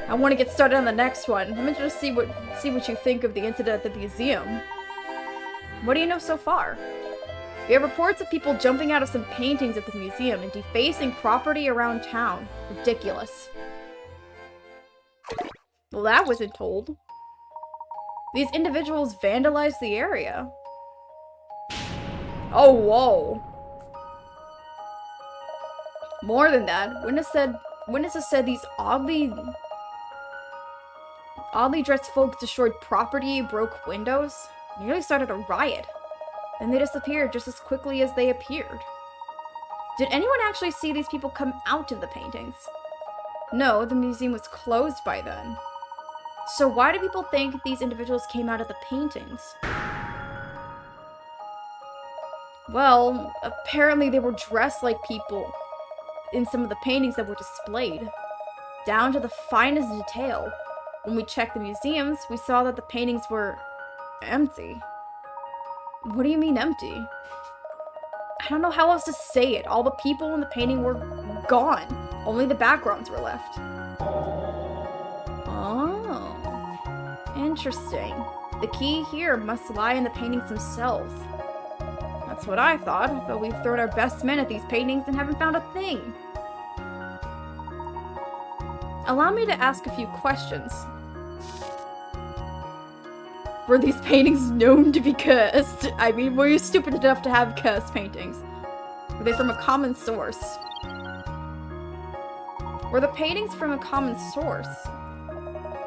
I want to get started on the next one. I'm interested to see what you think of the incident at the museum. What do you know so far? We have reports of people jumping out of some paintings at the museum and defacing property around town. Ridiculous. Well, that wasn't told. These individuals vandalized the area. Oh, whoa. More than that, witnesses said these oddly dressed folks destroyed property, broke windows, nearly started a riot. Then they disappeared just as quickly as they appeared. Did anyone actually see these people come out of the paintings? No, the museum was closed by then. So why do people think these individuals came out of the paintings? Well, apparently they were dressed like people in some of the paintings that were displayed, down to the finest detail. When we checked the museums, we saw that the paintings were empty. What do you mean empty? I don't know how else to say it. All the people in the painting were gone. Only the backgrounds were left. Oh. Interesting. The key here must lie in the paintings themselves. That's what I thought, but we've thrown our best men at these paintings and haven't found a thing. Allow me to ask a few questions. Were these paintings known to be cursed? I mean, were you stupid enough to have cursed paintings? Were they from a common source? Were the paintings from a common source?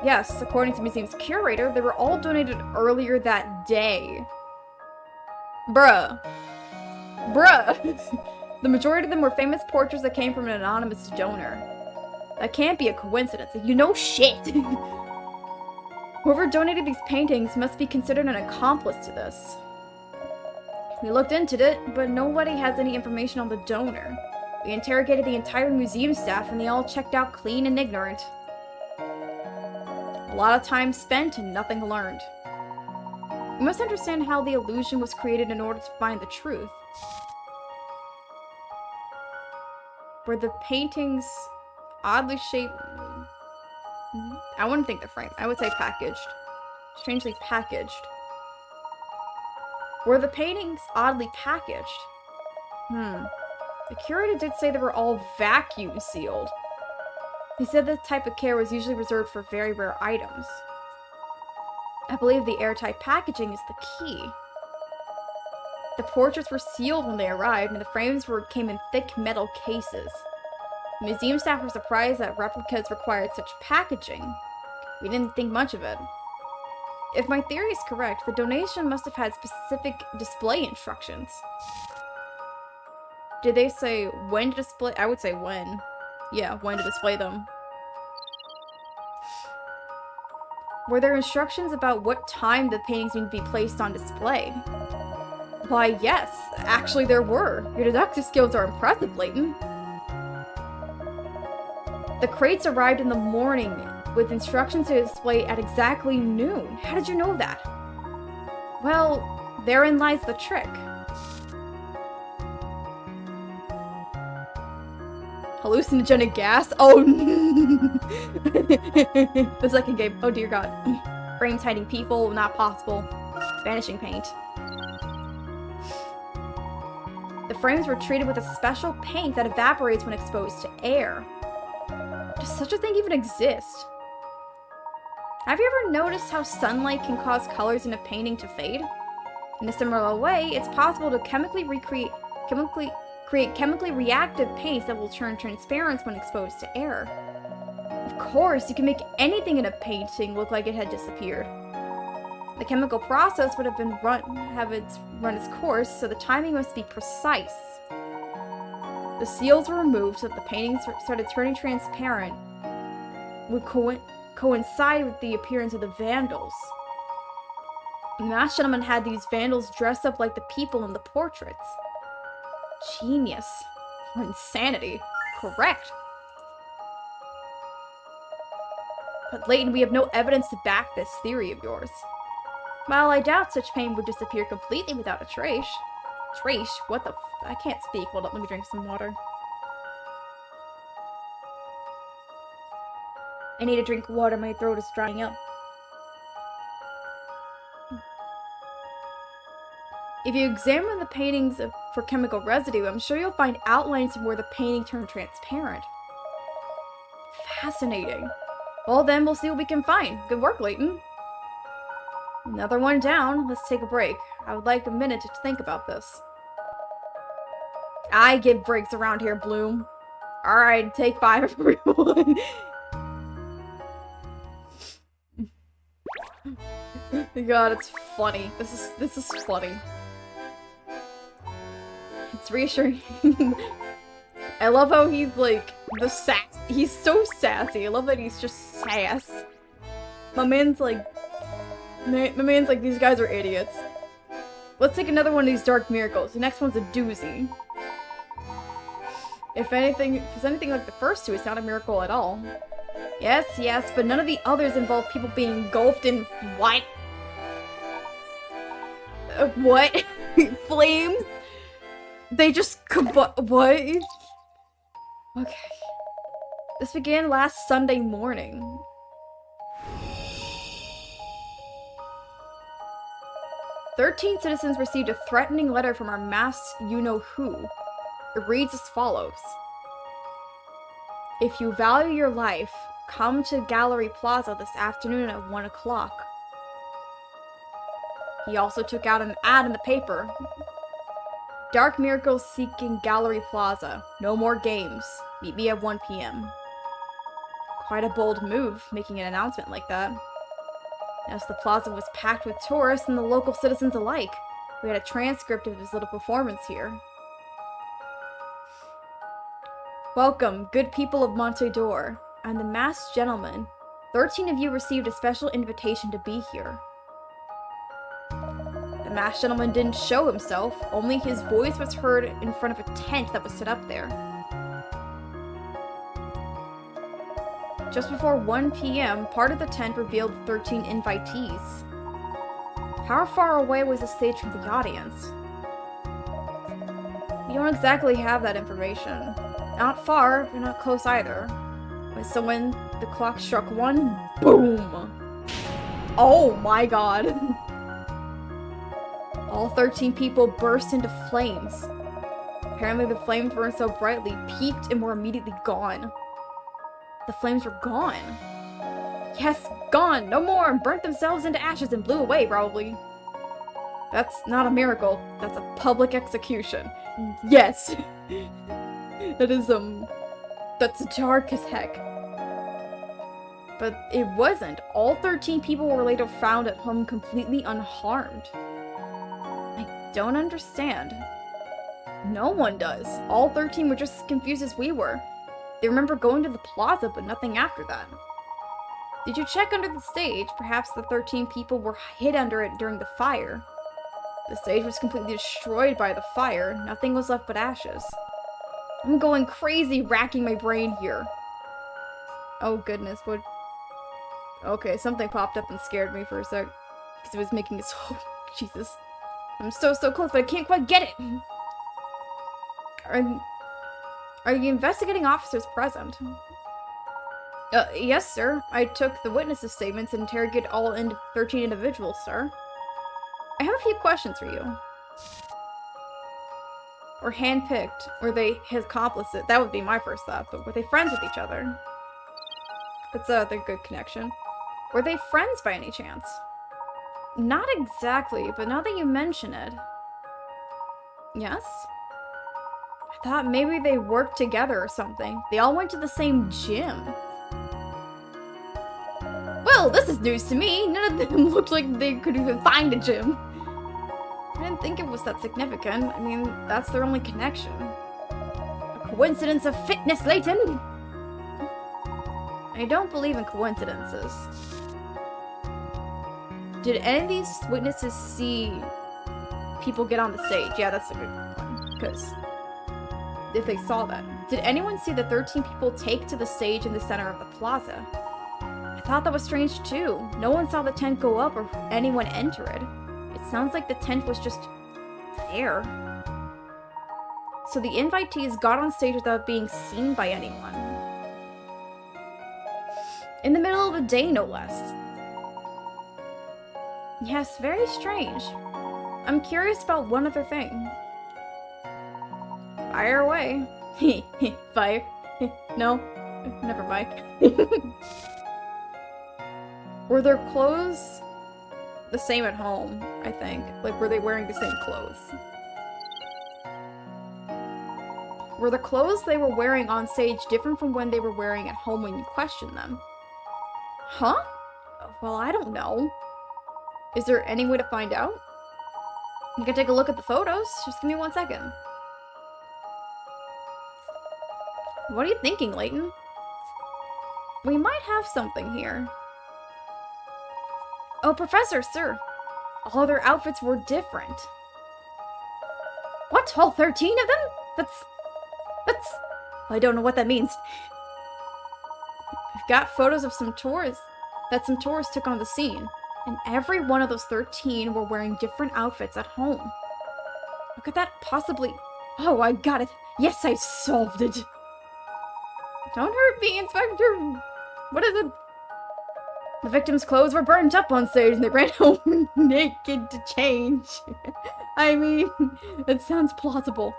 Yes, according to the museum's curator, they were all donated earlier that day. Bruh. The majority of them were famous portraits that came from an anonymous donor. That can't be a coincidence. You know shit. Whoever donated these paintings must be considered an accomplice to this. We looked into it, but nobody has any information on the donor. We interrogated the entire museum staff and they all checked out clean and ignorant. A lot of time spent and nothing learned. We must understand how the illusion was created in order to find the truth. Were the paintings oddly shaped? I wouldn't think they're framed. I would say packaged. Strangely packaged. Were the paintings oddly packaged? The curator did say they were all vacuum sealed. He said this type of care was usually reserved for very rare items. I believe the airtight packaging is the key. The portraits were sealed when they arrived, and the frames came in thick metal cases. The museum staff were surprised that replicas required such packaging. We didn't think much of it. If my theory is correct, the donation must have had specific display instructions. Did they say when to display? I would say when. Yeah, when to display them. Were there instructions about what time the paintings need to be placed on display? Why, yes. Actually, there were. Your deductive skills are impressive, Layton. The crates arrived in the morning with instructions to display at exactly noon. How did you know that? Well, therein lies the trick. Hallucinogenic gas? Oh, the second game. Oh dear god. Frames hiding people, not possible. Vanishing paint. The frames were treated with a special paint that evaporates when exposed to air. Does such a thing even exist? Have you ever noticed how sunlight can cause colors in a painting to fade? In a similar way, it's possible to chemically create chemically reactive paints that will turn transparent when exposed to air. Of course, you can make anything in a painting look like it had disappeared. The chemical process would have run its course, so the timing must be precise. The seals were removed so that the paintings started turning transparent, would coincide with the appearance of the vandals. The masked gentleman had these vandals dressed up like the people in the portraits. Genius. Or insanity. Correct. But Layton, we have no evidence to back this theory of yours. While I doubt such pain would disappear completely without a trace. Trace? What the I can't speak. Hold up, let me drink some water. I need a drink of water. My throat is drying up. If you examine the paintings for chemical residue, I'm sure you'll find outlines from where the painting turned transparent. Fascinating. Well, then we'll see what we can find. Good work, Layton. Another one down. Let's take a break. I would like a minute to think about this. I give breaks around here, Bloom. Alright, take 5, everyone. God, it's funny. This is funny. It's reassuring. I love how he's like the sass. He's so sassy. I love that he's just sass. My man's like, these guys are idiots. Let's take another one of these dark miracles. The next one's a doozy. If it's anything like the first two, it's not a miracle at all. Yes, but none of the others involve people being engulfed in what? What? Flames? They just what? Okay. This began last Sunday morning. "13 citizens received a threatening letter from our masked you-know-who. It reads as follows. If you value your life, come to Gallery Plaza this afternoon at 1 o'clock. He also took out an ad in the paper. Dark miracles seeking Gallery Plaza. No more games. Meet me at 1 p.m. Quite a bold move, making an announcement like that. As the plaza was packed with tourists and the local citizens alike, we had a transcript of his little performance here. Welcome, good people of Monte d'Or. I'm the masked gentleman. 13 of you received a special invitation to be here. The masked gentleman didn't show himself, only his voice was heard in front of a tent that was set up there. Just before 1 p.m., part of the tent revealed 13 invitees. How far away was the stage from the audience? We don't exactly have that information. Not far, but not close either. So when the clock struck 1, boom! Oh my god! All 13 people burst into flames. Apparently the flames burned so brightly, peaked, and were immediately gone. The flames were gone. Yes, gone! No more! And burnt themselves into ashes and blew away, probably. That's not a miracle. That's a public execution. Yes! That is, that's dark as heck. But it wasn't. All 13 people were later found at home completely unharmed. I don't understand. No one does. All 13 were just as confused as we were. They remember going to the plaza, but nothing after that. Did you check under the stage? Perhaps the 13 people were hid under it during the fire. The stage was completely destroyed by the fire. Nothing was left but ashes. I'm going crazy racking my brain here. Oh goodness, what? Okay, something popped up and scared me for a sec. Because it was making it so... Jesus. I'm so close, but I can't quite get it! Are the investigating officers present? Yes, sir. I took the witnesses' statements and interrogated all 13 individuals, sir. I have a few questions for you. Or handpicked? Were they his accomplices? That would be my first thought, but were they friends with each other? That's a good connection. Were they friends by any chance? Not exactly, but now that you mention it... Yes? I thought maybe they worked together or something. They all went to the same gym. Well, this is news to me. None of them looked like they could even find a gym. I didn't think it was that significant. I mean, that's their only connection. A coincidence of fitness, Layton! I don't believe in coincidences. Did any of these witnesses see people get on the stage? Yeah, that's a good one. Because if they saw that. Did anyone see the 13 people take to the stage in the center of the plaza? I thought that was strange too. No one saw the tent go up or anyone enter it. It sounds like the tent was just there. So the invitees got on stage without being seen by anyone. In the middle of the day, no less. Yes, very strange. I'm curious about one other thing. Fire away. Fire. No, never mind. Were their clothes the same at home, I think? Like, were they wearing the same clothes? Were the clothes they were wearing on stage different from when they were wearing at home when you questioned them? Huh? Well, I don't know. Is there any way to find out? You can take a look at the photos. Just give me 1 second. What are you thinking, Layton? We might have something here. Oh, Professor, sir. All their outfits were different. What? All 13 of them? That's... I don't know what that means. We've got photos of some tourists took on the scene, and every one of those 13 were wearing different outfits at home. How could that possibly... Oh, I got it. Yes, I solved it. Don't hurt me, Inspector. What is it? The victims' clothes were burnt up on stage and they ran home naked to change. I mean, it sounds plausible.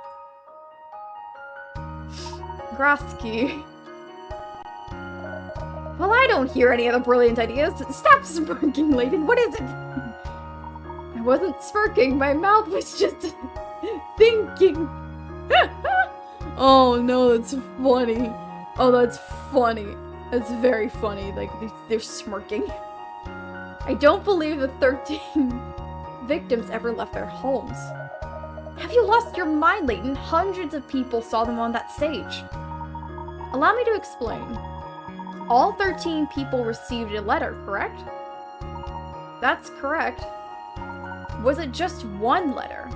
Grosky. Well, I don't hear any other brilliant ideas. Stop smirking, Layton. What is it? I wasn't smirking. My mouth was just thinking. Oh, no, that's funny. Oh, that's funny. That's very funny. Like, they're smirking. I don't believe the 13 victims ever left their homes. Have you lost your mind, Layton? Hundreds of people saw them on that stage. Allow me to explain. All 13 people received a letter, correct? That's correct. Was it just one letter?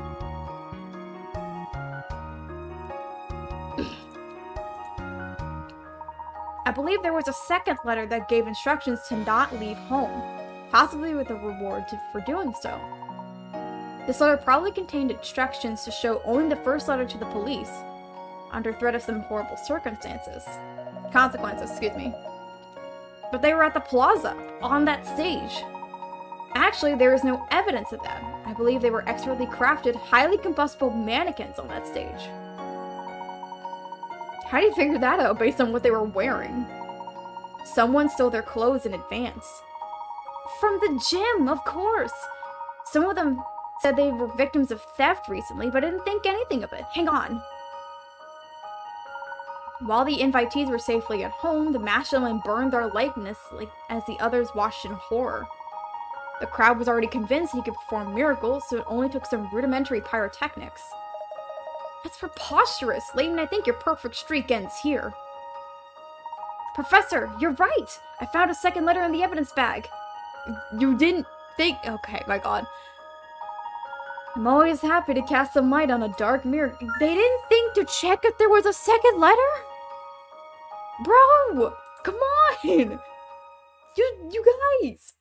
I believe there was a second letter that gave instructions to not leave home, possibly with a reward for doing so. This letter probably contained instructions to show only the first letter to the police, under threat of some horrible consequences, excuse me. But they were at the plaza, on that stage. Actually, there is no evidence of that. I believe they were expertly crafted, highly combustible mannequins on that stage. How do you figure that out based on what they were wearing? Someone stole their clothes in advance. From the gym, of course! Some of them said they were victims of theft recently, but I didn't think anything of it. Hang on. While the invitees were safely at home, the masked gentleman burned their likeness as the others watched in horror. The crowd was already convinced he could perform miracles, so it only took some rudimentary pyrotechnics. That's preposterous! Layton, I think your perfect streak ends here. Professor, you're right! I found a second letter in the evidence bag. You didn't think... Okay, my god. I'm always happy to cast some light on a dark mirror. They didn't think to check if there was a second letter? Bro! Come on! You guys!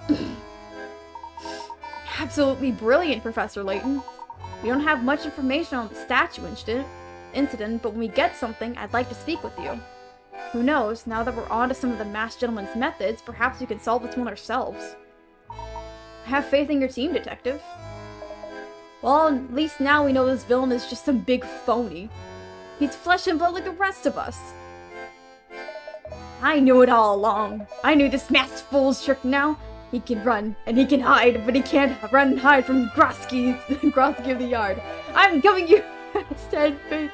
Please! Absolutely brilliant, Professor Layton. We don't have much information on the statue incident, but when we get something, I'd like to speak with you. Who knows, now that we're on to some of the masked gentleman's methods, perhaps we can solve this one ourselves. I have faith in your team, Detective. Well, at least now we know this villain is just some big phony. He's flesh and blood like the rest of us. I knew it all along. I knew this masked fool's trick now. He can run, and he can hide, but he can't run and hide from Grosky of the yard. I'm giving you instead face.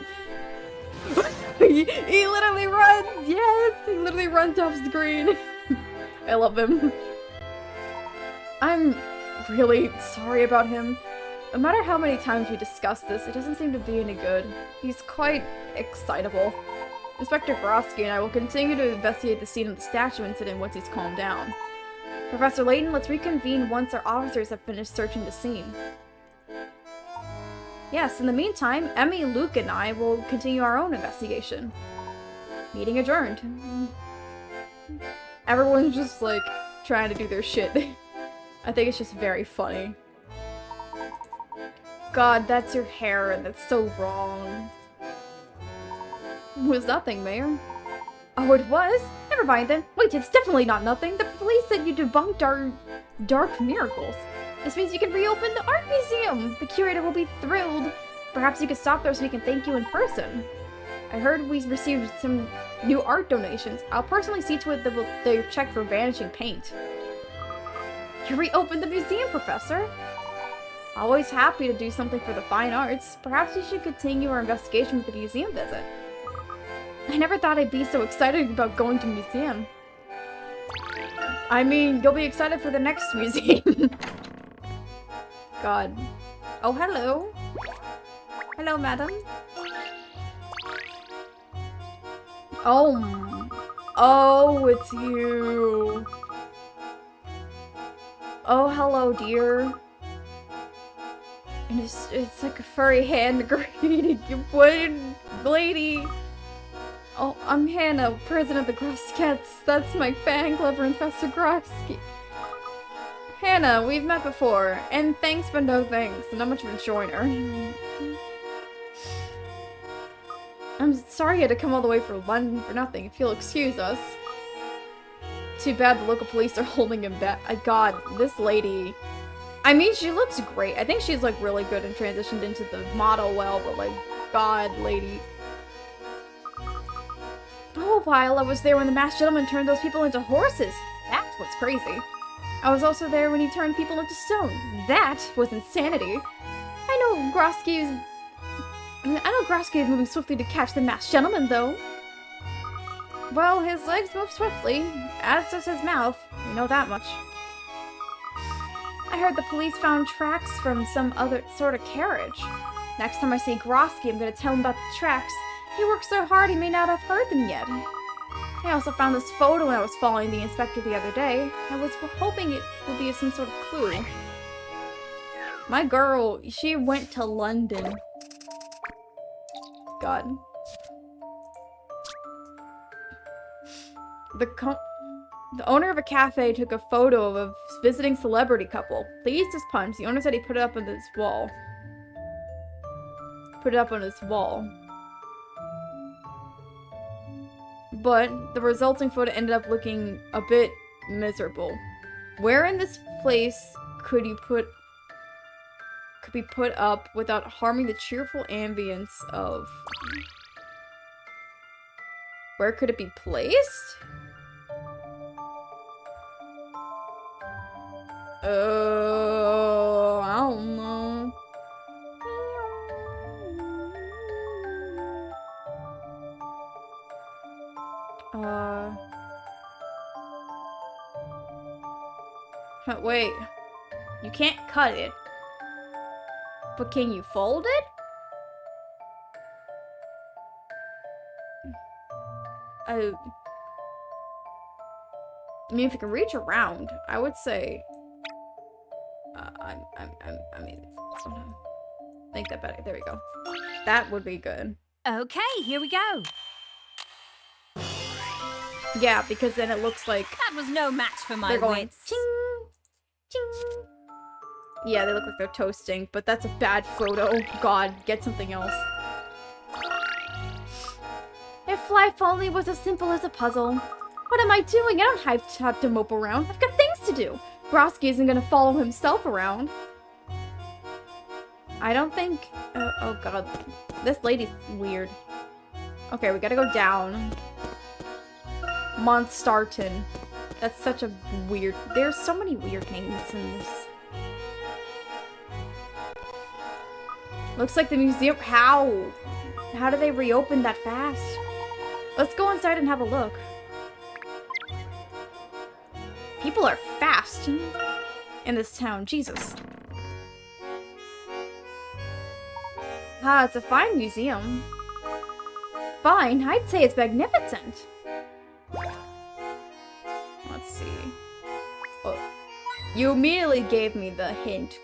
He literally runs! Yes! He literally runs off screen. I love him. I'm really sorry about him. No matter how many times we discuss this, it doesn't seem to be any good. He's quite excitable. Inspector Grosky and I will continue to investigate the scene of the statue incident once he's calmed down. Professor Layton, let's reconvene once our officers have finished searching the scene. Yes, in the meantime, Emmy, Luke, and I will continue our own investigation. Meeting adjourned. Everyone's just, like, trying to do their shit. I think it's just very funny. God, that's your hair, and that's so wrong. It was nothing, Mayor. Oh, it was? Never mind then. Wait, it's definitely not nothing. The police said you debunked our dark miracles. This means you can reopen the art museum. The curator will be thrilled. Perhaps you could stop there so we can thank you in person. I heard we received some new art donations. I'll personally see to it that they check for vanishing paint. You reopened the museum, Professor. Always happy to do something for the fine arts. Perhaps we should continue our investigation with the museum visit. I never thought I'd be so excited about going to museum. I mean, you'll be excited for the next museum. God. Oh, hello. Hello, madam. Oh. Oh, it's you. Oh, hello, dear. And it's like a furry hand greeting you, lady. Oh, I'm Hannah, president of the Grosskets. That's my fan club, Professor Grosky. Hannah, we've met before, and thanks but no thanks. Not much of a joiner. I'm sorry you had to come all the way from London for nothing, if you'll excuse us. Too bad the local police are holding him back. God, this lady... I mean, she looks great. I think she's, like, really good and transitioned into the model well, but, like, God, lady... Oh, while I was there when the masked gentleman turned those people into horses. That's what's crazy. I was also there when he turned people into stone. That was insanity. I know Grosky is moving swiftly to catch the masked gentleman, though. Well, his legs move swiftly, as does his mouth. We know that much. I heard the police found tracks from some other sort of carriage. Next time I see Grosky, I'm gonna tell him about the tracks. He worked so hard he may not have heard them yet. I also found this photo when I was following the inspector the other day. I was hoping it would be some sort of clue. My girl, she went to London. God. The owner of a cafe took a photo of a visiting celebrity couple. Pleased as punch, the owner said he put it up on his wall. But the resulting photo ended up looking a bit miserable. Where in this place could be put up without harming the cheerful ambience of... Where could it be placed? I don't know. Wait. You can't cut it. But can you fold it? I mean, if you can reach around, I would say... I mean, think that better. There we go. That would be good. Okay, here we go. Yeah, because then it looks like That was no match for my they're going wits. ching, ching. Yeah, they look like they're toasting, but that's a bad photo. God, get something else. If life only was as simple as a puzzle. What am I doing? I don't have to mope around. I've got things to do. Grosky isn't gonna follow himself around. I don't think... oh god. This lady's weird. Okay, we gotta go down. Monstarton. That's such a weird... There's so many weird names in this. Looks like the museum... How? How do they reopen that fast? Let's go inside and have a look. People are fast in this town. Jesus. Ah, it's a fine museum. Fine? I'd say it's magnificent. Let's see. Oh, you immediately gave me the hint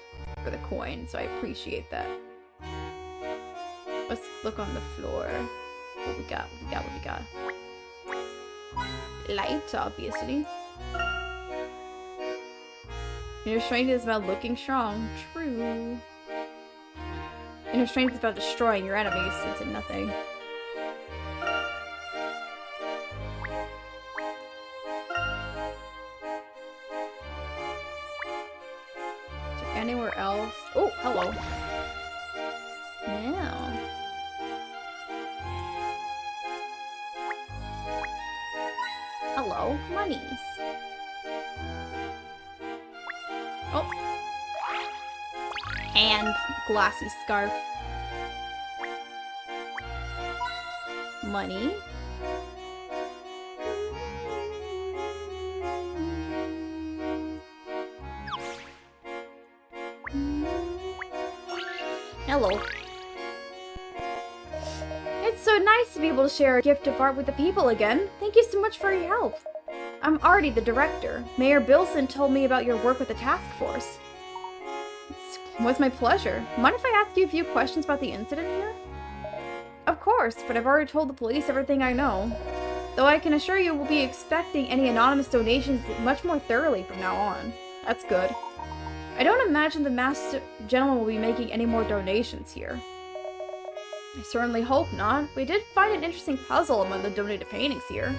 for the coin, so I appreciate that. Let's look on the floor. What we got? What we got? Light, obviously. Inner strength is about looking strong. True. Inner strength is about destroying your enemies into nothing. lost. Oh, hello. Yeah. Hello, monies. Oh. And glassy scarf. Money. Hello. It's so nice to be able to share a gift of art with the people again. Thank you so much for your help. I'm Artie, the director. Mayor Bilson told me about your work with the task force. It was my pleasure. Mind if I ask you a few questions about the incident here? Of course, but I've already told the police everything I know. Though I can assure you we'll be expecting any anonymous donations much more thoroughly from now on. That's good. I don't imagine the masked gentleman will be making any more donations here. I certainly hope not. We did find an interesting puzzle among the donated paintings here.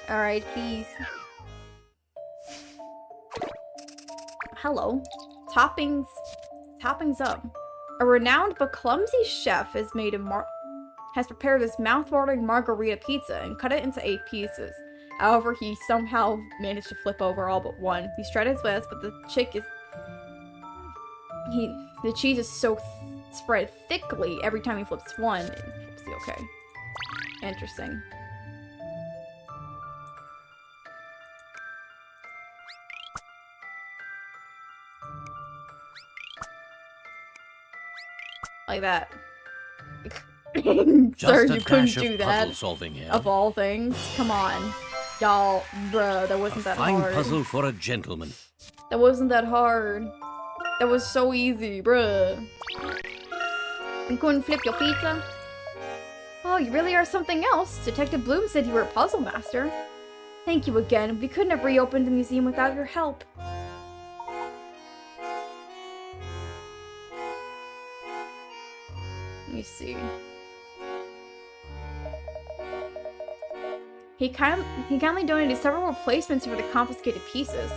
Alright, please. Hello. Toppings up. A renowned but clumsy chef has prepared this mouth-watering margarita pizza and cut it into 8 pieces. However, he somehow managed to flip over all but one. He's tried his best, but the cheese is so spread thickly every time he flips one. Oopsie, okay. Interesting. Like that. Sir, you couldn't do that. Solving here. Of all things. Come on. Y'all, bruh, that wasn't that fine hard. puzzle for a gentleman. That wasn't that hard. That was so easy, bruh. You couldn't flip your pizza? Oh, you really are something else. Detective Bloom said you were a puzzle master. Thank you again. We couldn't have reopened the museum without your help. Let me see. He kindly donated several replacements for the confiscated pieces.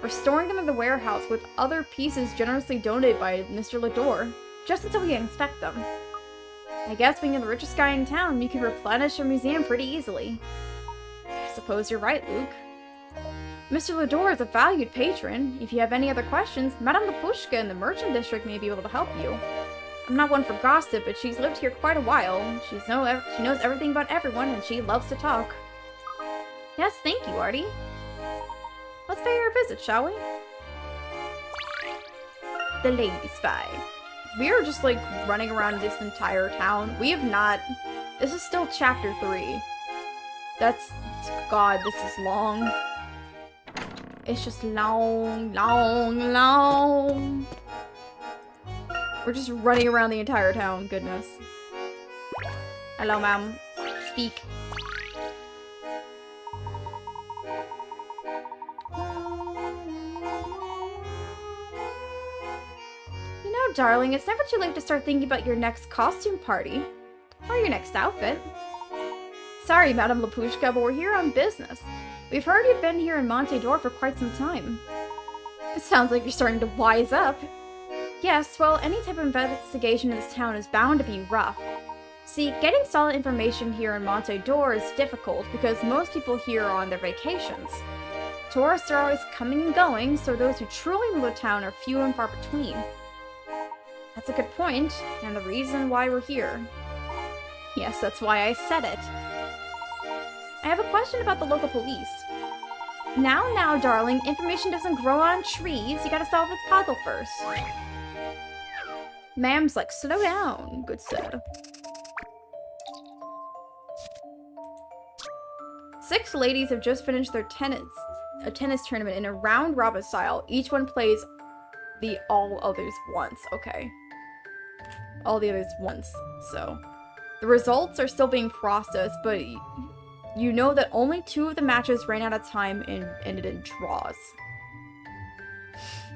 We're storing them in the warehouse with other pieces generously donated by Mr. Lador, just until we can inspect them. I guess being the richest guy in town, you can replenish your museum pretty easily. I suppose you're right, Luke. Mr. Lador is a valued patron. If you have any other questions, Madame Lapushka in the Merchant District may be able to help you. I'm not one for gossip, but she's lived here quite a while. She knows everything about everyone, and she loves to talk. Yes, thank you, Artie. Let's pay her a visit, shall we? The Lady Spy. We are just, like, running around this entire town. We have not... This is still chapter 3. That's... God, this is long. It's just long, long, long. We're just running around the entire town, goodness. Hello, ma'am. Speak. You know, darling, it's never too late to start thinking about your next costume party. Or your next outfit. Sorry, Madame Lapushka, but we're here on business. We've heard you've been here in Monte d'Or for quite some time. It sounds like you're starting to wise up. Yes, well, any type of investigation in this town is bound to be rough. See, getting solid information here in Monte d'Or is difficult because most people here are on their vacations. Tourists are always coming and going, so those who truly know the town are few and far between. That's a good point, and the reason why we're here. Yes, that's why I said it. I have a question about the local police. Now, darling, information doesn't grow on trees. You gotta solve this puzzle first. Ma'am's like, slow down, good sir. 6 ladies have just finished their a tennis tournament in a round-robin style. Each one plays the all others once. Okay. All the others once, so. The results are still being processed, but you know that only 2 of the matches ran out of time and ended in draws.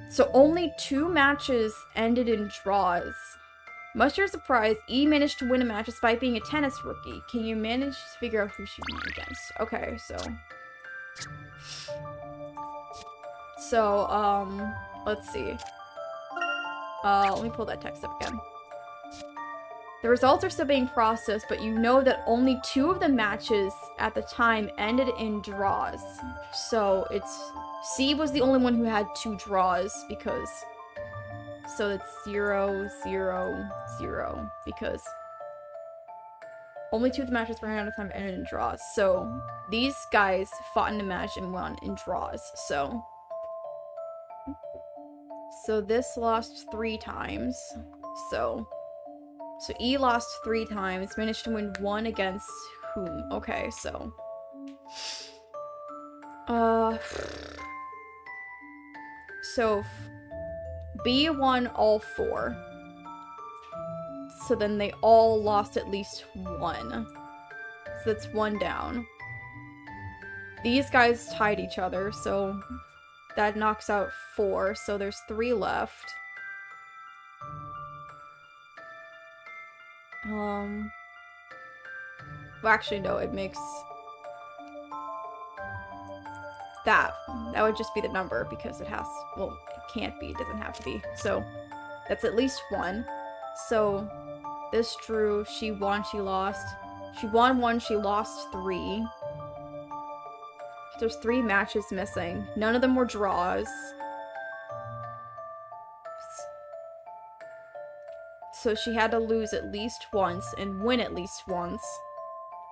So only 2 matches ended in draws. Much to your surprise, E managed to win a match despite being a tennis rookie. Can you manage to figure out who she won against? Okay, so, let's see. Let me pull that text up again. The results are still being processed, but you know that only 2 of the matches at the time ended in draws. So it's... C was the only one who had 2 draws, because... So it's 0, 0, 0, because... Only 2 of the matches ran out of time ended in draws. So these guys fought in a match and won in draws, so... So this lost 3 times, so... So E lost 3 times, managed to win 1 against whom? Okay, so... So... B won all 4. So then they all lost at least 1. So that's 1 down. These guys tied each other, so... That knocks out 4, so there's 3 left. Well, actually, no, it makes... That would just be the number, because it has... Well, it can't be, it doesn't have to be. So, that's at least 1. So, this drew, she won, she lost. She won 1, she lost 3. There's 3 matches missing. None of them were draws. So she had to lose at least once and win at least once.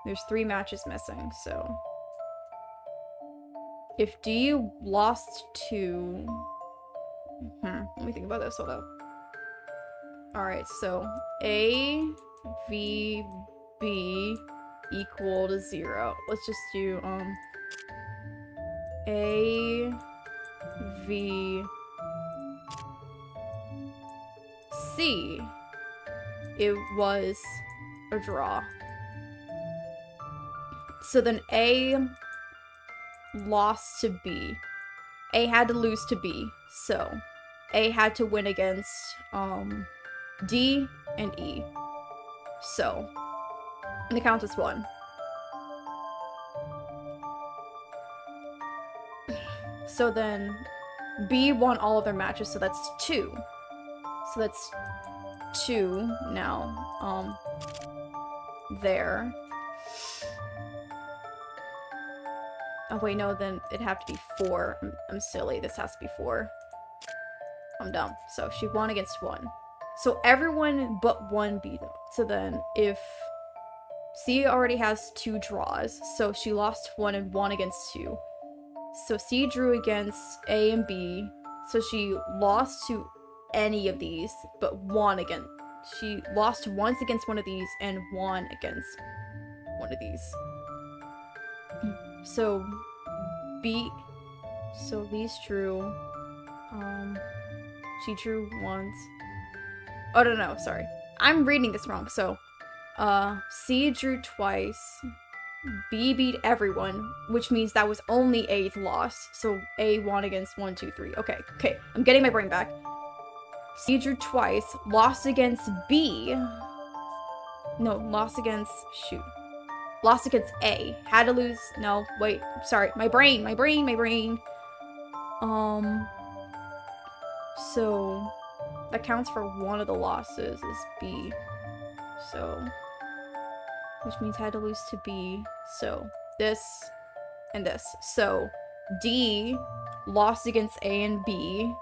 There's 3 matches missing, so... If D lost to... let me think about this, hold up. Alright, so A, V, B equal to 0. Let's just do, A, V, C. It was a draw. So then A lost to B. A had to lose to B. So A had to win against D and E. So and the count is 1. So then B won all of their matches, so that's 2. So that's 2 now. There. Oh wait, no, then it'd have to be 4. I'm silly, this has to be 4. I'm dumb. So she won against 1. So everyone but 1 beat them. So then if C already has 2 draws, so she lost 1 and won against 2. So C drew against A and B, so she lost to any of these, but won again. She lost once against one of these and won against one of these. So B, so these drew, she drew once. Oh, no, sorry. I'm reading this wrong. So, C drew twice. B beat everyone, which means that was only A's loss. So A won against 1, 2, 3. Okay, I'm getting my brain back. C drew twice, lost against B. No, lost against, shoot. Lost against A. Had to lose, no, wait, sorry. My brain. So, that counts for one of the losses is B. So, which means I had to lose to B. So, this and this. So, D lost against A and B,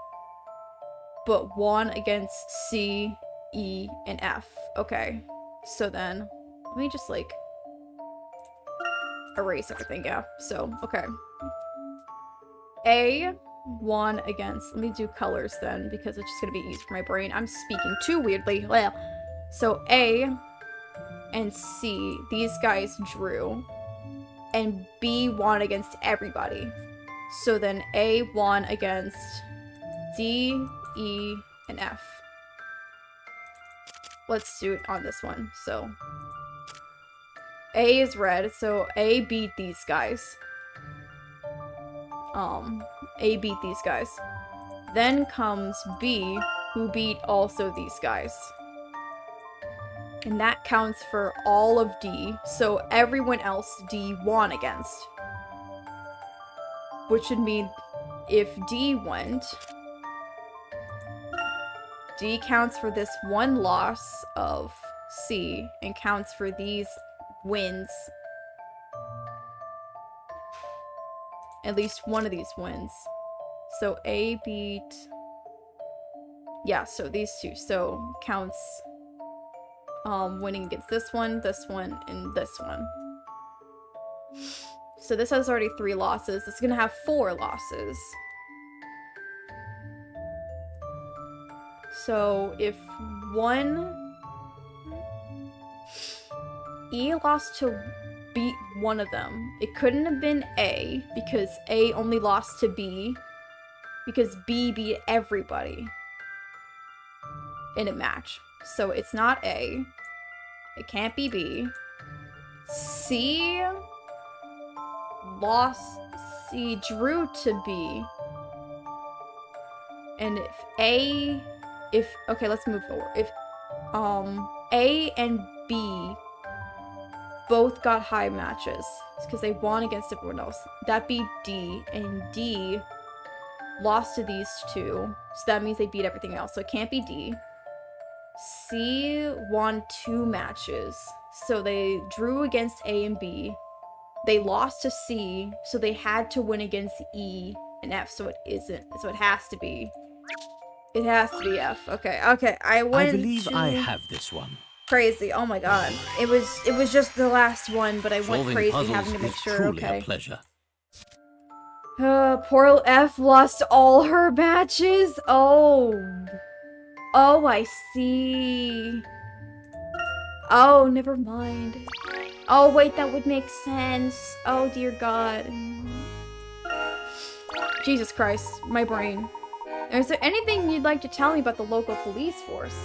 but won against C, E, and F. Okay. So then, let me just, like, erase everything, yeah. So, okay. A won against, let me do colors then, because it's just gonna be easy for my brain. I'm speaking too weirdly. Well, so A and C, these guys drew, and B won against everybody. So then A won against D, E, and F. Let's do it on this one. So A is red, so A beat these guys. A beat these guys. Then comes B, who beat also these guys. And that counts for all of D, so everyone else D won against. Which would mean if D went, D counts for this one loss of C and counts for these wins. At least one of these wins. So A beat... Yeah, so these two. So counts winning against this one, and this one. So this has already 3 losses. It's gonna have 4 losses. So if E lost to beat one of them, it couldn't have been A because A only lost to B because B beat everybody in a match. So it's not A. It can't be B. C drew to B. And okay, let's move forward. If A and B both got high matches because they won against everyone else, that beat D, and D lost to these two, so that means they beat everything else, so it can't be D. C won 2 matches, so they drew against A and B. They lost to C, so they had to win against E and F, so it isn't. So it has to be. It has to be F. Okay, I went I believe I have this one. crazy. Oh my god. It was just the last one, but I went Solving crazy puzzles having to make is sure. truly Okay. a pleasure. Poor F lost all her matches. Oh, I see. Oh, never mind. Oh, wait, that would make sense. Oh, dear God. Jesus Christ, my brain. Is there anything you'd like to tell me about the local police force?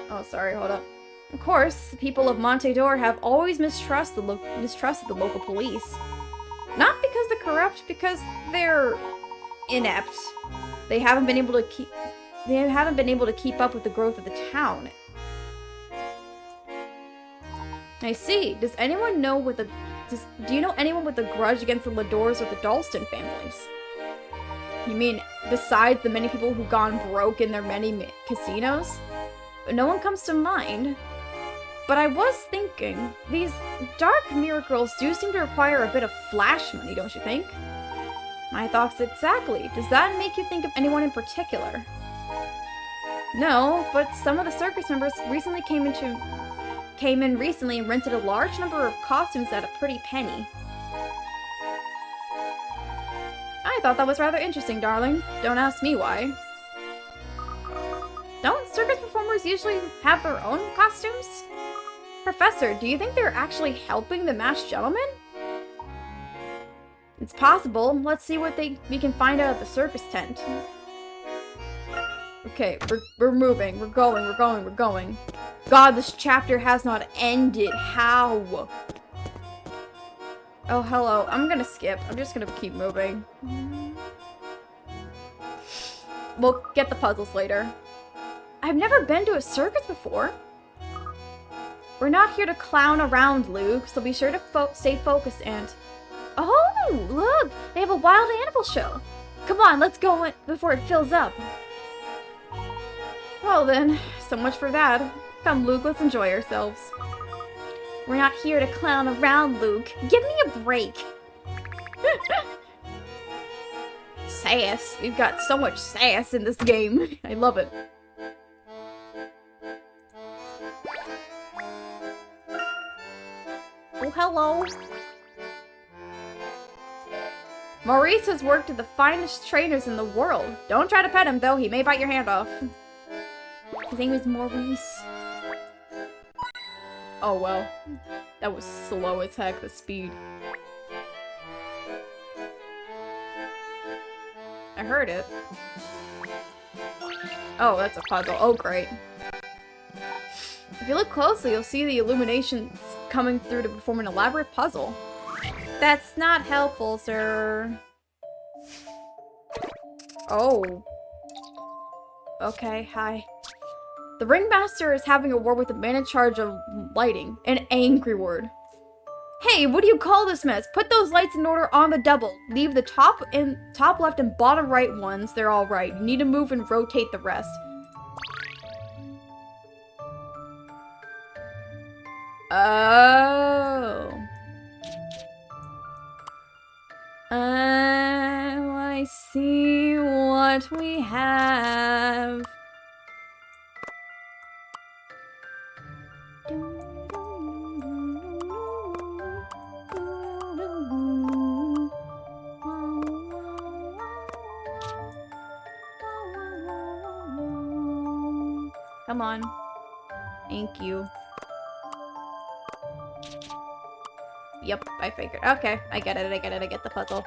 Oh, sorry, hold up. Of course, the people of Montedor have always mistrusted the local police. Not because they're corrupt, because they're inept. They haven't been able to keep up with the growth of the town. I see. Do you know anyone with a grudge against the Ladors or the Dalston families? You mean besides the many people who've gone broke in their many casinos? But no one comes to mind. But I was thinking, these dark miracles do seem to require a bit of flash money, don't you think? My thoughts exactly. Does that make you think of anyone in particular? No, but some of the circus members recently came in recently and rented a large number of costumes at a pretty penny. I thought that was rather interesting, darling. Don't ask me why. Don't circus performers usually have their own costumes? Professor, do you think they're actually helping the masked gentleman? It's possible. Let's see what we can find out at the circus tent. Okay, we're moving. We're going. God, this chapter has not ended. How? Oh, hello. I'm gonna skip. I'm just gonna keep moving. We'll get the puzzles later. I've never been to a circus before. We're not here to clown around, Luke, so be sure to stay focused and... Oh, look! They have a wild animal show. Come on, let's go before it fills up. Well then, so much for that. Come, Luke, let's enjoy ourselves. We're not here to clown around, Luke. Give me a break. Sass. We've got so much sass in this game. I love it. Oh, hello. Maurice has worked with the finest trainers in the world. Don't try to pet him, though. He may bite your hand off. His name is Maurice. Oh, well. That was slow as heck, the speed. I heard it. Oh, that's a puzzle. Oh, great. If you look closely, you'll see the illuminations coming through to perform an elaborate puzzle. That's not helpful, sir. Oh. Okay, hi. The ringmaster is having a word with the man in charge of lighting. An angry word. Hey, what do you call this mess? Put those lights in order on the double. Leave the top left and bottom right ones. They're all right. You need to move and rotate the rest. Oh. I see what we have. Come on. Thank you. Yep, I figured. Okay, I get it, I get the puzzle.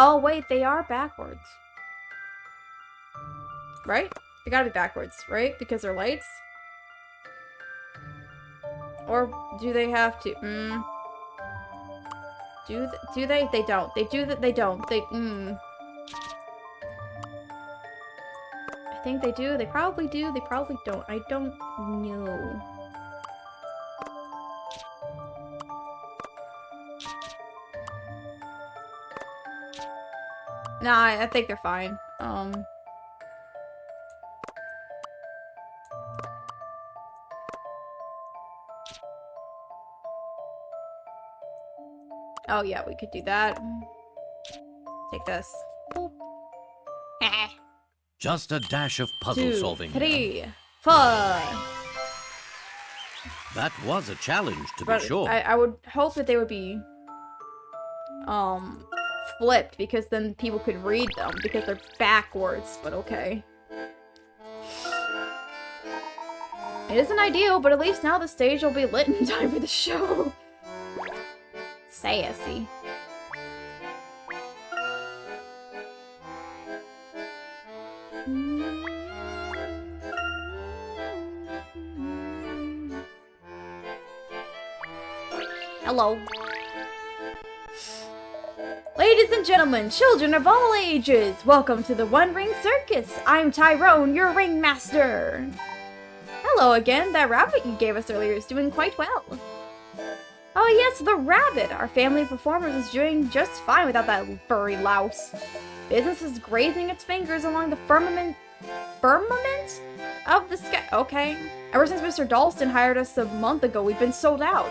Oh, wait, they are backwards. Right? They gotta be backwards, right? Because they're lights? Or do they have to? Do they? They don't. They do that. They don't. They, I think they do. They probably do. They probably don't. I don't know. Nah, I think they're fine. Oh yeah, we could do that. Take this. Just a dash of puzzle 2, solving. 3, 4. That was a challenge, to But be sure. I would hope that they would be flipped, because then people could read them, because they're backwards, but okay. It isn't ideal, but at least now the stage will be lit in time for the show. Sassy. Hello. Ladies and gentlemen, children of all ages, welcome to the One Ring Circus. I'm Tyrone, your ringmaster. Hello again. That rabbit you gave us earlier is doing quite well. Oh yes, the rabbit. Our family of performers is doing just fine without that furry louse. Business is grazing its fingers along the firmament of the sky. Okay. Ever since Mr. Dalston hired us a month ago, we've been sold out.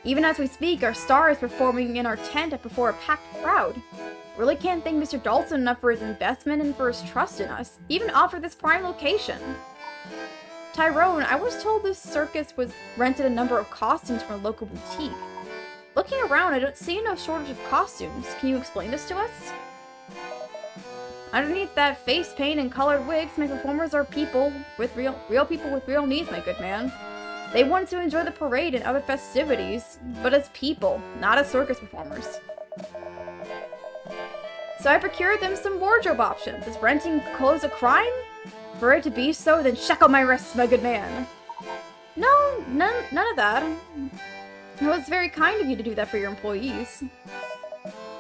Even as we speak, our star is performing in our tent before a packed crowd. Really can't thank Mr. Dalston enough for his investment and for his trust in us. He even offered this prime location. Tyrone, I was told this circus was rented a number of costumes from a local boutique. Looking around, I don't see no shortage of costumes. Can you explain this to us? Underneath that face paint and colored wigs, my performers are people with real people with real needs, my good man. They want to enjoy the parade and other festivities, but as people, not as circus performers. So I procured them some wardrobe options. Is renting clothes a crime? For it to be so, then shackle my wrists, my good man. No, none of that. It was very kind of you to do that for your employees.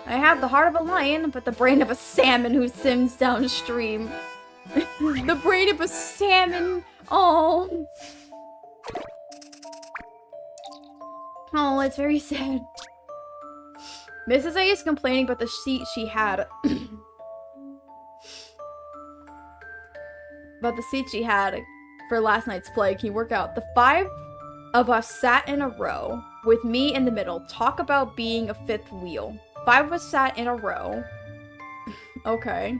I have the heart of a lion, but the brain of a salmon who swims downstream. The brain of a salmon. Oh. Oh, it's very sad. Mrs. A is complaining about the seat she had. About the seat she had for last night's play. Can you work out? The 5 of us sat in a row, with me in the middle. Talk about being a 5th wheel. 5 of us sat in a row. Okay.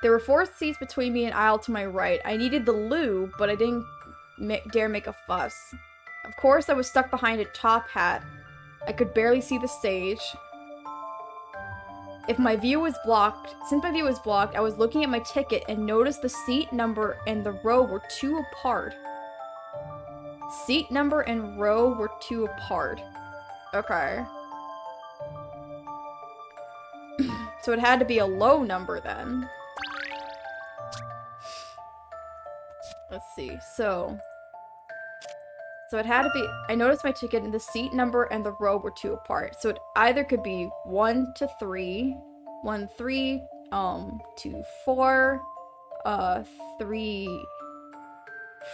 There were 4 seats between me and aisle to my right. I needed the loo, but I didn't dare make a fuss. Of course, I was stuck behind a top hat I could barely see the stage. If my view was blocked, since my view was blocked, I was looking at my ticket and noticed the seat number and the row were 2 apart. Seat number and row were 2 apart. Okay. So it had to be a low number then. Let's see. So it had to be, I noticed my ticket and the seat number and the row were 2 apart. So it either could be 1 to 3, 1, 3, 2, 4, 3,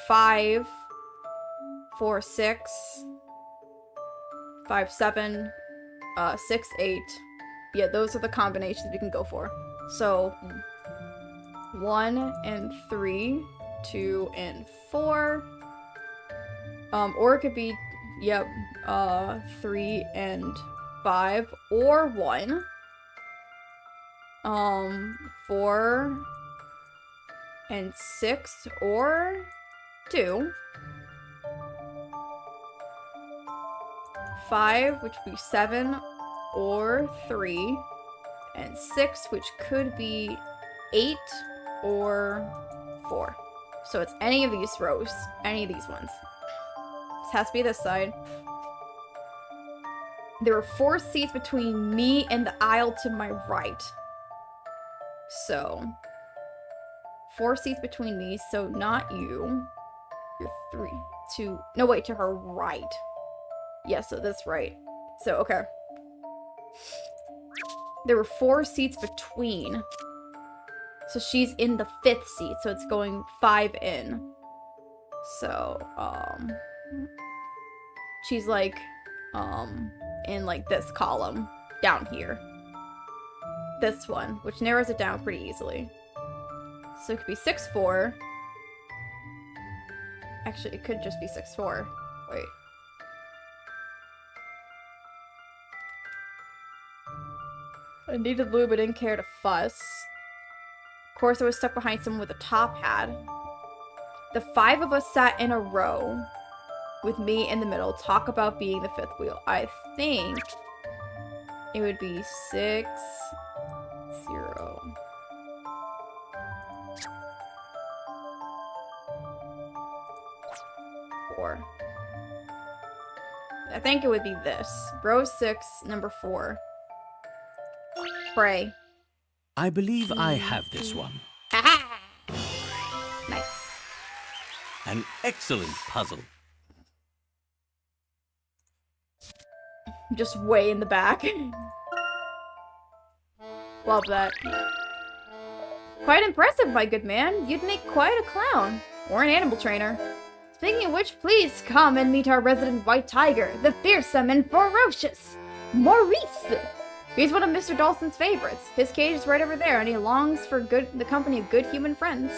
5, 4, 6, 5, 7, 6, 8. Yeah, those are the combinations we can go for. So 1 and 3, 2 and 4. Or it could be, yep, 3 and 5, or 1. 4 and 6, or 2. 5, which would be 7, or 3. And 6, which could be 8, or 4. So it's any of these rows, any of these ones. This has to be this side. There were 4 seats between me and the aisle to my right. So 4 seats between me, so not you. You're 3, 2, no wait, to her right. Yeah, so that's right. So, okay. There were 4 seats between. So she's in the 5th seat, so it's going 5 in. So, she's like, in like this column down here. This one, which narrows it down pretty easily. So it could be 6, 4. Actually, it could just be 6, 4. Wait. I needed lube, but didn't care to fuss. Of course, I was stuck behind someone with a top hat. The 5 of us sat in a row with me in the middle. Talk about being the 5th wheel. I think it would be 6, 0. Four. I think it would be this. Row 6, number 4. Pray. I believe I have this one. Aha! Nice. An excellent puzzle. Just way in the back. Love that. Quite impressive, my good man. You'd make quite a clown. Or an animal trainer. Speaking of which, please come and meet our resident white tiger, the fearsome and ferocious Maurice. He's one of Mr. Dawson's favorites. His cage is right over there, and he longs for the company of good human friends.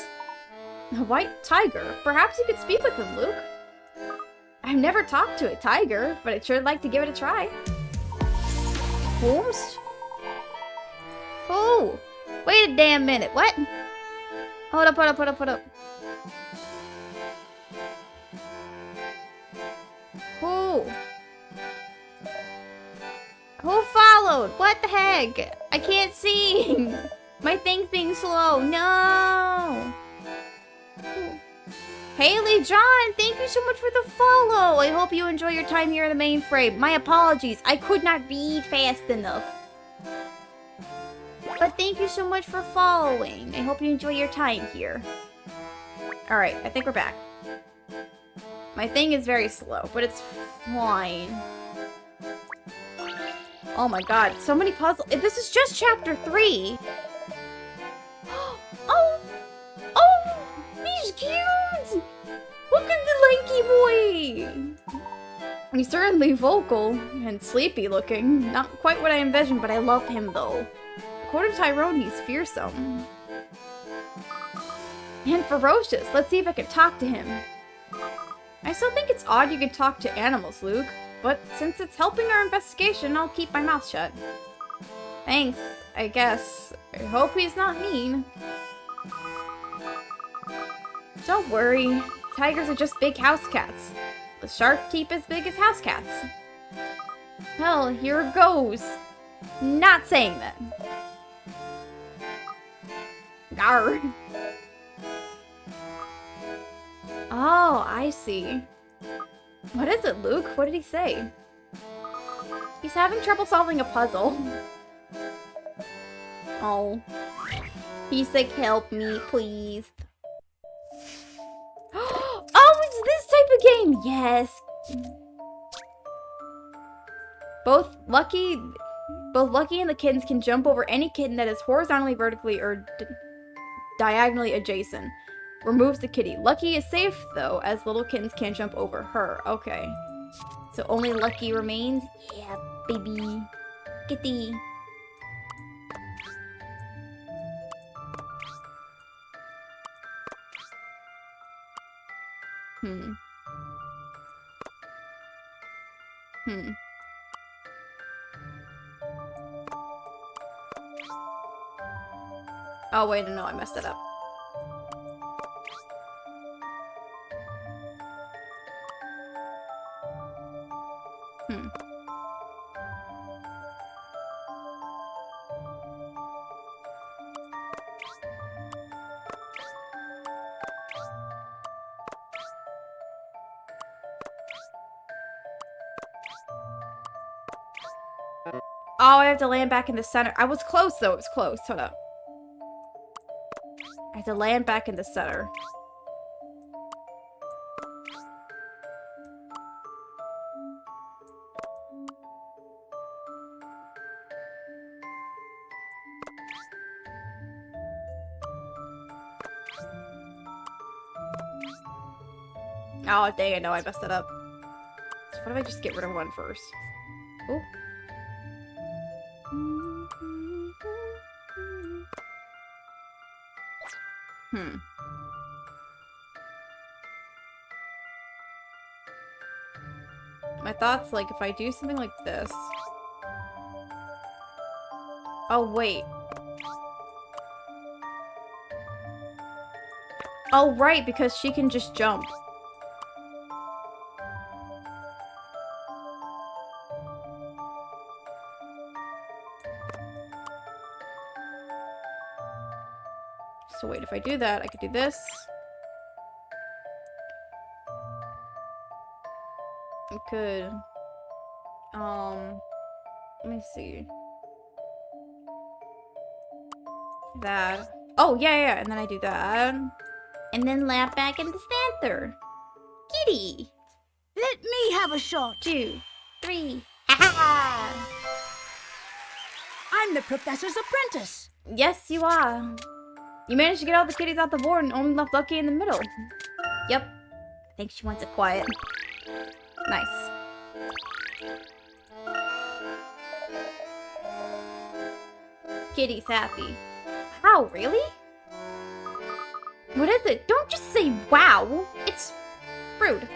A white tiger? Perhaps you could speak with him, Luke? I've never talked to a tiger, but I'd sure like to give it a try. Holmes? Oh! Wait a damn minute, what? Hold up. Who followed? What the heck? I can't see. My thing's being slow. No. Haley, John, thank you so much for the follow. I hope you enjoy your time here in the mainframe. My apologies. I could not read fast enough. But thank you so much for following. I hope you enjoy your time here. Alright, I think we're back. My thing is very slow, but it's fine. Oh my god, so many puzzles. This is just chapter 3. Oh, he's cute. Look at the lanky boy. He's certainly vocal and sleepy looking. Not quite what I envisioned, but I love him though. According to Tyrone, he's fearsome. And ferocious. Let's see if I can talk to him. I still think it's odd you can talk to animals, Luke. But since it's helping our investigation, I'll keep my mouth shut. Thanks, I guess. I hope he's not mean. Don't worry. Tigers are just big house cats. The shark keep as big as house cats. Well, here goes. Not saying that. Arr. Oh, I see. What is it, Luke? What did he say? He's having trouble solving a puzzle. Oh. He's like, help me, please. Oh, it's this type of game! Yes. Both Lucky and the kittens can jump over any kitten that is horizontally, vertically, or diagonally adjacent. Removes the kitty. Lucky is safe, though, as little kittens can't jump over her. Okay. So only Lucky remains? Yeah, baby. Kitty. Oh, wait, no, I messed it up. Oh, I have to land back in the center. I was close, though. It was close. Hold up. I have to land back in the center. Oh, dang it. No, I messed it up. So what if I just get rid of one first? Oh. My thoughts, like, if I do something like this... Oh, wait. Oh, right, because she can just jump. So wait, if I do that, I could do this. I could... let me see. That. Oh, yeah, and then I do that. And then lap back in the center. Kitty! Let me have a shot. 2, 3. Ha ha! I'm the professor's apprentice. Yes, you are. You managed to get all the kitties off the board and only left Lucky in the middle. Yep. I think she wants it quiet. Nice. Kitty's happy. Wow, really? What is it? Don't just say wow. It's rude.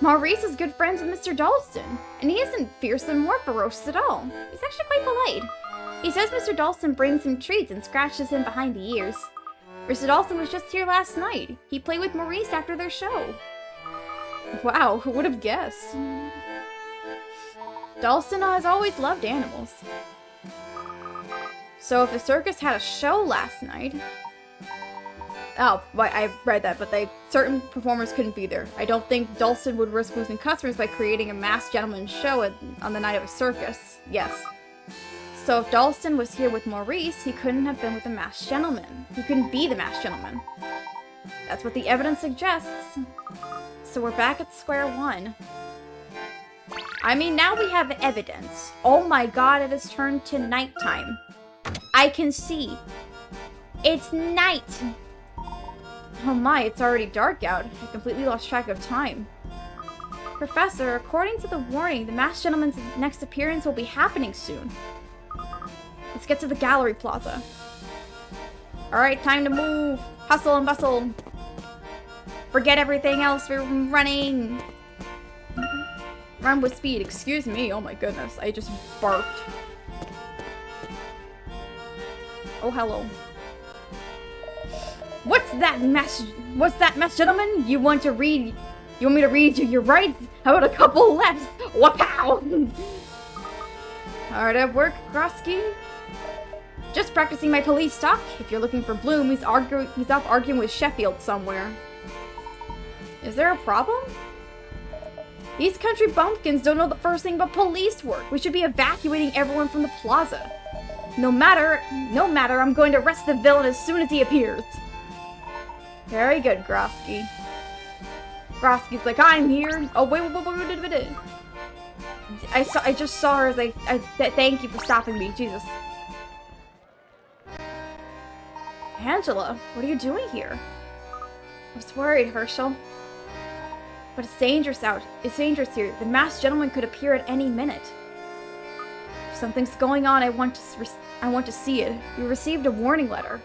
Maurice is good friends with Mr. Dalston, and he isn't fearsome or ferocious at all. He's actually quite polite. He says Mr. Dalston brings him treats and scratches him behind the ears. Mr. Dalston was just here last night. He played with Maurice after their show. Wow, who would have guessed? Dalston has always loved animals. So if the circus had a show last night... Oh, well, I read that, but certain performers couldn't be there. I don't think Dalston would risk losing customers by creating a masked gentleman show on the night of a circus. Yes. So if Dalston was here with Maurice, he couldn't have been with the masked gentleman. He couldn't be the masked gentleman. That's what the evidence suggests. So we're back at square one. I mean, now we have evidence. Oh my god, it has turned to nighttime. I can see. It's night. Oh my, it's already dark out. I completely lost track of time. Professor, according to the warning, the masked gentleman's next appearance will be happening soon. Let's get to the gallery plaza. Alright, time to move. Hustle and bustle. Forget everything else, we're running. Run with speed, excuse me. Oh my goodness, I just barked. Oh, hello. What's that mess, gentlemen? You want to read You want me to read you your rights? How about a couple lefts? Wapow! Hard at work, Grosky. Just practicing my police talk. If you're looking for Bloom, he's off arguing with Sheffield somewhere. Is there a problem? These country bumpkins don't know the first thing but police work. We should be evacuating everyone from the plaza. No matter, I'm going to arrest the villain as soon as he appears. Very good, Grosky. Grosky's like, I'm here. Oh, wait. I just saw her as thank you for stopping me, Jesus. Angela, what are you doing here? I was worried, Herschel. But it's dangerous out. It's dangerous here. The masked gentleman could appear at any minute. If something's going on, I want to see it. We received a warning letter.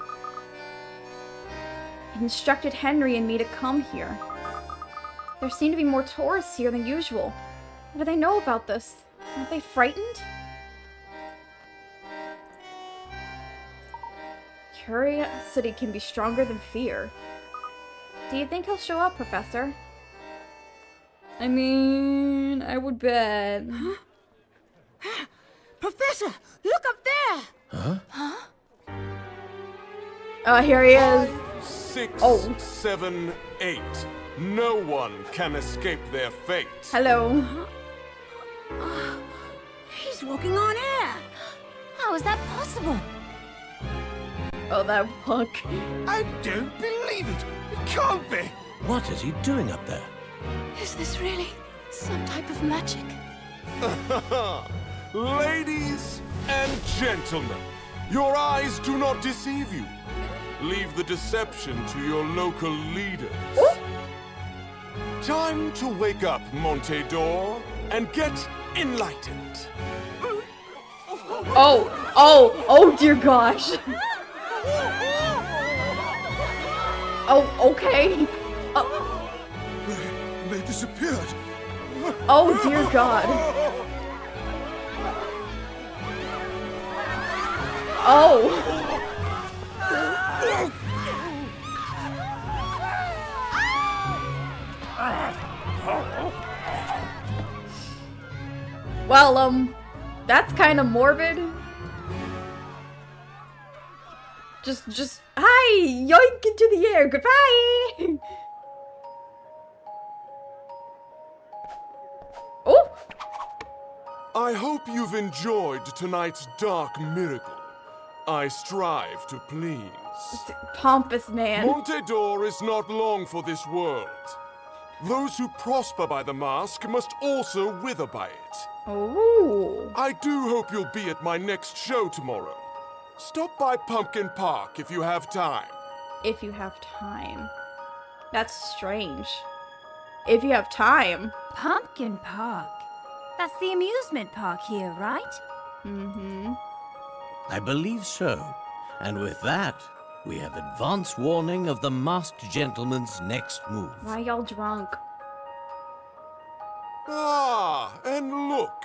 It instructed Henry and me to come here. There seem to be more tourists here than usual. What do they know about this? Aren't they frightened? Curiosity can be stronger than fear. Do you think he'll show up, Professor? I mean, I would bet. Huh? Professor, look up there! Here he is. 6, Oh. 7, 8. No one can escape their fate. Hello. He's walking on air! How is that possible? Oh, that punk. I don't believe it. It can't be. What is he doing up there? Is this really some type of magic? Ladies and gentlemen, your eyes do not deceive you. Leave the deception to your local leaders. Ooh. Time to wake up, Montedor, and get enlightened. Oh, dear gosh. Oh, okay. They disappeared. Oh, dear God. Oh. Well, that's kind of morbid. Just, hi, yoink into the air, goodbye. Oh. I hope you've enjoyed tonight's dark miracle. I strive to please. Pompous man. Montedor is not long for this world. Those who prosper by the mask must also wither by it. Oh. I do hope you'll be at my next show tomorrow. Stop by Pumpkin Park if you have time. If you have time. That's strange. If you have time. Pumpkin Park. That's the amusement park here, right? Mm-hmm. I believe so. And with that, we have advance warning of the masked gentleman's next move. Why y'all drunk? Ah, and look.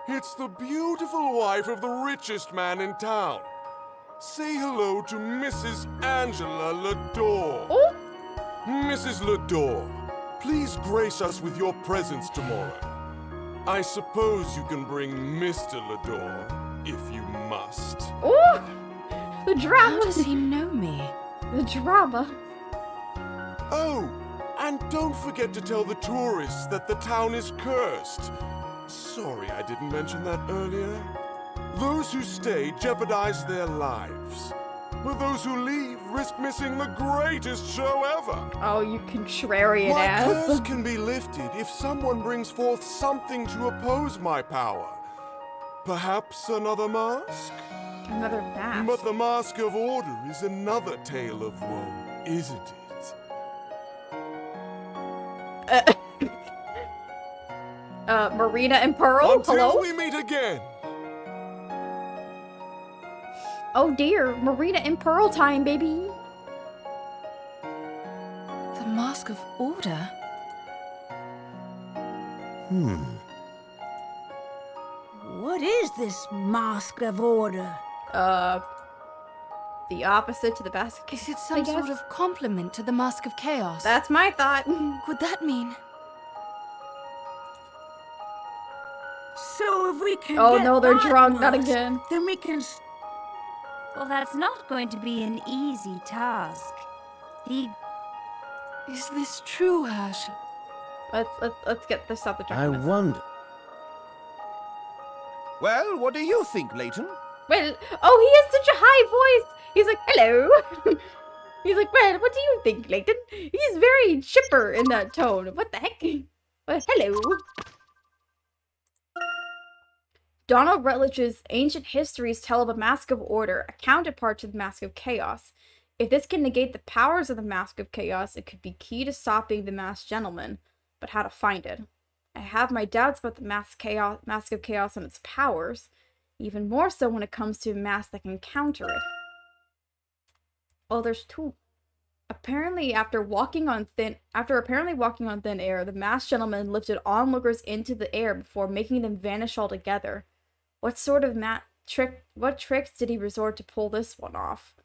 It's the beautiful wife of the richest man in town. Say hello to Mrs. Angela Lador. Oh. Mrs. Lador, please grace us with your presence tomorrow. I suppose you can bring Mr. Lador, if you must. Oh. The drama. How does he know me? The drama. Oh, and don't forget to tell the tourists that the town is cursed. Sorry I didn't mention that earlier. Those who stay jeopardize their lives, but those who leave risk missing the greatest show ever. Oh, you contrarian My ass. curse can be lifted if someone brings forth something to oppose my power. Perhaps another mask? Another mask. But the Mask of Order is another tale of woe, isn't it? Marina and Pearl? Until Hello? we meet again. Oh dear, Marina and Pearl time, baby. The Mask of Order? What is this Mask of Order? The opposite to the basket. Is it some sort of compliment to the Mask of Chaos? That's my thought. Would that mean So if we can Oh get no, they're that drunk, not musk, again. then we can... Well, that's not going to be an easy task. The Is this true, Ash? Let's get this up the I drunk. wonder. Well, what do you think, Layton? Well, oh, he has such a high voice. He's like, hello. He's like, well, what do you think, Layton? He's very chipper in that tone. What the heck? Well, hello. Donald Rutledge's ancient histories tell of a Mask of Order, a counterpart to the Mask of Chaos. If this can negate the powers of the Mask of Chaos, it could be key to stopping the Masked Gentleman. But how to find it? I have my doubts about the Mask of Chaos and its powers, even more so when it comes to a mask that can counter it. Oh, there's two. Apparently, after walking on thin air, the Masked Gentleman lifted onlookers into the air before making them vanish altogether. What sort of what tricks did he resort to pull this one off?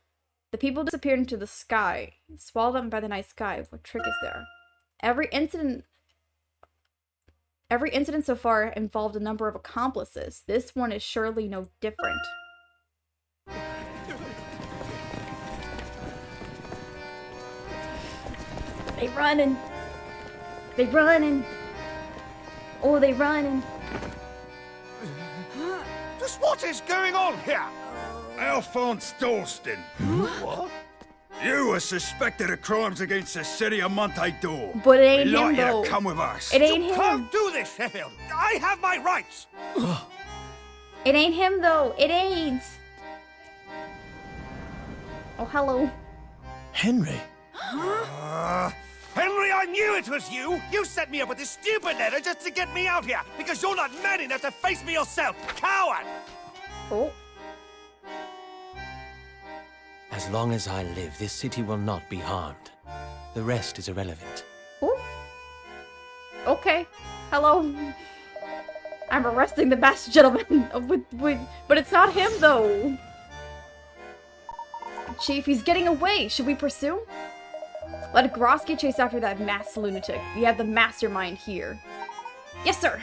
The people disappeared into the sky, swallowed up by the night sky. What trick is there? Every incident so far involved a number of accomplices. This one is surely no different. They running. They running. Oh, they running. Just what is going on here? Alphonse Dalston. What? You were suspected of crimes against the city of Monte d'Or. But it ain't We'd him, like you though. to come with us. It ain't You him. can't do this, Sheffield. I have my rights. It ain't him, though. It ain't. Oh, hello. Henry? Henry, I knew it was you! You set me up with this stupid letter just to get me out here, because you're not man enough to face me yourself! Coward! Oh. As long as I live, this city will not be harmed. The rest is irrelevant. Oh. Okay. Hello. I'm arresting the Masked Gentleman. But it's not him, though. Chief, he's getting away. Should we pursue? Let Grosky chase after that masked lunatic. We have the mastermind here. Yes, sir.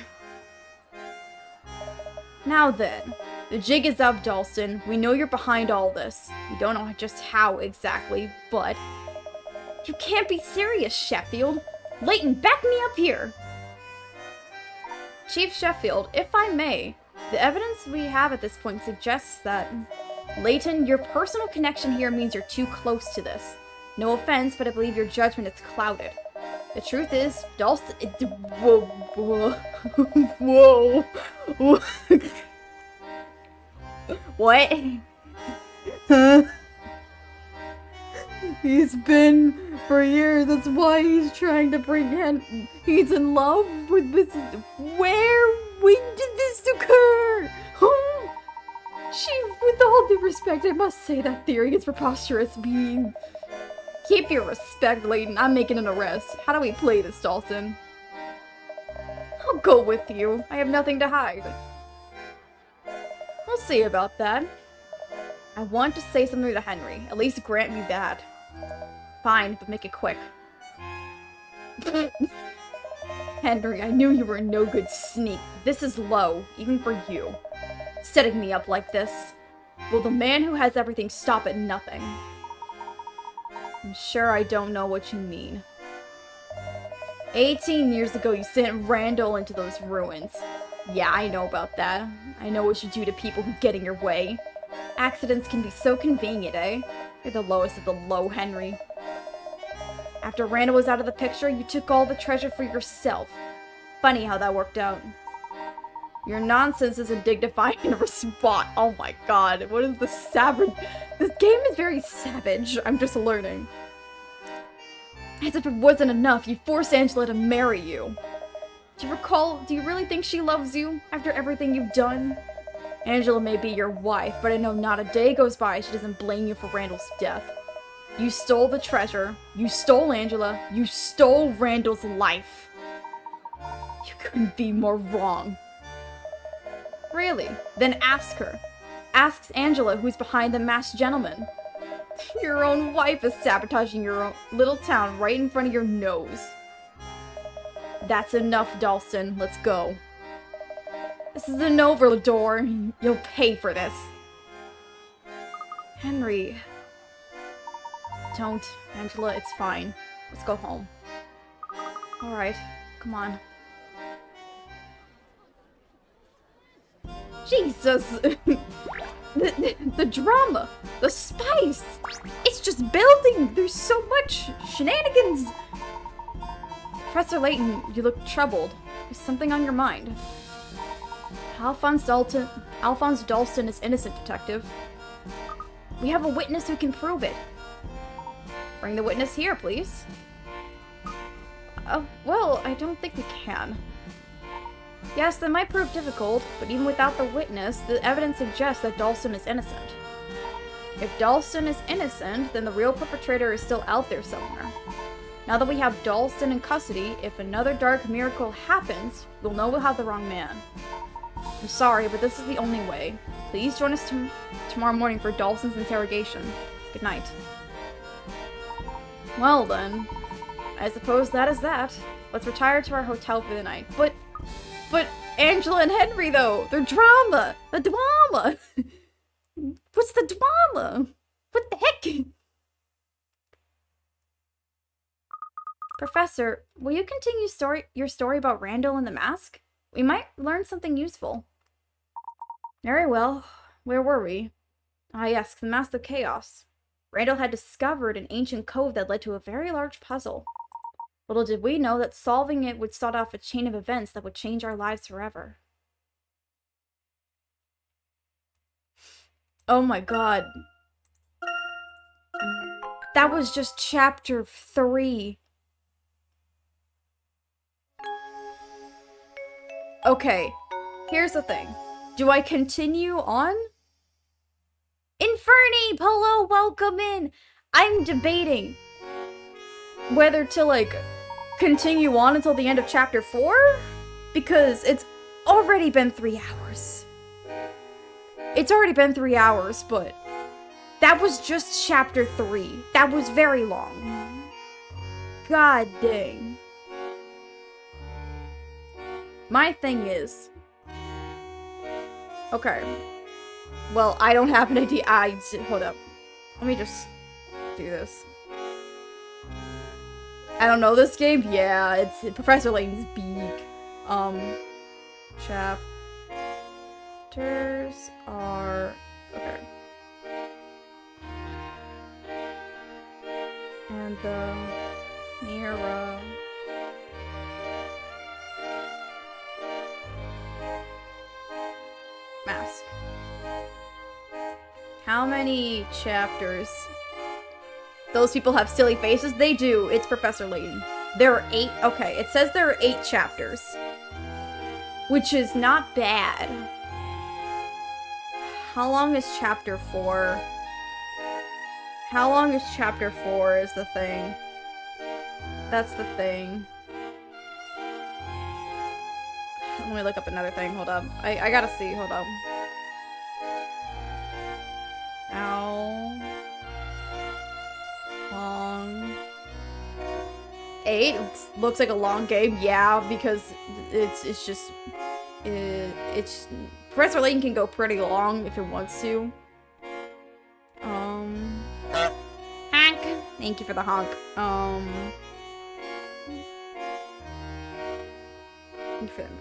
Now then, the jig is up, Dalston. We know you're behind all this. We don't know just how exactly, but... You can't be serious, Sheffield. Layton, back me up here. Chief Sheffield, if I may, the evidence we have at this point suggests that... Layton, your personal connection here means you're too close to this. No offense, but I believe your judgment is clouded. The truth is, Dalston... Whoa. Whoa. Whoa. What? He's been for years. That's why he's trying to bring in. He's in love with this. When did this occur? Chief, with all due respect, I must say that theory is preposterous. Keep your respect, Layton. I'm making an arrest. How do we play this, Dalston? I'll go with you. I have nothing to hide. We'll see about that. I want to say something to Henry. At least grant me that. Fine, but make it quick. Henry, I knew you were a no good sneak. This is low, even for you. Setting me up like this. Will the man who has everything stop at nothing? I'm sure I don't know what you mean. 18 years ago, you sent Randall into those ruins. Yeah, I know about that. I know what you do to people who get in your way. Accidents can be so convenient, eh? You're the lowest of the low, Henry. After Randall was out of the picture, you took all the treasure for yourself. Funny how that worked out. Your nonsense isn't dignified in a spot. Oh my god, what is the savage? This game is very savage. I'm just learning. As if it wasn't enough, you forced Angela to marry you. Do you really think she loves you after everything you've done? Angela may be your wife, but I know not a day goes by she doesn't blame you for Randall's death. You stole the treasure, you stole Angela, you stole Randall's life. You couldn't be more wrong. Really? Then ask her. Ask Angela who's behind the masked gentleman. Your own wife is sabotaging your own little town right in front of your nose. That's enough, Dalston. Let's go. This is an over door. You'll pay for this. Henry. Don't. Angela, it's fine. Let's go home. Alright, come on. Jesus! the drama! The spice! It's just building! There's so much shenanigans! Professor Layton, you look troubled. There's something on your mind. Alphonse Dalston is innocent, Detective. We have a witness who can prove it. Bring the witness here, please. Well, I don't think we can. Yes, that might prove difficult, but even without the witness, the evidence suggests that Dalston is innocent. If Dalston is innocent, then the real perpetrator is still out there somewhere. Now that we have Dalston in custody, if another dark miracle happens, we'll know we'll have the wrong man. I'm sorry, but this is the only way. Please join us tomorrow morning for Dalston's interrogation. Good night. Well then, I suppose that is that. Let's retire to our hotel for the night. But Angela and Henry though, they're drama! The drama! What's the drama? What the heck? Professor, will you continue your story about Randall and the mask? We might learn something useful. Very well. Where were we? Ah yes, the Mask of Chaos. Randall had discovered an ancient code that led to a very large puzzle. Little did we know that solving it would start off a chain of events that would change our lives forever. Oh my god. That was just chapter 3. Okay, here's the thing. Do I continue on? Inferni! Polo, welcome in! I'm debating whether to, like, continue on until the end of chapter 4? Because it's already been 3 hours. It's already been 3 hours, but that was just chapter 3. That was very long. God dang. My thing is... Okay. Well, I don't have an idea. Hold up. Let me just do this. I don't know this game. Yeah, it's Professor Layton's beak. Chapters are... Okay. And the mirror... Mask. How many chapters? Those people have silly faces? They do. It's Professor Layton. There are 8. Okay, it says there are 8 chapters. Which is not bad. How long is chapter 4? How long is chapter 4 is the thing. That's the thing. Let me look up another thing. Hold up. I gotta see. Hold up. How long? 8? Looks like a long game. Yeah, because it's just... It's... Professor Layton can go pretty long if it wants to. Honk! Thank you for the honk. Thank you for that.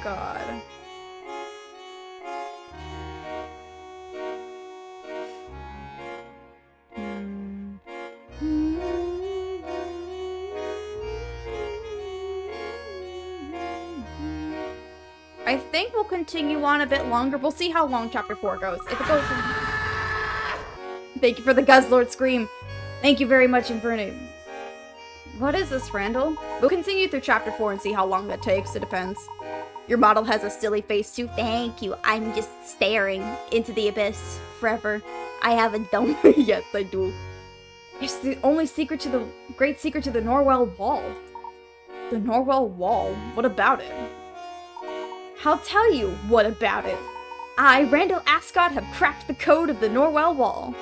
God. I think we'll continue on a bit longer. We'll see how long chapter 4 goes. If it goes... Thank you for the Guzzlord scream. Thank you very much, Inferno. What is this, Randall? We'll continue through chapter 4 and see how long that takes. It depends. Your model has a silly face too. Thank you. I'm just staring into the abyss forever. I have a dome. Yes, I do. It's the only secret to the... great secret to the Norwell Wall. The Norwell Wall? What about it? I'll tell you what about it. I, Randall Ascot, have cracked the code of the Norwell Wall.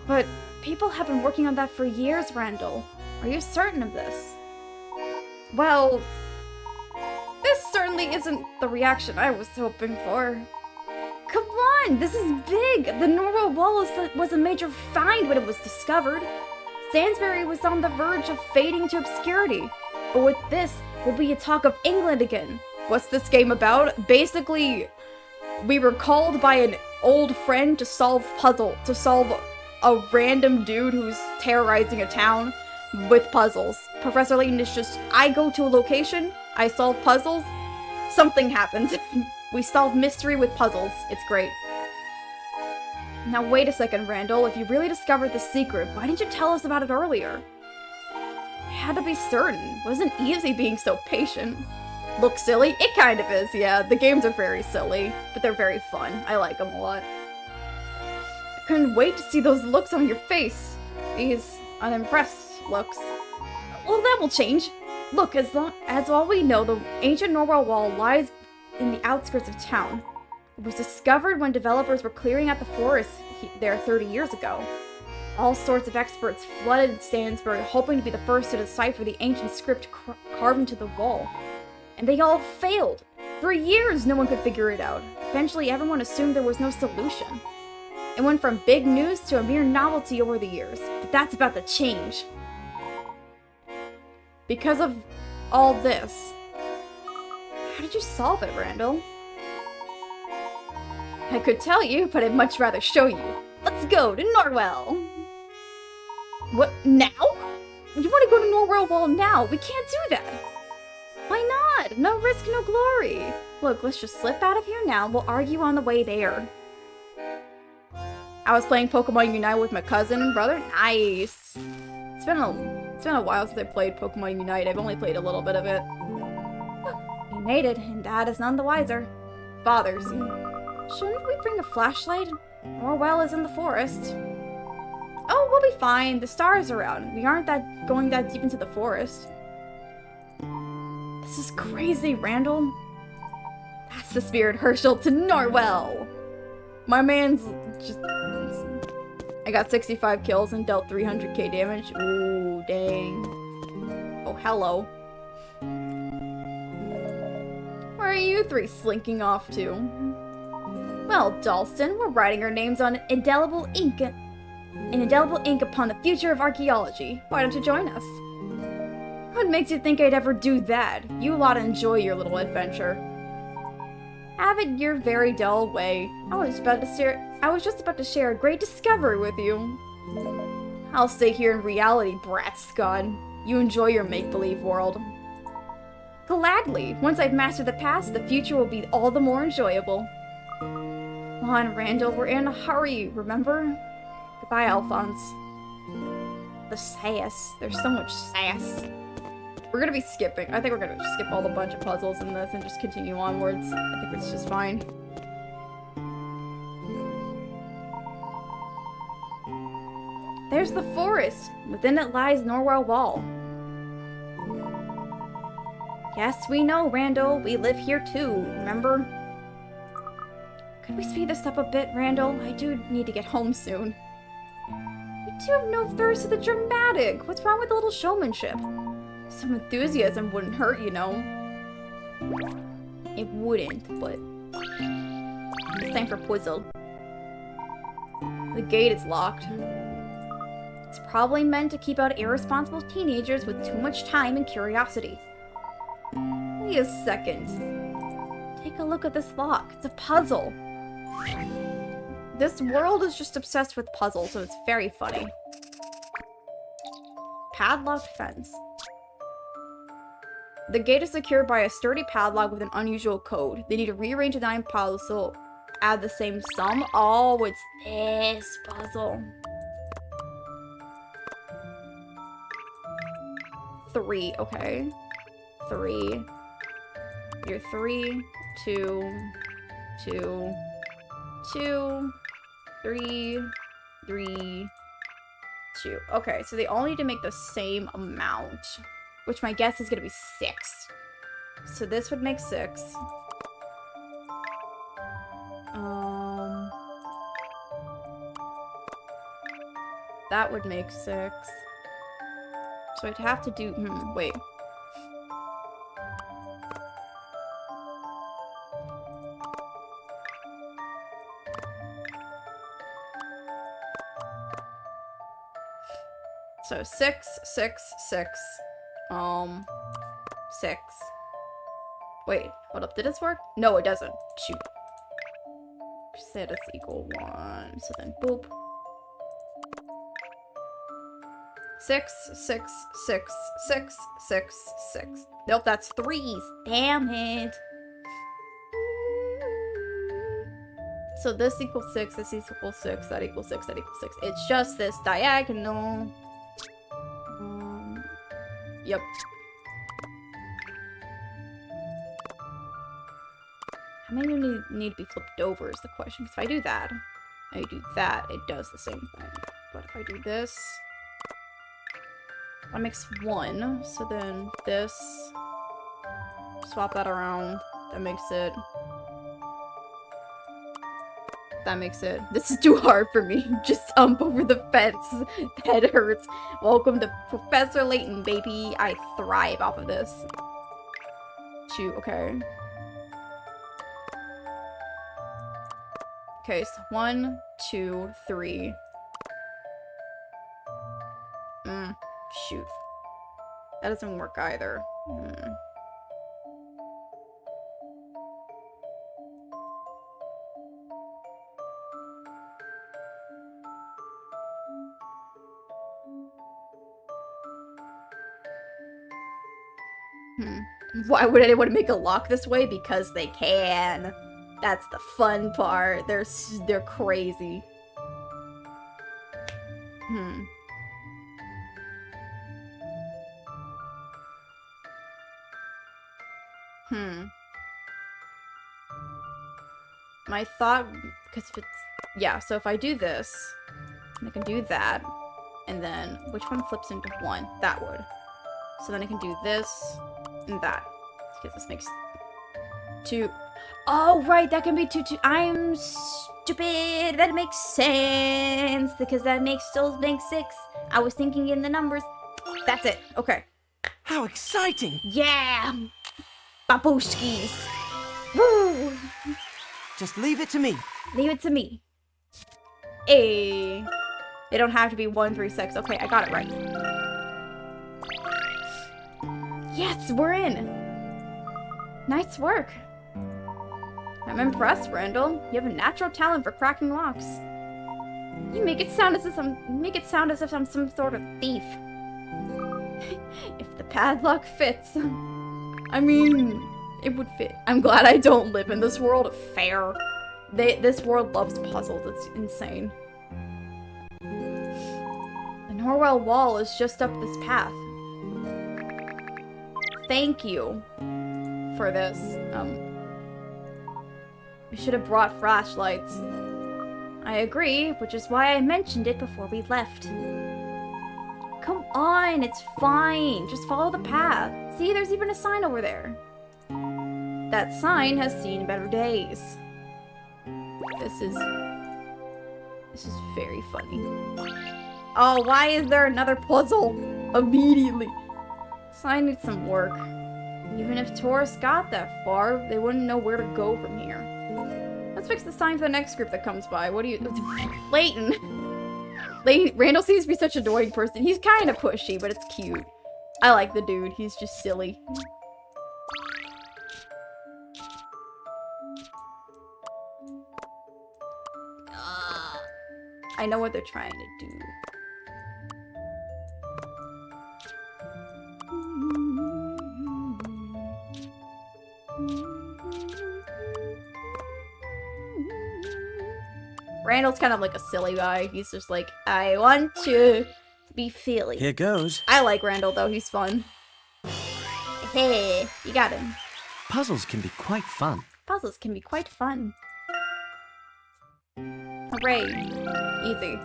But people have been working on that for years, Randall. Are you certain of this? Well, this certainly isn't the reaction I was hoping for. Come on, this is big! The Norwell Wall was a major find when it was discovered. Sainsbury was on the verge of fading to obscurity. But with this, we'll be a talk of England again. What's this game about? Basically, we were called by an old friend to solve a random dude who's terrorizing a town with puzzles. Professor Layton is just, I go to a location, I solve puzzles, something happens. We solve mystery with puzzles. It's great. Now wait a second, Randall. If you really discovered the secret, why didn't you tell us about it earlier? I had to be certain. It wasn't easy being so patient. Look silly? It kind of is, yeah. The games are very silly, but they're very fun. I like them a lot. I couldn't wait to see those looks on your face. These unimpressed looks. Well, that will change. Look, as all we know, the ancient Norwell Wall lies in the outskirts of town. It was discovered when developers were clearing out the forest there 30 years ago. All sorts of experts flooded Stansbury, hoping to be the first to decipher the ancient script carved into the wall. And they all failed. For years, no one could figure it out. Eventually, everyone assumed there was no solution. It went from big news to a mere novelty over the years, but that's about to change. Because of all this, how did you solve it, Randall? I could tell you, but I'd much rather show you. Let's go to Norwell! What, now? You want to go to Norwell Wall now? We can't do that! Why not? No risk, no glory! Look, let's just slip out of here now. We'll argue on the way there. I was playing Pokemon Unite with my cousin and brother. Nice! It's been a while since I played Pokemon Unite. I've only played a little bit of it. We made it, and Dad is none the wiser. Father, see. Shouldn't we bring a flashlight? Norwell is in the forest. Oh, we'll be fine. The stars are out. We aren't going that deep into the forest. This is crazy, Randall. That's the spirit, Herschel, to Norwell. My man's just... I got 65 kills and dealt 300k damage. Ooh, dang. Oh, hello. Where are you three slinking off to? Well, Dalston, we're writing our names on indelible ink upon the future of archaeology. Why don't you join us? What makes you think I'd ever do that? You ought to enjoy your little adventure. Have it your very dull way. I was just about to share a great discovery with you. I'll stay here in reality, brat Scott. You enjoy your make-believe world. Gladly. Once I've mastered the past, the future will be all the more enjoyable. Come on, Randall, we're in a hurry, remember? Goodbye, Alphonse. The sass. There's so much sass. We're gonna be skipping. I think we're gonna skip all the bunch of puzzles in this and just continue onwards. I think it's just fine. There's the forest. Within it lies Norwell Wall. Yes, we know, Randall. We live here too, remember? Could we speed this up a bit, Randall? I do need to get home soon. You two have no thirst for the dramatic. What's wrong with a little showmanship? Some enthusiasm wouldn't hurt, you know. It wouldn't, but... It's time for puzzle. The gate is locked. It's probably meant to keep out irresponsible teenagers with too much time and curiosity. Wait a second. Take a look at this lock. It's a puzzle. This world is just obsessed with puzzles, so it's very funny. Padlocked fence. The gate is secured by a sturdy padlock with an unusual code. They need to rearrange the 9 puzzles, add the same sum. Oh, it's this puzzle. 3, okay. 3. You're 3, 2, 2, 2, 3, 3, 2. Okay, so they all need to make the same amount, which my guess is gonna be 6. So this would make 6. That would make 6. So I'd have to do... wait. So 6, 6, 6. 6. Wait, hold up. Did this work? No, it doesn't. Shoot. Set is equal 1. So then boop. 6, 6, 6, 6, 6, 6. Nope, that's 3s. Damn it. So this equals 6, this equals 6, that equals 6, that equals 6. It's just this diagonal. Yep. How many need to be flipped over is the question. Because if I do that, it does the same thing. But if I do this, that makes 1. So then this, swap that around, that makes it. That makes it. This is too hard for me. Just jump over the fence. That hurts. Welcome to Professor Layton, baby. I thrive off of this. 2, okay. Okay, so 1, 2, 3. Shoot. That doesn't work either. Why would anyone make a lock this way? Because they can. That's the fun part. They're crazy. My thought, because if it's, yeah, so if I do this, I can do that, and then, which one flips into 1? That would. So then I can do this, and that. Because this makes 2. Oh, right, that can be 2, 2. I'm stupid. That makes sense. Because that still makes 6. I was thinking in the numbers. That's it. Okay. How exciting! Yeah! Babushkis. Woo! Just leave it to me. Leave it to me. They don't have to be 1, 3, 6. Okay, I got it right. Yes, we're in. Nice work. I'm impressed, Randall. You have a natural talent for cracking locks. You make it sound as if I'm some sort of thief. If the padlock fits. I mean, it would fit. I'm glad I don't live in this world. Fair. This world loves puzzles. It's insane. The Norwell wall is just up this path. Thank you for this. We should have brought flashlights. I agree, which is why I mentioned it before we left. Come on, it's fine. Just follow the path. See, there's even a sign over there. That sign has seen better days. This is very funny. Oh, why is there another puzzle? Immediately. Sign needs some work. Even if tourists got that far, they wouldn't know where to go from here. Let's fix the sign for the next group that comes by. What do you... Layton! Randall seems to be such an annoying person. He's kind of pushy, but it's cute. I like the dude. He's just silly. I know what they're trying to do. Randall's kind of like a silly guy. He's just like, I want to be silly. Here goes. I like Randall, though. He's fun. Hey, you got him. Puzzles can be quite fun. Puzzles can be quite fun. Hooray. Easy.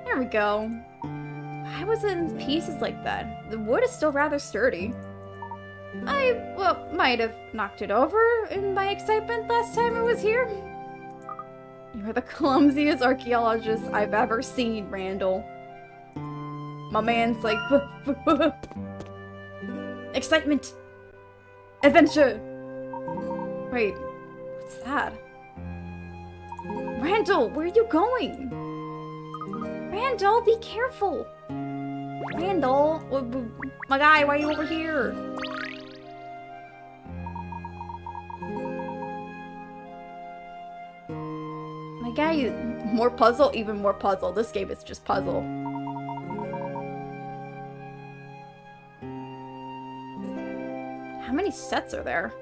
There we go. Why was it in pieces like that? The wood is still rather sturdy. I, well, might have knocked it over in my excitement last time I was here. You're the clumsiest archaeologist I've ever seen, Randall. My man's like, excitement, adventure. Wait, what's that? Randall, where are you going? Randall, be careful. Randall, my guy, why are you over here? My guy, more puzzle, even more puzzle. This game is just puzzle. How many sets are there?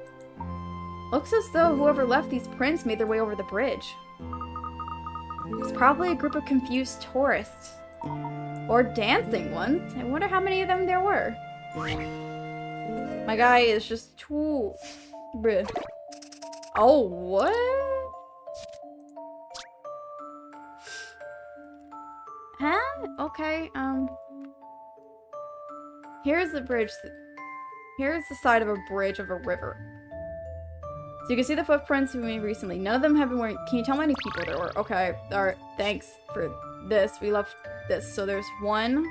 Looks as though whoever left these prints made their way over the bridge. It's probably a group of confused tourists. Or dancing ones. I wonder how many of them there were. My guy is just too... Bleh. Oh, what? Huh? Okay, here's the bridge. Here's the side of a bridge of a river. So you can see the footprints we made recently. None of them have been wearing... Can you tell me how many people there were? Okay, alright, thanks for this. We left this. So there's 1,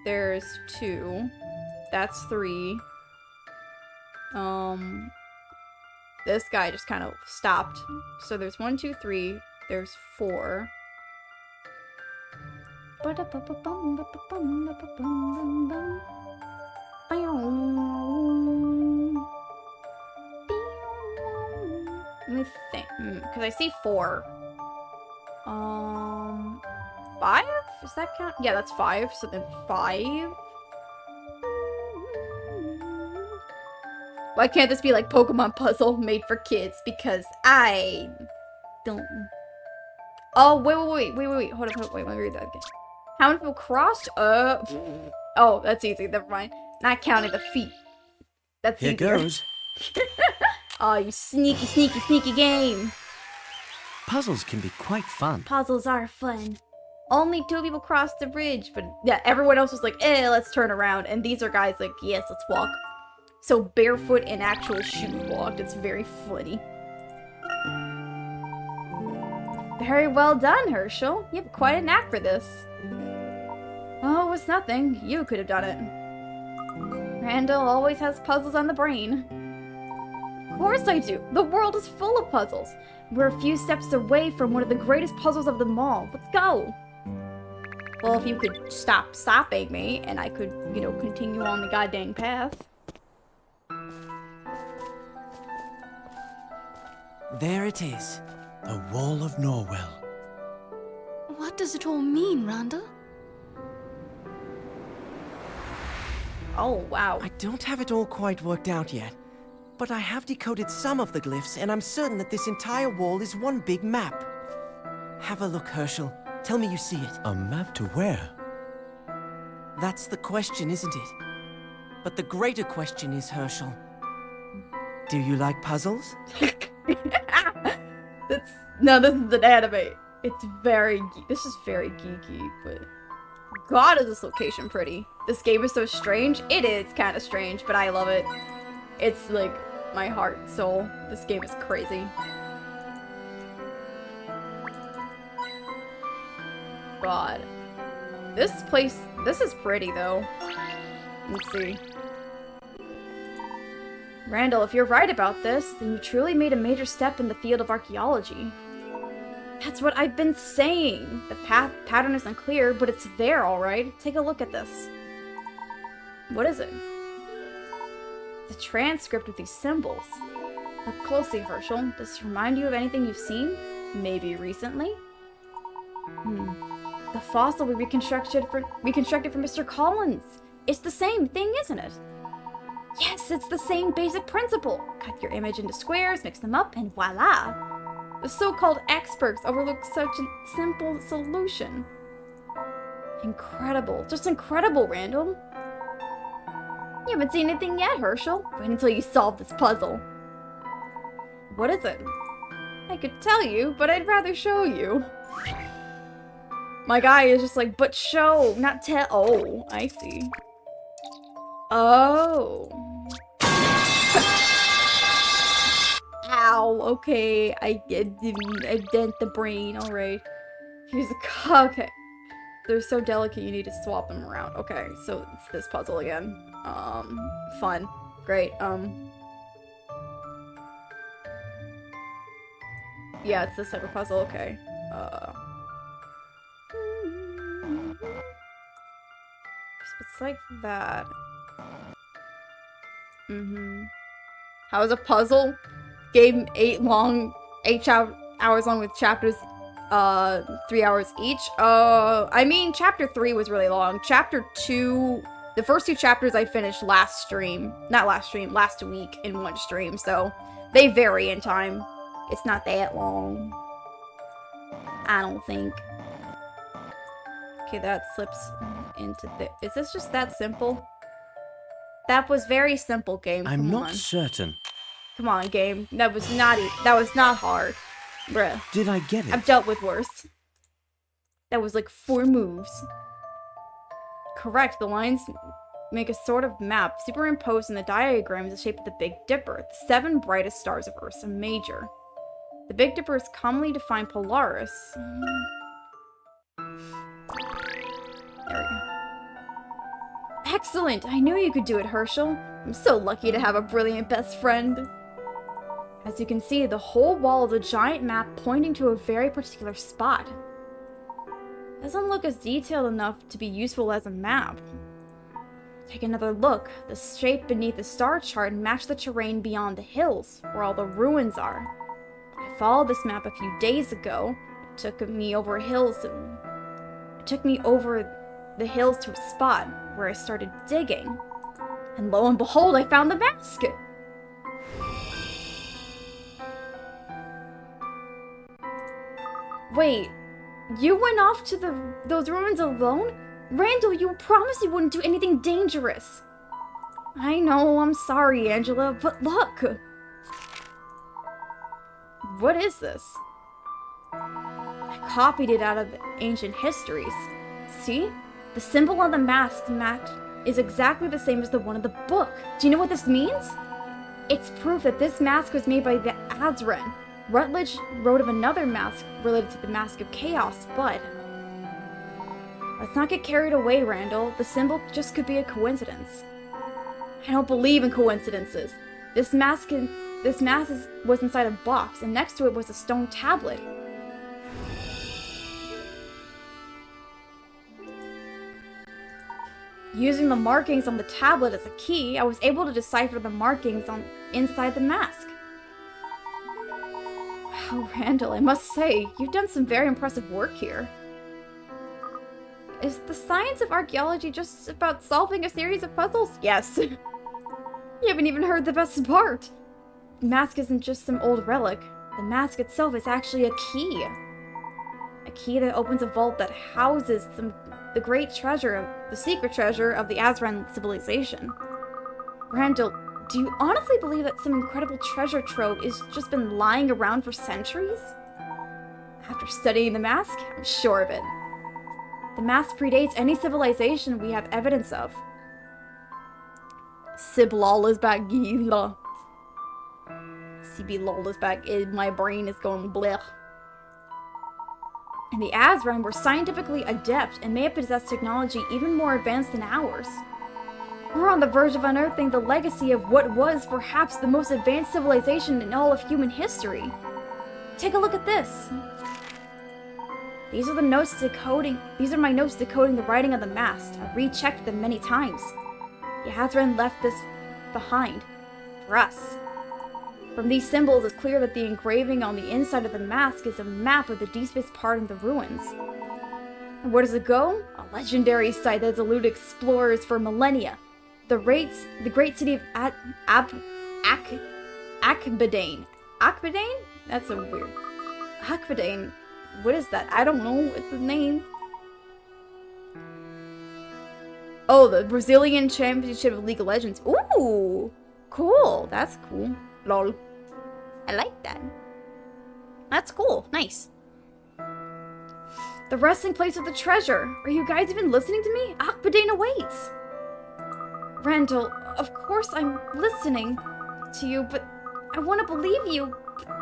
there's 2, that's 3. This guy just kind of stopped. So there's 1, 2, 3, there's 4. Let me think, because I see 4. 5? Does that count? Yeah, that's 5. So then 5. Why can't this be like Pokemon puzzle made for kids? Because I don't. Oh, wait. Hold up, wait, let me read that again. How many people crossed? Oh, that's easy. Never mind. Not counting the feet. That's Here easier. goes. Oh, you sneaky game. Puzzles can be quite fun. Puzzles are fun. Only 2 people crossed the bridge, but yeah, everyone else was like, let's turn around. And these are guys like, yes, let's walk. So barefoot and actual shoe walked. It's very funny. Very well done, Herschel. You have quite a knack for this. Oh, it's nothing. You could have done it. Randall always has puzzles on the brain. Of course I do. The world is full of puzzles. We're a few steps away from one of the greatest puzzles of them all. Let's go. Well, if you could stop stopping me, and I could, you know, continue on the goddamn path. There it is. The Wall of Norwell. What does it all mean, Randall? Oh, wow. I don't have it all quite worked out yet, but I have decoded some of the glyphs, and I'm certain that this entire wall is one big map. Have a look, Herschel. Tell me you see it. A map to where? That's the question, isn't it? But the greater question is, Herschel, do you like puzzles? No, this is an anime. It's very, this is very geeky, but God, is this location pretty. This game is so strange. It is kind of strange, but I love it. It's like my heart and soul. This game is crazy. God. This place, this is pretty though. Let's see. Randall, if you're right about this, then you truly made a major step in the field of archaeology. That's what I've been saying. The pattern isn't clear, but it's there, alright. Take a look at this. What is it? The transcript with these symbols. Look closely, Herschel. Does this remind you of anything you've seen? Maybe recently? The fossil we reconstructed for Mr. Collins. It's the same thing, isn't it? Yes, it's the same basic principle. Cut your image into squares, mix them up, and voila! The so-called experts overlook such a simple solution. Incredible. Just incredible, Randall. You haven't seen anything yet, Herschel. Wait until you solve this puzzle. What is it? I could tell you, but I'd rather show you. My guy is just like, but show, not tell. Oh, I see. Oh. Ow, okay, I dent the brain, alright. Here's the okay. They're so delicate you need to swap them around. Okay, so it's this puzzle again. Fun. Great. Yeah, it's this type of puzzle, okay. It's like that. How is a puzzle game 8 hours long with chapters 3 hours each? I mean, chapter 3 was really long. Chapter 2, the first 2 chapters I finished last week in one stream, so they vary in time. It's not that long. I don't think. Okay, that slips into the... Is this just that simple? That was very simple, game. I'm not certain. Come on, game. That was not hard. Bruh. Did I get it? I've dealt with worse. That was like 4 moves. Correct, the lines make a sort of map superimposed in the diagram is the shape of the Big Dipper, the 7 brightest stars of Ursa Major. The Big Dipper is commonly defined Polaris. There we go. Excellent! I knew you could do it, Herschel. I'm so lucky to have a brilliant best friend. As you can see, the whole wall is a giant map pointing to a very particular spot. Doesn't look as detailed enough to be useful as a map. Take another look. The shape beneath the star chart matches the terrain beyond the hills, where all the ruins are. I followed this map a few days ago. It took me over the hills to a spot where I started digging. And lo and behold, I found the mask! Wait, you went off to those ruins alone? Randall, you promised you wouldn't do anything dangerous. I know, I'm sorry, Angela, but look! What is this? I copied it out of ancient histories. See? The symbol on the mask is exactly the same as the one in the book. Do you know what this means? It's proof that this mask was made by the Azren. Rutledge wrote of another mask related to the Mask of Chaos, but... Let's not get carried away, Randall. The symbol just could be a coincidence. I don't believe in coincidences. This mask was inside a box, and next to it was a stone tablet. Using the markings on the tablet as a key, I was able to decipher the markings inside the mask. Wow, Randall, I must say, you've done some very impressive work here. Is the science of archaeology just about solving a series of puzzles? Yes. You haven't even heard the best part. The mask isn't just some old relic. The mask itself is actually a key. A key that opens a vault that houses the great treasure, the secret treasure of the Azran civilization. Randall, do you honestly believe that some incredible treasure trove has just been lying around for centuries? After studying the mask, I'm sure of it. The mask predates any civilization we have evidence of. Siblol is back, Gila. CB is back. My brain is going blech. And the Azran were scientifically adept and may have possessed technology even more advanced than ours. We're on the verge of unearthing the legacy of what was perhaps the most advanced civilization in all of human history. Take a look at this. These are my notes decoding the writing of the mask. I rechecked them many times. The Azran left this behind for us. From these symbols, it's clear that the engraving on the inside of the mask is a map of the deepest part of the ruins. And where does it go? A legendary site that's eluded explorers for millennia. The great city of Akbadain. Akbadain? That's a weird... Akbadain. What is that? I don't know. It's the name. Oh, the Brazilian Championship of League of Legends. Ooh! Cool. That's cool. Lol. I like that. That's cool. Nice. The resting place of the treasure. Are you guys even listening to me? Akbadain awaits. Randall, of course I'm listening to you, but I want to believe you.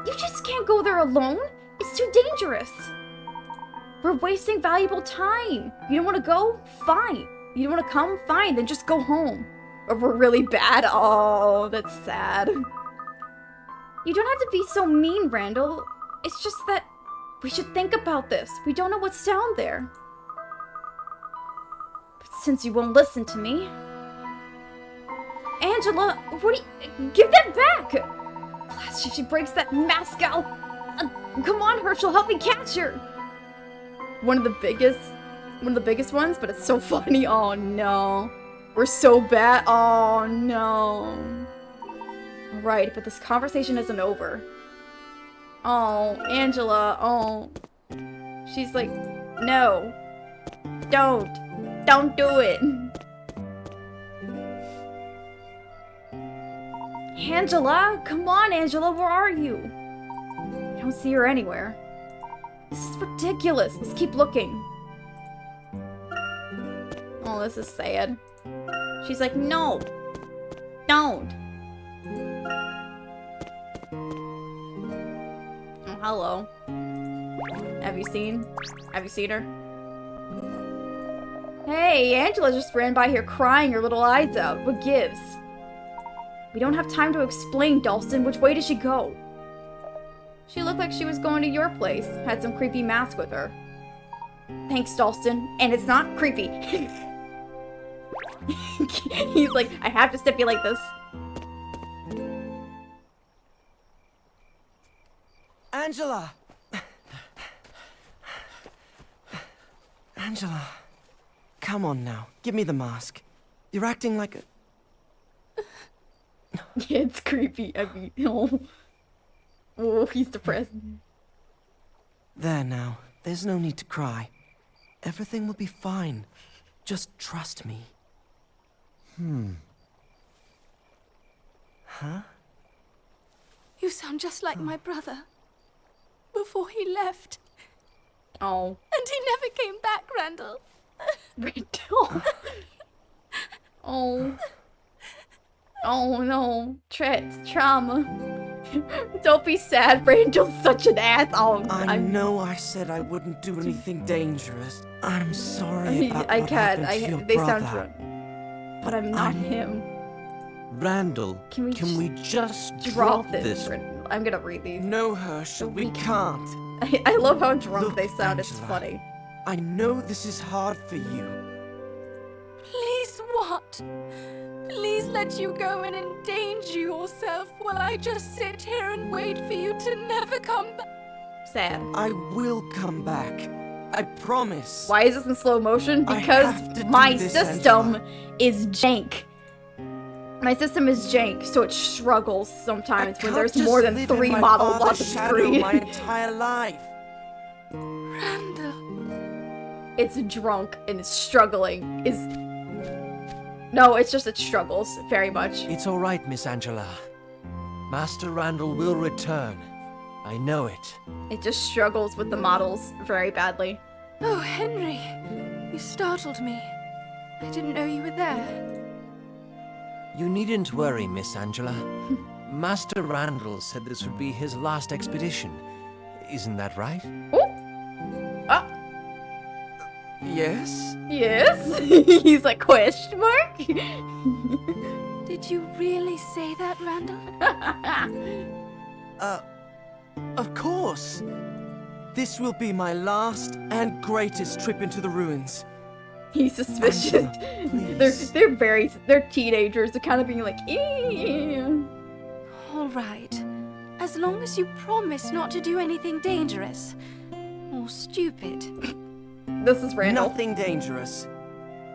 You just can't go there alone. It's too dangerous. We're wasting valuable time. You don't want to go? Fine. You don't want to come? Fine. Then just go home. Or we're really bad? Oh, that's sad. You don't have to be so mean, Randall. It's just that we should think about this. We don't know what's down there. But since you won't listen to me... Angela, what do you... Give that back! Blast if she breaks that mask out. Come on, Herschel, help me catch her. One of the biggest ones, but it's so funny. Oh no. We're so bad. Oh no. Right, but this conversation isn't over. Oh, Angela. Oh. She's like, no. Don't. Don't do it. Angela? Come on, Angela, where are you? I don't see her anywhere. This is ridiculous. Let's keep looking. Oh, this is sad. She's like, no. Don't. Oh, hello. Have you seen her? Hey, Angela just ran by here crying her little eyes out. What gives? We don't have time to explain, Dalston. Which way did she go? She looked like she was going to your place. Had some creepy mask with her. Thanks, Dalston. And it's not creepy. He's like, I have to stipulate this. Angela! Angela. Come on now. Give me the mask. You're acting like a... Yeah, it's creepy. I mean, oh, he's depressed. There now. There's no need to cry. Everything will be fine. Just trust me. Huh? You sound just like my brother. Before he left. Oh. And he never came back, Randall. Randall. Oh. Oh no. Trauma. Don't be sad, Randall's such an ass. Oh, I know I said I wouldn't do anything dangerous. I'm sorry about what happened to your they brother. sound drunk. But I'm not him. Randall, can we just drop this? I'm gonna read these. No, Herschel, we can't. I love how drunk Look, they sound. It's Angela, funny. I know this is hard for you. Please what? Please let you go and endanger yourself while I just sit here and wait for you to never come back. Sad. I will come back. I promise. Why is this in slow motion? Because my system is jank. My system is jank, so it struggles sometimes when there's more than 3 models on the screen. My entire life. Randall. It's drunk and it's struggling. No, it's just it struggles very much. It's all right, Miss Angela. Master Randall will return. I know it. It just struggles with the models very badly. Oh, Henry. You startled me. I didn't know you were there. You needn't worry, Miss Angela. Master Randall said this would be his last expedition. Isn't that right? Yes? Yes? He's like, question mark? Did you really say that, Randall? Of course. This will be my last and greatest trip into the ruins. He's suspicious. They're teenagers. They're kind of being like, eee. All right. As long as you promise not to do anything dangerous. Or stupid. This is Randall. Nothing dangerous.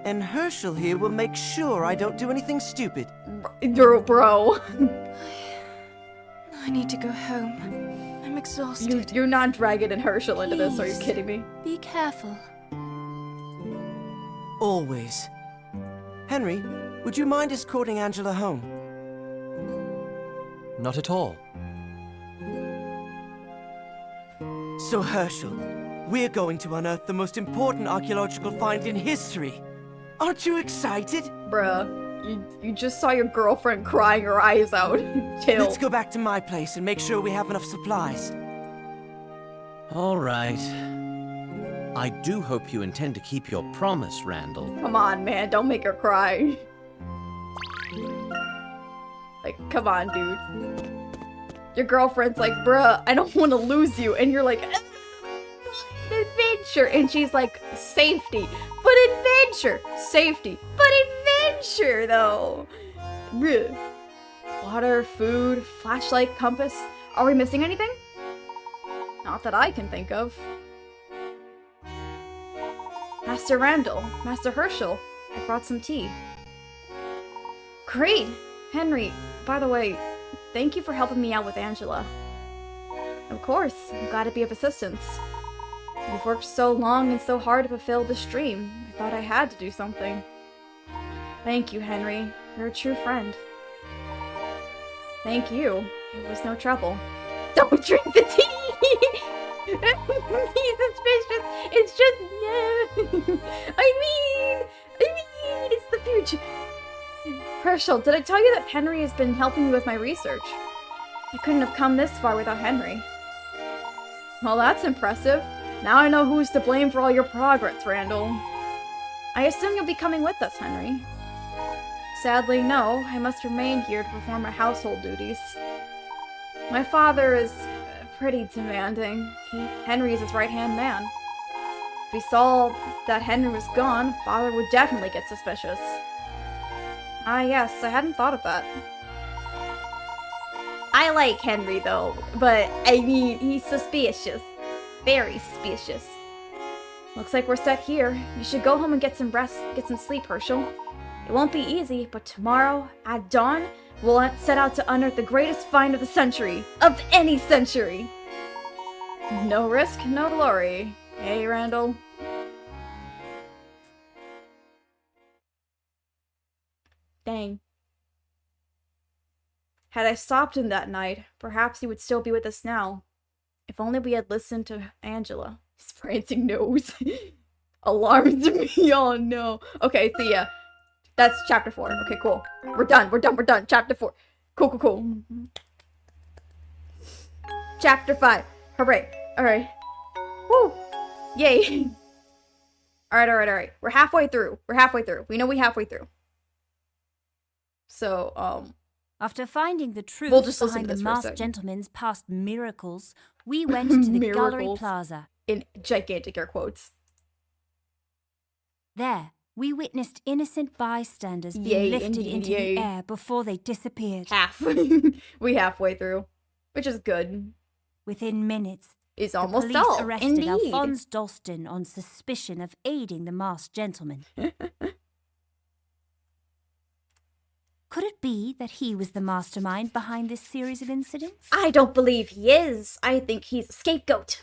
And Herschel here will make sure I don't do anything stupid. Bro. I need to go home. I'm exhausted. You're not dragging Herschel into this, are you Please, kidding me? Be careful. Always. Henry, would you mind escorting Angela home? Not at all. So, Herschel, we're going to unearth the most important archaeological find in history. Aren't you excited? Bruh, you just saw your girlfriend crying her eyes out. Chill. Let's go back to my place and make sure we have enough supplies. All right. I do hope you intend to keep your promise, Randall. Come on, man, don't make her cry. Like, come on, dude. Your girlfriend's like, bruh, I don't want to lose you. And you're like, adventure. And she's like, safety, but adventure. Safety, but adventure, though. Bruh. Water, food, flashlight, compass. Are we missing anything? Not that I can think of. Master Randall, Master Herschel, I brought some tea. Great! Henry, by the way, thank you for helping me out with Angela. Of course, I'm glad to be of assistance. You've worked so long and so hard to fulfill this dream. I thought I had to do something. Thank you, Henry. You're a true friend. Thank you. It was no trouble. Don't drink the tea! He's suspicious. It's just no. I mean, it's the future. Herschel, did I tell you that Henry has been helping me with my research? I couldn't have come this far without Henry. Well, that's impressive. Now I know who's to blame for all your progress, Randall. I assume you'll be coming with us, Henry. Sadly, no. I must remain here to perform my household duties. My father is pretty demanding. Henry is his right-hand man. If he saw that Henry was gone, Father would definitely get suspicious. Ah, yes, I hadn't thought of that. I like Henry, though, but, I mean, he's suspicious. Very suspicious. Looks like we're set here. You should go home and get some rest, get some sleep, Herschel. It won't be easy, but tomorrow, at dawn, we'll set out to unearth the greatest find of the century. Of any century! No risk, no glory. Hey, Randall. Dang. Had I stopped him that night, perhaps he would still be with us now. If only we had listened to Angela. His prancing nose. Alarms me, oh no. Okay, so yeah. That's chapter 4. Okay, cool. We're done. Chapter 4. Cool. Chapter 5. Hooray. Alright. Woo! Yay. Alright. We're halfway through. We know we're halfway through. So, after finding the truth we'll just behind the masked gentleman's past miracles, we went to the Gallery Plaza. In gigantic air quotes. There, we witnessed innocent bystanders being lifted into the air before they disappeared. We halfway through, which is good. Within minutes, it's almost the police all. arrested Alphonse Dalston on suspicion of aiding the masked gentleman. Could it be that he was the mastermind behind this series of incidents? I don't believe he is. I think he's a scapegoat.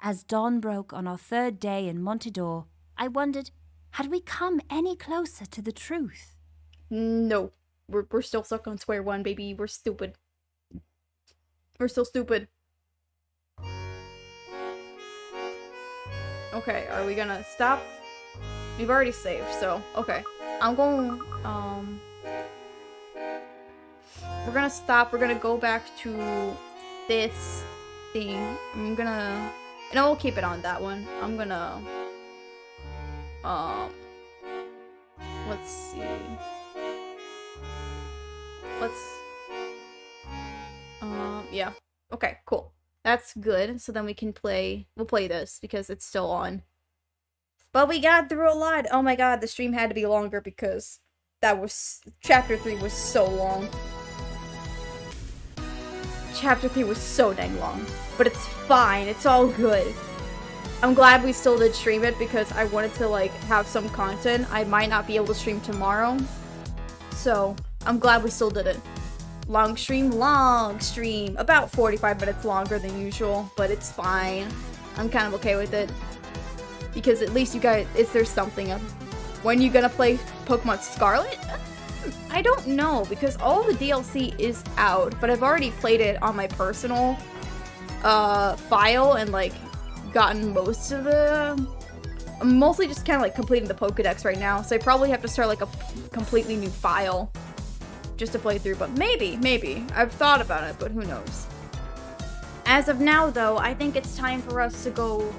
As dawn broke on our third day in Montedor, I wondered, had we come any closer to the truth? No. We're still stuck on square one, baby. We're stupid. We're still stupid. Okay, are we gonna stop? We've already saved, so, okay. I'm going, we're gonna stop. We're gonna go back to this thing. I'm gonna... And I will keep it on that one. I'm gonna... Let's see. Yeah. Okay, cool. That's good. So then we can play... We'll play this because it's still on. But we got through a lot. Oh my god, the stream had to be longer because that was... Chapter 3 was so long. Chapter 3 was so dang long. But it's fine. It's all good. I'm glad we still did stream it because I wanted to, like, have some content. I might not be able to stream tomorrow. So, I'm glad we still did it. Long stream. About 45 minutes longer than usual, but it's fine. I'm kind of okay with it. Because at least you guys, there's something of... When you gonna play Pokemon Scarlet? I don't know, because all the DLC is out, but I've already played it on my personal file and, like, gotten most of the... I'm mostly just kind of, like, completing the Pokedex right now, so I probably have to start, like, a completely new file just to play through, but maybe. I've thought about it, but who knows. As of now, though, I think it's time for us to go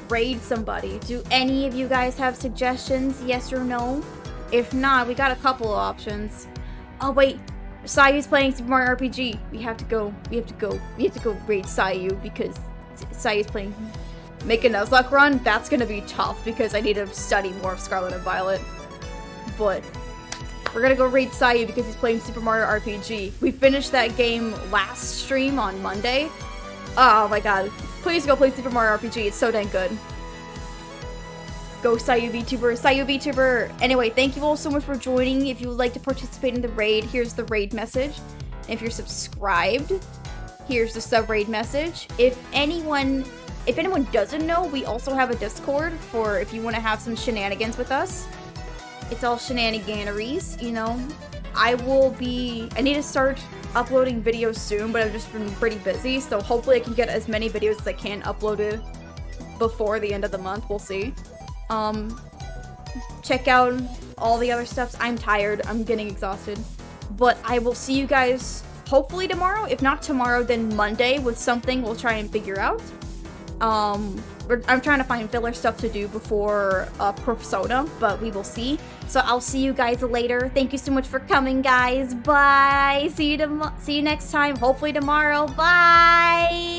raid somebody. Do any of you guys have suggestions? Yes or no? If not, we got a couple of options. Oh wait, Sayu's playing Super Mario RPG. We have to go raid Sayu because Sayu's playing. Make a Nuzlocke run? That's gonna be tough because I need to study more of Scarlet and Violet. But we're gonna go raid Sayu because he's playing Super Mario RPG. We finished that game last stream on Monday. Oh my god. Please go play Super Mario RPG. It's so dang good. Go Sayu VTuber. Sayu VTuber. Anyway, thank you all so much for joining. If you would like to participate in the raid, here's the raid message. And if you're subscribed, here's the sub-raid message. If anyone doesn't know, we also have a Discord for if you want to have some shenanigans with us. It's all shenaniganeries, you know. I need to start uploading videos soon, but I've just been pretty busy, so hopefully I can get as many videos as I can uploaded before the end of the month. We'll see. Check out all the other stuff. I'm tired. I'm getting exhausted. But I will see you guys hopefully tomorrow. If not tomorrow, then Monday with something we'll try and figure out. I'm trying to find filler stuff to do before Persona, but we will see. So I'll see you guys later. Thank you so much for coming, guys. Bye. See you next time. Hopefully tomorrow. Bye.